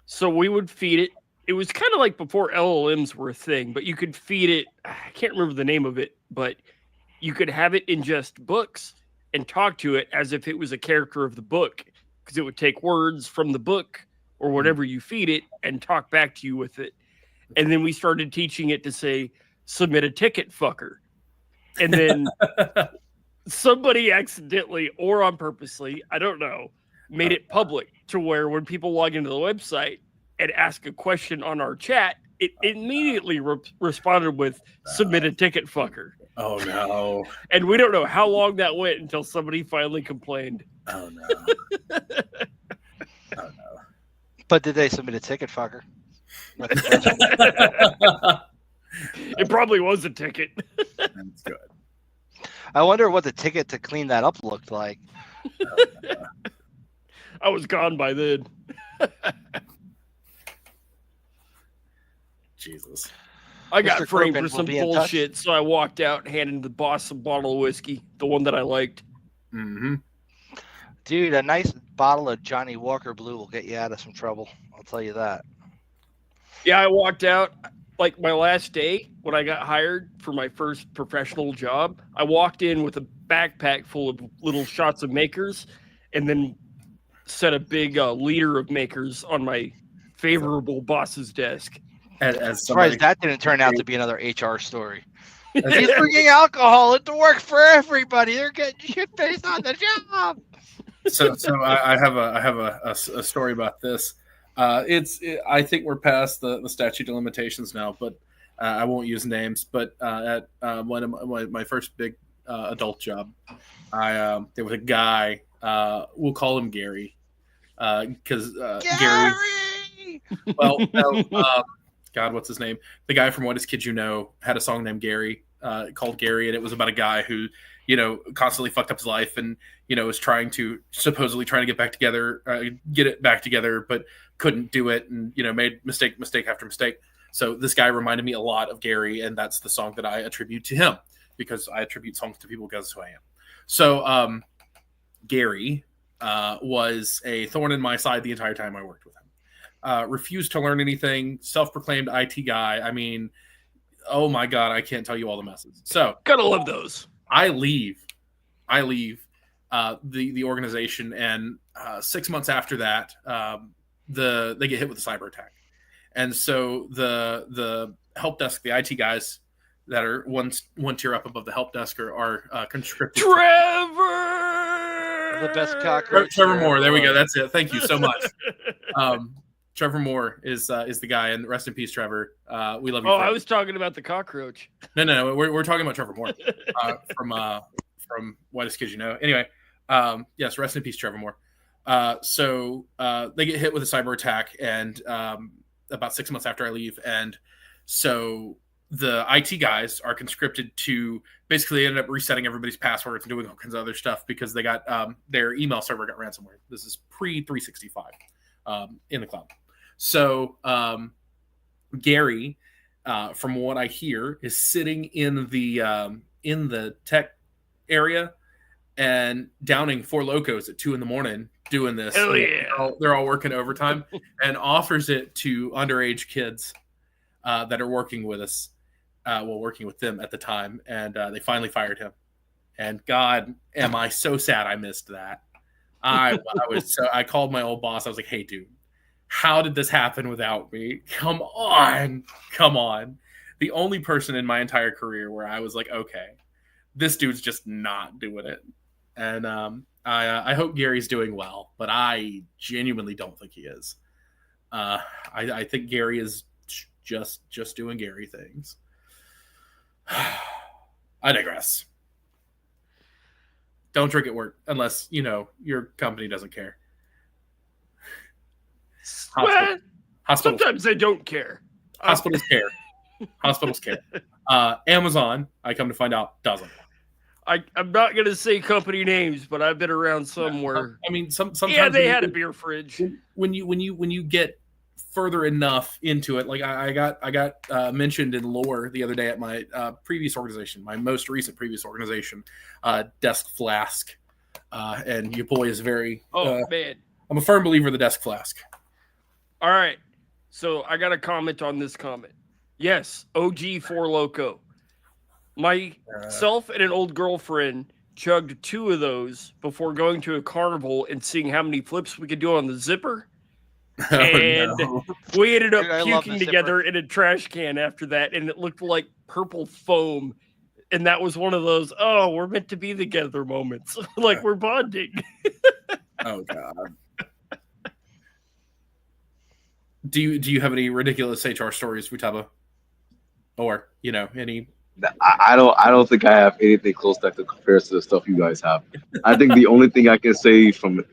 So we would feed it. It was kind of like before LLMs were a thing, but you could feed it. I can't remember the name of it, but you could have it ingest books and talk to it as if it was a character of the book, because it would take words from the book or whatever you feed it and talk back to you with it. And then we started teaching it to say, "Submit a ticket, fucker." And then somebody accidentally or on purposely, I don't know, made it public to where when people log into the website and ask a question on our chat, it immediately responded with "Submit a ticket, fucker." Oh no. And we don't know how long that went until somebody finally complained. Oh no. Oh no. But did they submit a ticket, fucker? It probably was a ticket. That's good. I wonder what the ticket to clean that up looked like. I was gone by then. Jesus. I got Mr. framed Corbin for some will be in bullshit, so I walked out handing the boss a bottle of whiskey, the one that I liked. Mm-hmm. Dude, a nice bottle of Johnny Walker Blue will get you out of some trouble. I'll tell you that. Yeah, I walked out like my last day when I got hired for my first professional job. I walked in with a backpack full of little shots of Makers and then set a big liter of Makers on my favorable boss's desk. As Surprised that didn't turn out to be another HR story. He's bringing alcohol into work for everybody. They're getting shit faced on the job. So I have a story about this. I think we're past the statute of limitations now, but I won't use names. But at one of my first big adult job, there was a guy. We'll call him Gary, because Gary. Well, no, God, what's his name? The guy from What Is Kid You Know had a song named Gary, called Gary, and it was about a guy who, constantly fucked up his life and, was supposedly trying to get it back together, but couldn't do it and, made mistake after mistake. So this guy reminded me a lot of Gary, and that's the song that I attribute to him, because I attribute songs to people because that's who I am. So Gary was a thorn in my side the entire time I worked with him. Refused to learn anything, self-proclaimed IT guy. I mean, oh my God, I can't tell you all the messes. So Gotta love those. I leave the organization, and 6 months after that, they get hit with a cyber attack. And so the help desk, the IT guys that are one tier up above the help desk are conscripted. Trevor! The best cockroach. Trevor Moore. There we go. That's it. Thank you so much. Trevor Moore is the guy, and rest in peace, Trevor. We love you. Oh, I was talking about the cockroach. No. We're talking about Trevor Moore from What Is Kid You Know. Anyway, yes, rest in peace, Trevor Moore. So they get hit with a cyber attack, and about 6 months after I leave, and so the IT guys are conscripted to basically end up resetting everybody's passwords and doing all kinds of other stuff because they got their email server got ransomware. This is pre 365 in the cloud. So Gary, from what I hear, is sitting in the tech area and downing 4 Locos at 2 a.m. doing this. Hell yeah. They're all working overtime and offers it to underage kids that are working with us. Working with them at the time, and they finally fired him. And God, am I so sad I missed that. I called my old boss. I was like, "Hey, dude, how did this happen without me? Come on. The only person in my entire career where I was like, okay, this dude's just not doing it." And I hope Gary's doing well, but I genuinely don't think he is. I think Gary is just doing Gary things. I digress. Don't drink at work unless, your company doesn't care. Well, Hospitals. sometimes they don't care. Hospitals care. Hospitals care. Amazon, I come to find out, doesn't. I'm not going to say company names, but I've been around somewhere. I mean, sometimes they had a beer fridge. When you get further enough into it, like I got mentioned in lore the other day at my previous organization, my most recent previous organization, Desk Flask, and your boy is very. Man, I'm a firm believer of the Desk Flask. All right, so I got a comment on this comment. Yes, OG 4 Loco. Myself and an old girlfriend chugged 2 of those before going to a carnival and seeing how many flips we could do on the zipper. And we ended up puking together in a trash can after that, and it looked like purple foam. And that was one of those, we're meant to be together moments. Like we're bonding. Oh, God. Do you have any ridiculous HR stories, Futaba? Or, any... I don't think I have anything close that compares to the stuff you guys have. I think the only thing I can say from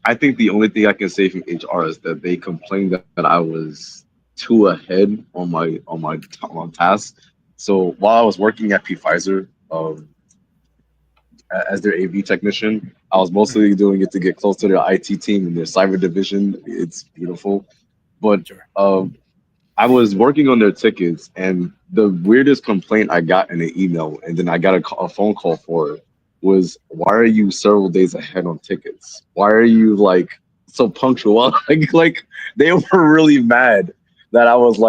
HR is that they complained that I was too ahead on my tasks. So while I was working at Pfizer as their AV technician, I was mostly doing it to get close to their IT team and their cyber division. It's beautiful, but I was working on their tickets, and the weirdest complaint I got in an email, and then I got a phone call for it, was, why are you several days ahead on tickets? Why are you so punctual? like they were really mad that I was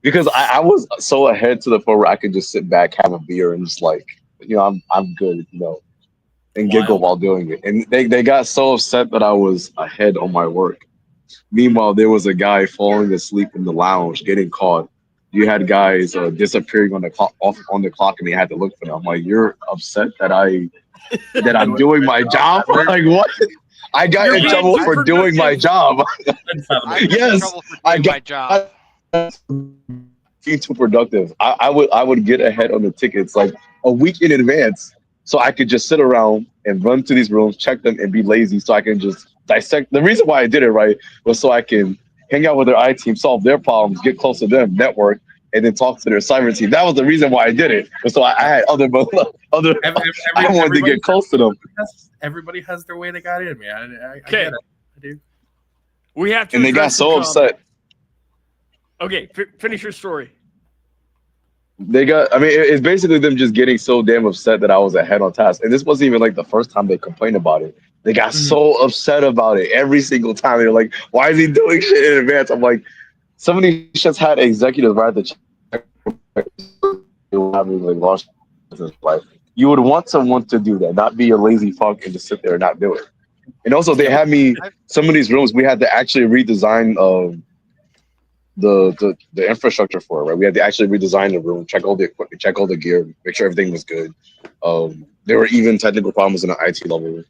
because I was so ahead to the point where I could just sit back, have a beer, and just I'm good, and giggle while doing it. And they got so upset that I was ahead on my work. Meanwhile, there was a guy falling asleep in the lounge, getting caught. You had guys disappearing on the clock, and they had to look for them. I'm like, you're upset that I'm doing my job? Like, what? I got in trouble for doing my job. Yes, I got my job. Being too productive. I would get ahead on the tickets like a week in advance, so I could just sit around and run to these rooms, check them, and be lazy, so I can just dissect. The reason why I did it was so I can hang out with their IT team, solve their problems, get close to them, network, and then talk to their cyber team. That was the reason why I did it. So I had other. I wanted to get close to them. Everybody has their way they got in, man. I get it. I do. We have to. And they got so upset. Okay, finish your story. It's basically them just getting so damn upset that I was ahead on task. And this wasn't even the first time they complained about it. They got so upset about it every single time. They're like, why is he doing shit in advance? I'm like, some of these shits had executives right at the check. You would want someone to do that, not be a lazy fuck and just sit there and not do it. And also, they had me, some of these rooms, we had to actually redesign the infrastructure for it, right? We had to actually redesign the room, check all the equipment, check all the gear, make sure everything was good. There were even technical problems in the IT level.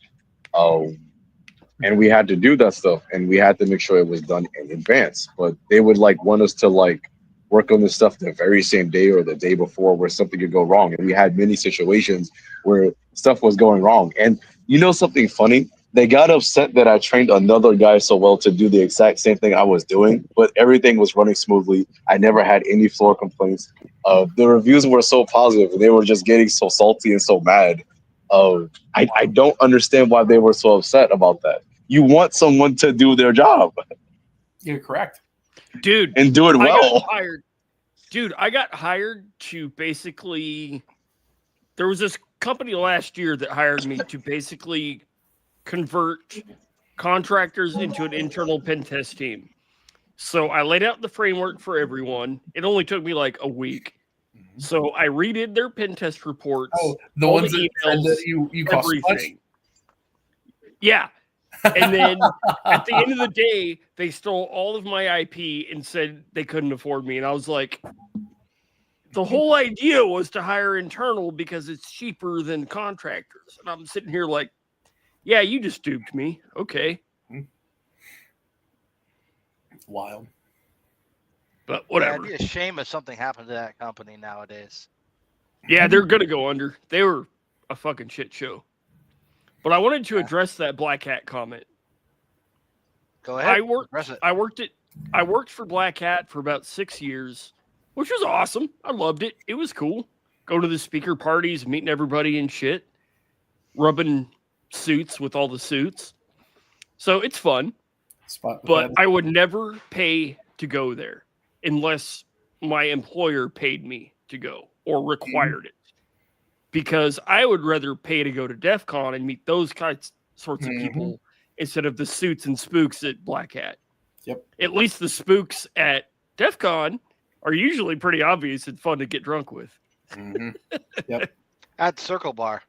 And we had to do that stuff, and we had to make sure it was done in advance. But they would want us to work on this stuff the very same day or the day before, where something could go wrong. And we had many situations where stuff was going wrong. And something funny, They got upset that I trained another guy so well to do the exact same thing I was doing, but everything was running smoothly. I never had any floor complaints. The reviews were so positive. They were just getting so salty and so mad. I don't understand why they were so upset about that. You want someone to do their job. You're correct. Dude, and do it I got well. hired. Dude, I got hired to basically. There was this company last year that hired me to basically convert contractors into an internal pen test team. So I laid out the framework for everyone. It only took me like a week. So I redid their pen test reports. Oh, the all ones the that said emails, that you cost much? everything. Yeah. And then at the end of the day, they stole all of my IP and said they couldn't afford me. And I was like, the whole idea was to hire internal because it's cheaper than contractors. And I'm sitting here like, yeah, you just duped me. Okay. Wild. But whatever. Yeah, it'd be a shame if something happened to that company nowadays. Yeah, they're going to go under. They were a fucking shit show. But I wanted to address that Black Hat comment. Go ahead. I worked for Black Hat for about 6 years, which was awesome. I loved it. It was cool. Go to the speaker parties, meeting everybody and shit, rubbing suits with all the suits. So it's fun. But I would never pay to go there unless my employer paid me to go or required it. Because I would rather pay to go to DEF CON and meet those sorts of people instead of the suits and spooks at Black Hat. Yep. At least the spooks at DEF CON are usually pretty obvious and fun to get drunk with. Yep. At Circle Bar.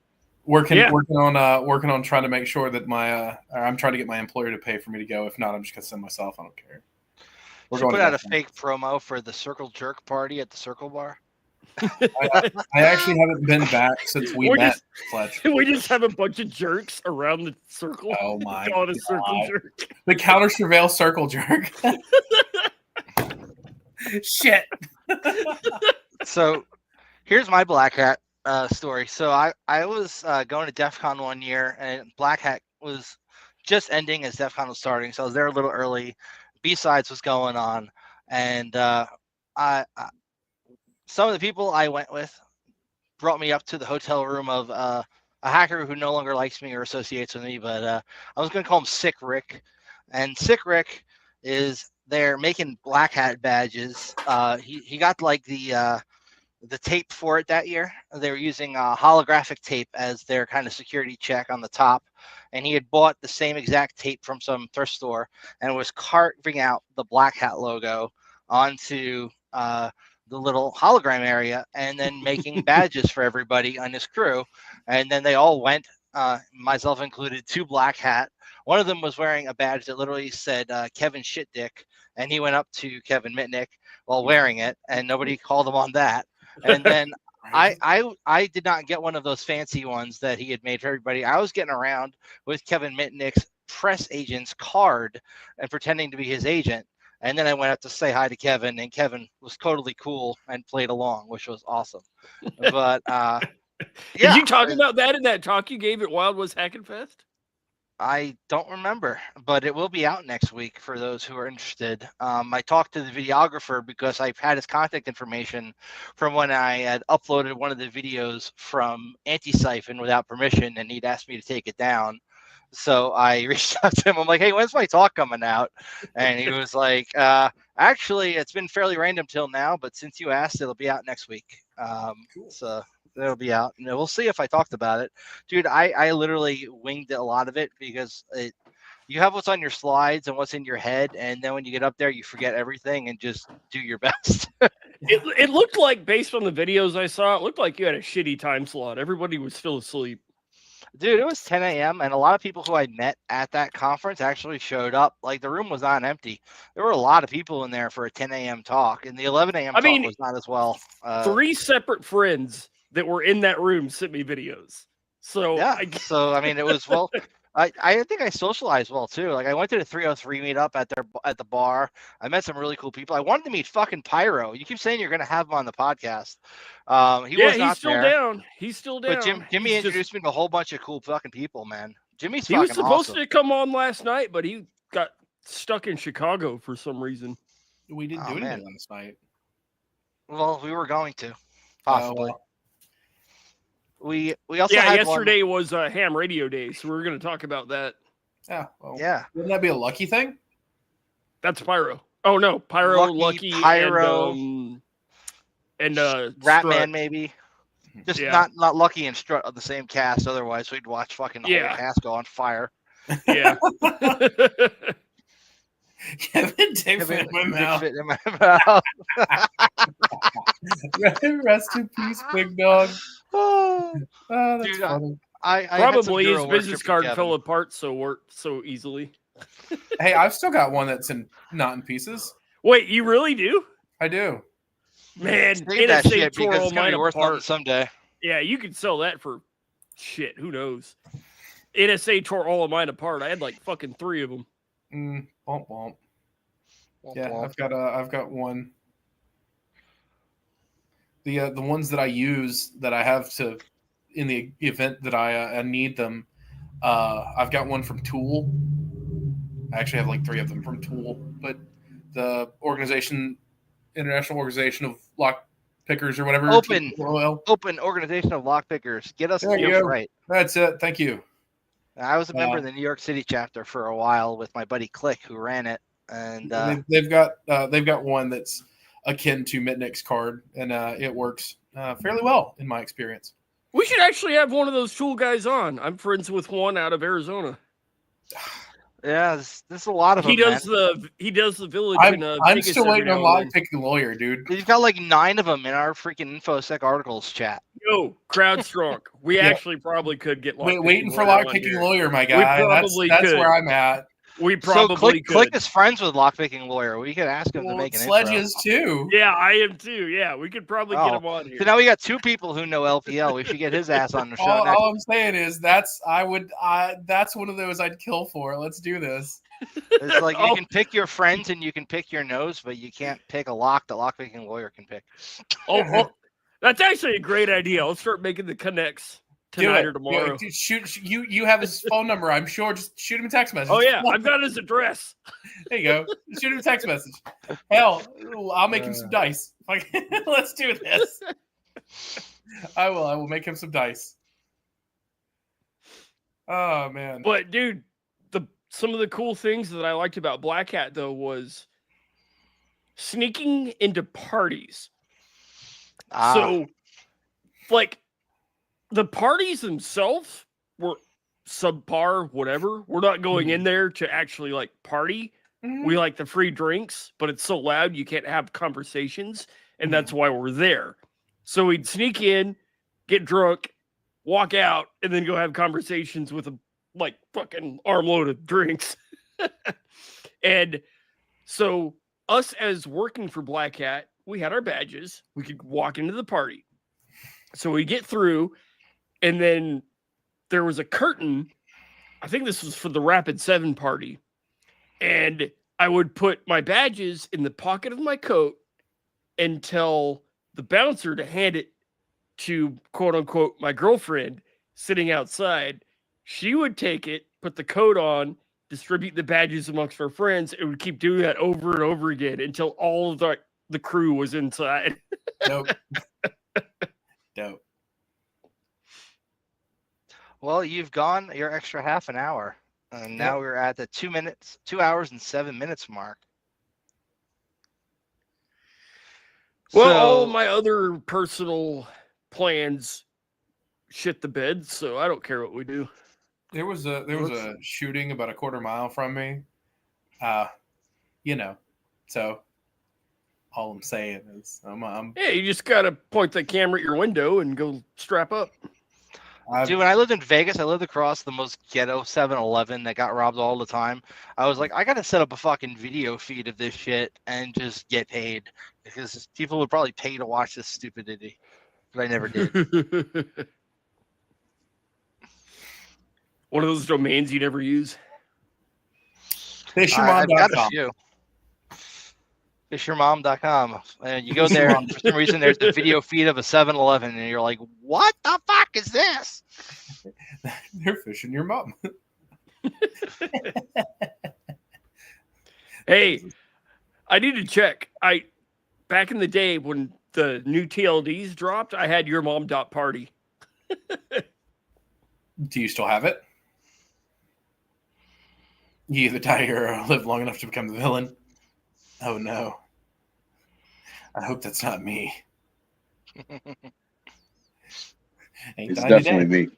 Working on trying to make sure that I'm trying to get my employer to pay for me to go. If not, I'm just gonna send myself. I don't care. Should put out a fake promo for the Circle Jerk party at the Circle Bar. I actually haven't been back since we met, Fletch. We just have a bunch of jerks around the circle. Oh my Call it a God. circle jerk. The CounterSurveil circle jerk. Shit. So here's my Black Hat story. So I was going to DEF CON one year, and Black Hat was just ending as DEF CON was starting. So I was there a little early. B-Sides was going on. And some of the people I went with brought me up to the hotel room of a hacker who no longer likes me or associates with me, but I was going to call him Sick Rick. And Sick Rick is there making Black Hat badges. He got like the tape for it that year. They were using holographic tape as their kind of security check on the top. And he had bought the same exact tape from some thrift store and was carving out the Black Hat logo onto the little hologram area and then making badges for everybody on his crew. And then they all went, myself included, to Black Hat. One of them was wearing a badge that literally said Kevin Shitdick, and he went up to Kevin Mitnick while wearing it, and nobody called him on that. And then I did not get one of those fancy ones that he had made for everybody. I was getting around with Kevin Mitnick's press agent's card and pretending to be his agent. And then I went up to say hi to Kevin, and Kevin was totally cool and played along, which was awesome. But Did you talk about that in that talk you gave at Wild West Hackin' Fest? I don't remember, but it will be out next week for those who are interested. I talked to the videographer because I've had his contact information from when I had uploaded one of the videos from Anti-Siphon without permission, and he'd asked me to take it down. So I reached out to him. I'm like, hey, when's my talk coming out? And he was like, actually, it's been fairly random till now, but since you asked, it'll be out next week. Cool. So it'll be out. And we'll see if I talked about it. Dude, I literally winged a lot of it because you have what's on your slides and what's in your head. And then when you get up there, you forget everything and just do your best. It looked like, based on the videos I saw, it looked like you had a shitty time slot. Everybody was still asleep. Dude, it was 10 a.m. and a lot of people who I met at that conference actually showed up. Like, the room was not empty. There were a lot of people in there for a 10 a.m. talk, and the 11 a.m. talk was not as well. 3 separate friends that were in that room sent me videos. So yeah, it was well. I think I socialized well too. Like, I went to the 303 meetup at the bar. I met some really cool people. I wanted to meet fucking Pyro. You keep saying you're going to have him on the podcast. He's still down. He's still down. But Jimmy introduced me to a whole bunch of cool fucking people, man. Jimmy's He was fucking supposed awesome. to come on last night, but he got stuck in Chicago for some reason. We didn't Oh, do anything man. last night. Well, we were going to, possibly. well. We also Yeah, had yesterday was Ham Radio Day, so we were going to talk about that. Yeah. Well, one. Yeah, wouldn't that be a lucky thing? That's Pyro. Oh no, Pyro, Lucky, Lucky, Pyro, and Ratman Strut. maybe. Just Yeah. not Lucky and Strut on the same cast. Otherwise, we'd watch fucking the Yeah. whole cast go on fire. Yeah. Kevin Dick fit in my mouth. Fit in my mouth. Rest in peace, big dog. Oh, Oh, that's Dude, funny. I had some Probably his Euro business worship card with fell Kevin. apart so easily. Hey, I've still got one that's not in pieces. Wait, you really do? I do. Man, Save that NSA shit tore because all it's gonna mine be worth nothing apart. someday. Yeah, you could sell that for shit. Who knows? NSA tore all of mine apart. I had like fucking 3 of them. Womp womp. Womp Yeah, womp. I've got one. The ones that I use that I have to in the event that I need them. I've got one from Tool. I actually have like 3 of them from Tool, but the International Organization of Lock Pickers or whatever. Open. TOL. Open organization of lockpickers. Get us There you deals go. right. That's it. Thank you. I was a member of the New York City chapter for a while with my buddy Click, who ran it, and They've got one that's akin to Mitnick's card, and it works fairly well in my experience. We should actually have one of those Tool guys on. I'm friends with one out of Arizona. yeah, there's a lot of He them. does the village in I'm Vegas still every waiting on now Lock and then. Picking Lawyer, dude. We've got like 9 of them in our freaking InfoSec articles chat. Yo, crowd strong. We Yeah. actually probably could get Waiting for Lawyer Lock on Picking here. Lawyer, my guy. That's probably that's could. where I'm at. We So probably Click could. is friends with Lockpicking Lawyer. We could ask him to Well, make an Sledge intro. is too. Yeah, I am too. Yeah, we could probably get Oh. him on here. So now we got 2 people who know LPL. We should get his ass on the show All, next. all I'm saying is that's one of those I'd kill for. Let's do this. It's like Oh. you can pick your friends and you can pick your nose, but you can't pick a lock that Lockpicking Lawyer can pick. Oh, that's actually a great idea. I'll start making the connects Do tonight it. or tomorrow. Dude, shoot you have his phone number, I'm sure. Just shoot him a text message. Oh yeah, I've got his address. There you go. Shoot him a text message. Hell, I'll make him some dice. Like, let's do this. I will make him some dice. Oh man. But dude, some of the cool things that I liked about Black Hat though was sneaking into parties. So, like, the parties themselves were subpar, whatever. We're not going in there to actually like party. We like the free drinks, but it's so loud you can't have conversations, and that's why we're there. So we'd sneak in, get drunk, walk out, and then go have conversations with a like fucking armload of drinks. And so us as working for Black Hat, we had our badges. We could walk into the party. So we get through, and then there was a curtain. I think this was for the Rapid 7 party. And I would put my badges in the pocket of my coat and tell the bouncer to hand it to, quote unquote, my girlfriend sitting outside. She would take it, put the coat on, distribute the badges amongst our friends, and would keep doing that over and over again until all of the crew was inside. Dope. Dope. Well, you've gone your extra half an hour, and now we're at the 2 hours and 7 minutes mark. Well, all my other personal plans shit the bed, so I don't care what we do. There was a shooting about a quarter mile from me. So all I'm saying is I'm Yeah, you just gotta point the camera at your window and go strap up. Dude, when I lived in Vegas, I lived across the most ghetto 7-Eleven that got robbed all the time. I was like, I gotta set up a fucking video feed of this shit and just get paid, because people would probably pay to watch this stupidity, but I never did. One of those domains you never use. I've got a FishYourMom.com. few. FishYourMom.com. And you go there, and for some reason, there's the video feed of a 7-Eleven, and you're like, what the fuck is this? They're fishing your mom. Hey, I need to check. Back in the day when the new TLDs dropped, I had your mom.party. Do you still have it? You either die or live long enough to become the villain. Oh no. I hope that's not me. Ain't It's dying definitely today. me.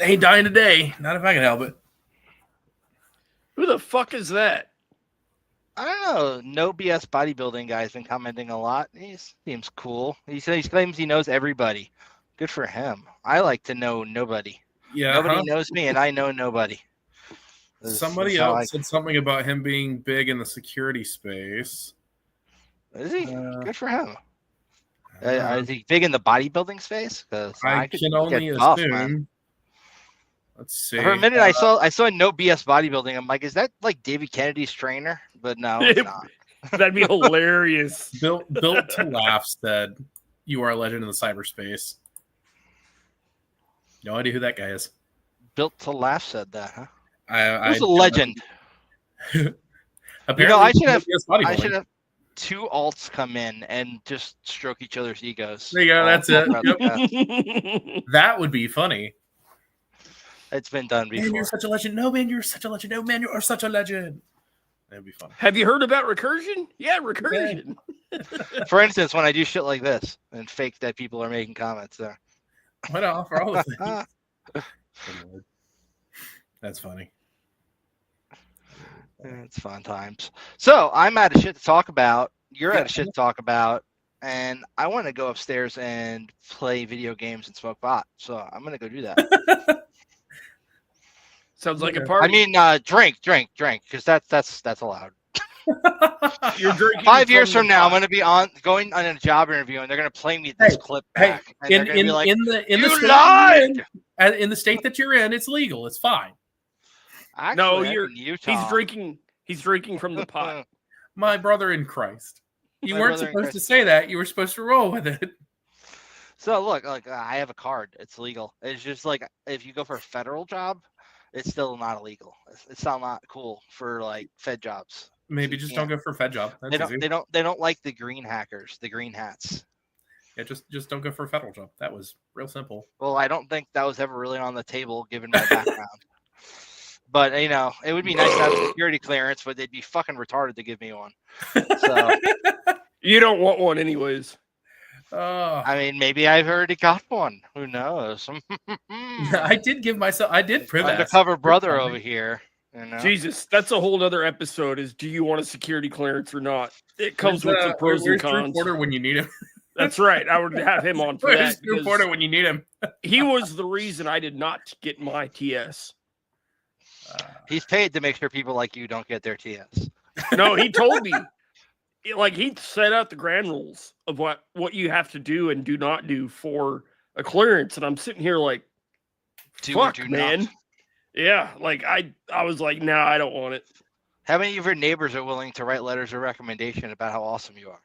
Ain't dying today. Not if I can help it. Who the fuck is that? I don't know. No BS bodybuilding guy's been commenting a lot. He seems cool. He claims he knows everybody. Good for him. I like to know nobody. Yeah. Nobody knows me, and I know nobody. Somebody That's how else said something about him being big in the security space. Is he? Uh, Good for him. Is he big in the bodybuilding space? Because I could can get only buff, assume. man. Let's see. For a minute, I saw No BS bodybuilding. I'm like, is that like David Kennedy's trainer? But no, it's not. That'd be hilarious. Built to Laugh said, "You are a legend in the cyberspace." No idea who that guy is. Built to Laugh said that, huh? Who's Who's a legend? Apparently, I should have bodybuilding. 2 alts come in and just stroke each other's egos. There you go. All That's it. throughout the cast. That would be funny. It's been done before. Man, you're such a legend. No, man, you're such a legend. No, man, you are such a legend. That'd be fun. Have you heard about recursion? Yeah, recursion. For instance, when I do shit like this and fake that people are making comments there. Why not offer all the things? Good Lord. That's funny. It's fun times. So I'm out of shit to talk about. You're out of shit to talk about. And I want to go upstairs and play video games and smoke pot. So I'm going to go do that. Sounds like a party. I mean, drink, because that's allowed. You're drinking 5 years from now, I'm going to be going on a job interview, and they're going to play me this clip back. And they're going to be like, "You lied!" In the state that you're in, it's legal. It's fine. Actually, No, I'm in Utah. He's drinking from the pot. My brother in Christ. You My weren't brother in supposed to Christ. say that. You were supposed to roll with it. So look, I have a card. It's legal. It's just like if you go for a federal job, it's still not illegal. It's still not cool for like Fed jobs. Maybe just don't go for a Fed job. That's easy. They don't like the green hackers, the green hats. Yeah, just don't go for a federal job. That was real simple. Well, I don't think that was ever really on the table given my background. But it would be nice to have security clearance, but they'd be fucking retarded to give me one. So You don't want one anyways. I mean, maybe I've already got one. Who knows? I did prove that. Undercover brother over here. Jesus, that's a whole other episode. Is do you want a security clearance or not? It comes with the pros and where's Drew cons. Porter when you need him? That's right. I would have him on for Where's that. Drew Porter when you need him? He was the reason I did not get my TS. He's paid to make sure people like you don't get their TS. No, he told me. He set out the grand rules of what you have to do and do not do for a clearance, and I'm sitting here like, fuck, man. Not. Yeah, I was like, nah, I don't want it. How many of your neighbors are willing to write letters of recommendation about how awesome you are?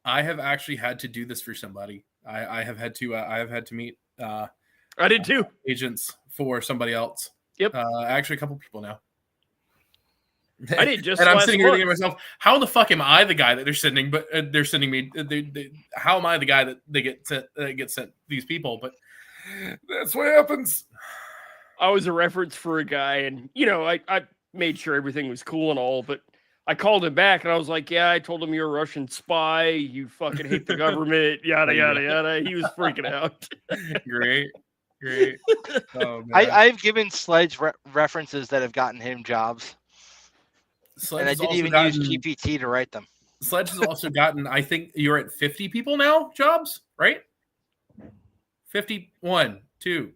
I have actually had to do this for somebody. I have had to meet. I did too. Agents for somebody else. Yep. Actually, a couple people now. I did just. And I'm last sitting here month. thinking to myself, how the fuck am I the guy that they're sending? But they're sending me. How am I the guy that they get sent these people? But that's what happens. I was a reference for a guy, and I made sure everything was cool and all, but I called him back and I was like, yeah, I told him you're a Russian spy. You fucking hate the government. Yada, yada, yada. He was freaking out. Great. Oh, I've given Sledge references that have gotten him jobs. Sledge and I didn't even use GPT to write them. Sledge has also gotten, I think you're at 50 people now, jobs, right? 51, 2.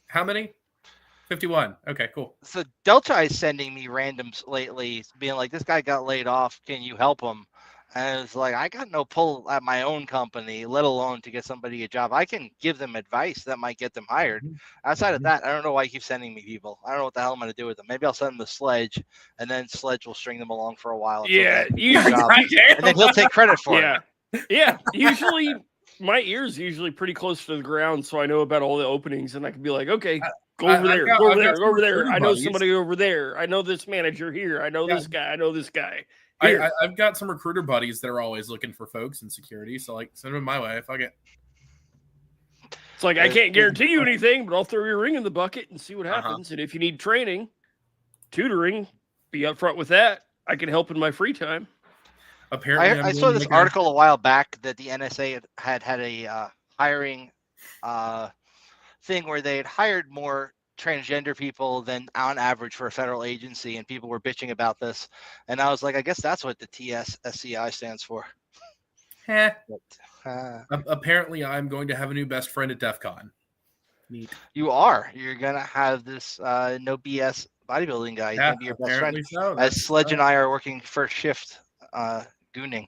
How many? 51. Okay, cool. So Delta is sending me randoms lately, being like, this guy got laid off. Can you help him? And it's like, I got no pull at my own company, let alone to get somebody a job. I can give them advice that might get them hired. Outside of that, I don't know why he keeps sending me people. I don't know what the hell I'm going to do with them. Maybe I'll send them to Sledge, and then Sledge will string them along for a while. Yeah, and then he'll take credit for it. Yeah, usually my ear's usually pretty close to the ground, so I know about all the openings, and I can be like, okay, Go over there. Go over there. Go over there. I know buddies. somebody over there. I know this manager here. I know this guy. I know this guy. I've got some recruiter buddies that are always looking for folks in security. So like, send them my way. Fuck it. It's like I can't guarantee you anything, but I'll throw your ring in the bucket and see what happens. And if you need training, tutoring, be upfront with that. I can help in my free time. Apparently, I saw this article a while back that the NSA had a hiring thing where they had hired more transgender people than on average for a federal agency, and people were bitching about this. And I was like, I guess that's what the TSSCI stands for. Apparently, I'm going to have a new best friend at DEF CON. Neat. You are. You're gonna have this no BS bodybuilding guy. He's gonna be your best friend. So. As Sledge and I are working first shift gooning.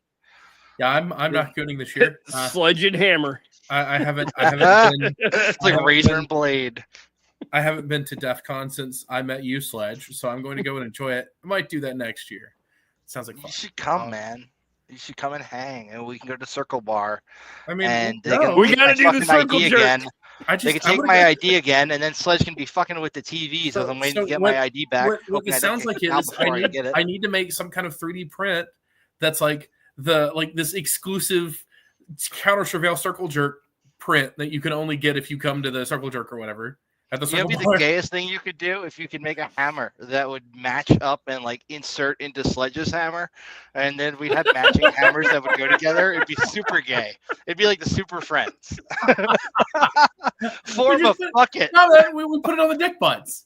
Yeah, I'm not gooning this year. Sledge and hammer. I haven't been. It's like razor and blade. I haven't been to DEF CON since I met you, Sledge. So I'm going to go and enjoy it. I might do that next year. Sounds like fun. You should come, man. You should come and hang, and we can go to Circle Bar. I mean, and we gotta do the circle jerk again. They can take my ID again, and then Sledge can be fucking with the TVs as I'm waiting to get my ID back. What it sounds like is I need to make some kind of 3D print that's like this exclusive CounterSurveil circle jerk print that you can only get if you come to the circle jerk or whatever. At the It'd be the gayest thing you could do if you could make a hammer that would match up and like insert into Sledge's hammer, and then we'd have matching hammers that would go together. It'd be super gay. It'd be like the Super Friends. Form a bucket. No, we put it on the dick butts.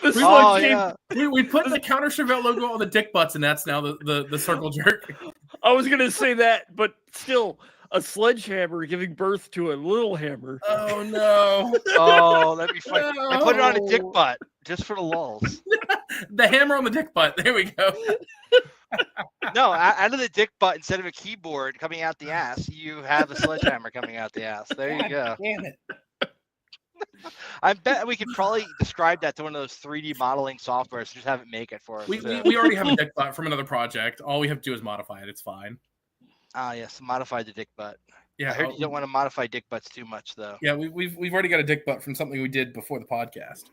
We put the CounterSurveil logo on the dick butts, and that's now the circle jerk. I was gonna say that, but still. A sledgehammer giving birth to a little hammer. Oh no! Oh, that'd be fun. No. I put it on a dick butt just for the lulz. The hammer on the dick butt. There we go. No, out of the dick butt, instead of a keyboard coming out the ass, you have a sledgehammer coming out the ass. There you go. Damn it. I bet we could probably describe that to one of those 3D modeling softwares. Just have it make it for us. We already have a dick butt from another project. All we have to do is modify it. It's fine. Ah, yes, modify the dick butt. Yeah, I heard you don't want to modify dick butts too much, though. Yeah, we've already got a dick butt from something we did before the podcast.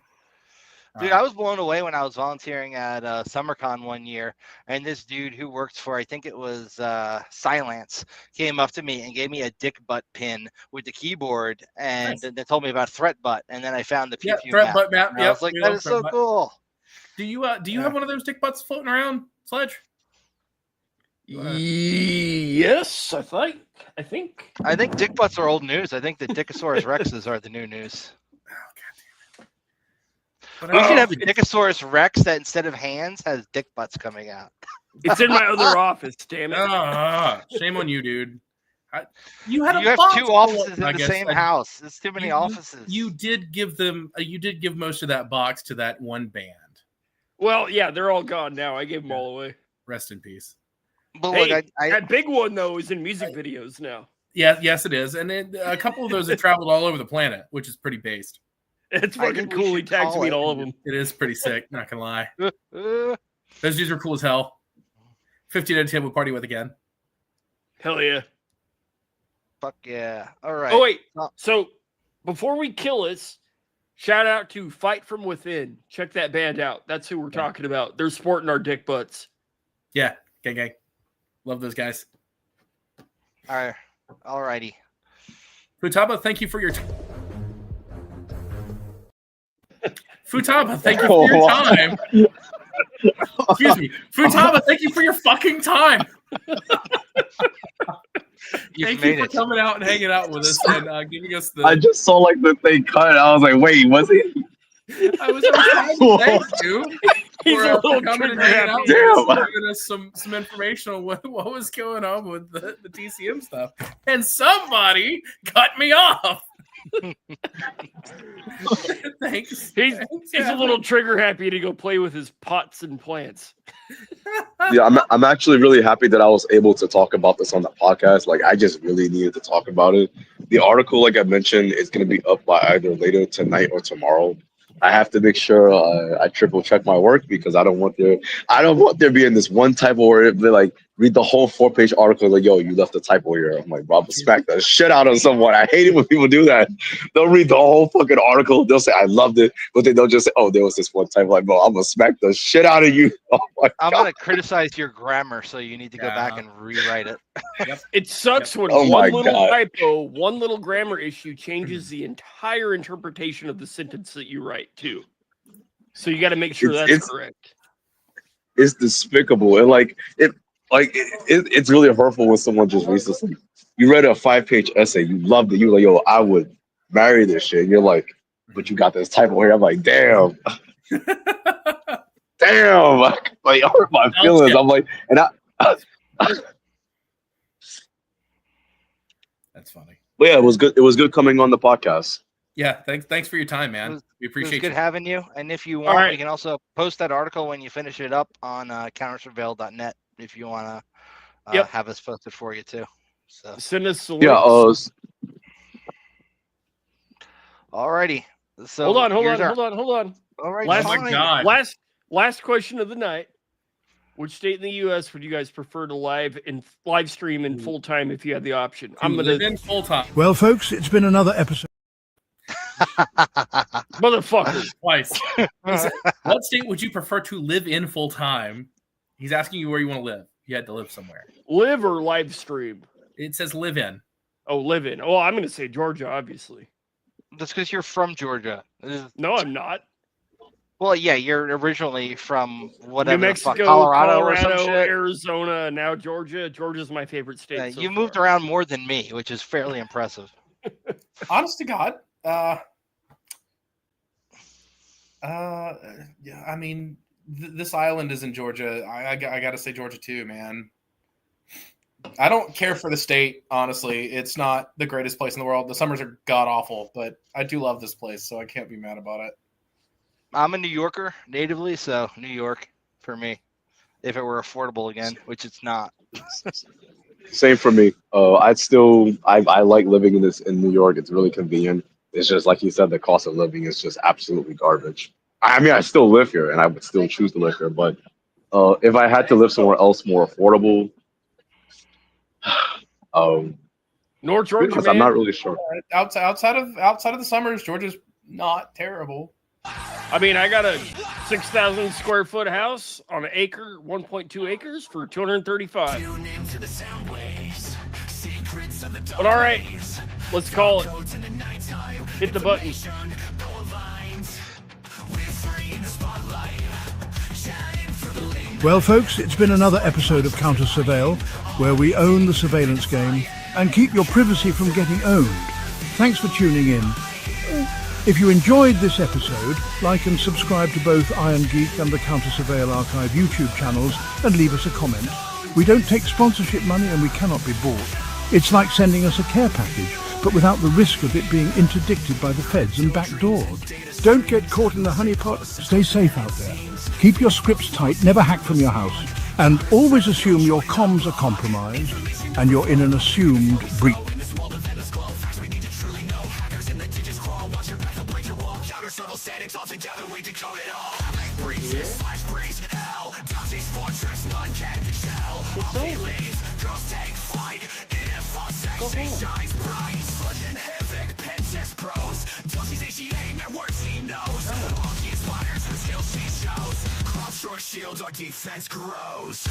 Dude, I was blown away when I was volunteering at SummerCon one year, and this dude who worked for, I think it was Silence, came up to me and gave me a dick butt pin with the keyboard, and they told me about threat butt, and then I found the PQ threat butt map. I was like, that is so cool. Do you have one of those dick butts floating around, Sledge? Yes, I think. I think dick butts are old news. I think the Dickosaurus Rexes are the new news. Oh, God damn it. We should have a Dickosaurus Rex that instead of hands has dick butts coming out. It's in my other office, damn it. Shame on you, dude. You have two offices in the same house. There's too many offices. You did give most of that box to that one band. Well, yeah, they're all gone now. I gave them all away. Rest in peace. But hey, look, that big one though is in music videos now. Yeah, yes, it is, and a couple of those have traveled all over the planet, which is pretty based. It's fucking cool. He tags me in all of them. It is pretty sick. Not gonna lie. Those dudes are cool as hell. 15 out of 10 we'll party with again. Hell yeah. Fuck yeah. All right. Oh wait. So before we kill us, shout out to Fight From Within. Check that band out. That's who we're talking about. They're sporting our dick butts. Yeah. Gang. Love those guys. All right. All righty. Futaba, thank you for your Futaba, thank you for your time. Excuse me. Futaba, thank you for your fucking time. Thank you for coming out and hanging out with us and giving us the. I just saw like the thing cut. I was like, wait, was he? I was trying to thank you for coming and hanging out with us and giving us some information on what was going on with the TCM stuff. And somebody cut me off. Thanks. He's a little trigger happy to go play with his pots and plants. Yeah, I'm actually really happy that I was able to talk about this on the podcast. Like, I just really needed to talk about it. The article, like I mentioned, is going to be up by either later tonight or tomorrow. I have to make sure I triple check my work because I don't want there being this one typo where they like read the whole 4-page article like, yo, you left a typo here. I'm like, Rob, smack the shit out of someone. I hate it when people do that. They'll read the whole fucking article. They'll say I loved it, but then they'll just say, oh, there was this one typo. Like, bro, I'm gonna smack the shit out of you. Oh my I'm God. gonna criticize your grammar, so you need to go back and rewrite it. It sucks when Oh my one little God. typo, one little grammar issue changes the entire interpretation of the sentence that you write too. So you got to make sure that's correct. It's despicable, and it's really hurtful when someone just reads this. Like, you read a 5-page essay, you loved it, you were like, yo, I would marry this shit. And you're like, but you got this typo here. I'm like, damn. Damn, like it hurt my feelings. I'm like, and That's funny. Well, yeah, it was good. It was good coming on the podcast. Yeah, thanks for your time, man. We appreciate It was good you. having you. And if you want, we can also post that article when you finish it up on CounterSurveil.net if you want to have us posted for you too. So send us the Yeah. links. Alrighty. So hold on. All right. Last, Oh my God. last question of the night. Which state in the U.S. would you guys prefer to live stream in full time if you had the option? I'm gonna live in full time. Well, folks, it's been another episode. Motherfucker. Twice. He said, what state would you prefer to live in full time? He's asking you where you want to live. You had to live somewhere. Live or live stream? It says live in. Oh, live in. Oh, I'm going to say Georgia, obviously. That's because you're from Georgia. No, I'm not. Well, yeah, you're originally from New whatever the Mexico, fuck, Colorado or some shit. Arizona, now Georgia. Georgia's my favorite state. You moved around more than me, which is fairly impressive. Honest to God, yeah, I mean, this island is in Georgia. I got to say Georgia too, man. I don't care for the state, honestly. It's not the greatest place in the world. The summers are god awful, but I do love this place, so I can't be mad about it. I'm a New Yorker natively, so New York for me. If it were affordable again, which it's not. Same for me. I like living in New York. It's really convenient. It's just like you said, the cost of living is just absolutely garbage. I mean, I still live here, and I would still choose to live here. But if I had to live somewhere else more affordable, North Georgia, because man. I'm not really sure. Outside of the summers, Georgia's not terrible. I mean, I got a 6,000 square foot house on an acre, 1.2 acres for $235. But all right, let's call it. Hit the button. Well, folks, it's been another episode of CounterSurveil, where we own the surveillance game and keep your privacy from getting owned. Thanks for tuning in. If you enjoyed this episode, like and subscribe to both Iron Geek and the CounterSurveil Archive YouTube channels and leave us a comment. We don't take sponsorship money and we cannot be bought. It's like sending us a care package, but without the risk of it being interdicted by the feds and backdoored. Don't get caught in the honeypot. Stay safe out there. Keep your scripts tight, never hack from your house. And always assume your comms are compromised and you're in an assumed breach. Settings all together, we decode it all. Breezes, slash breeze, hell. Dante's fortress, none can excel. We leave, girls take flight. If our sexy shines bright. Sludge and havoc, pinches pros. Till she say she ain't at work, she knows. Monkey inspires her skills she shows. Crop short shield, our defense grows.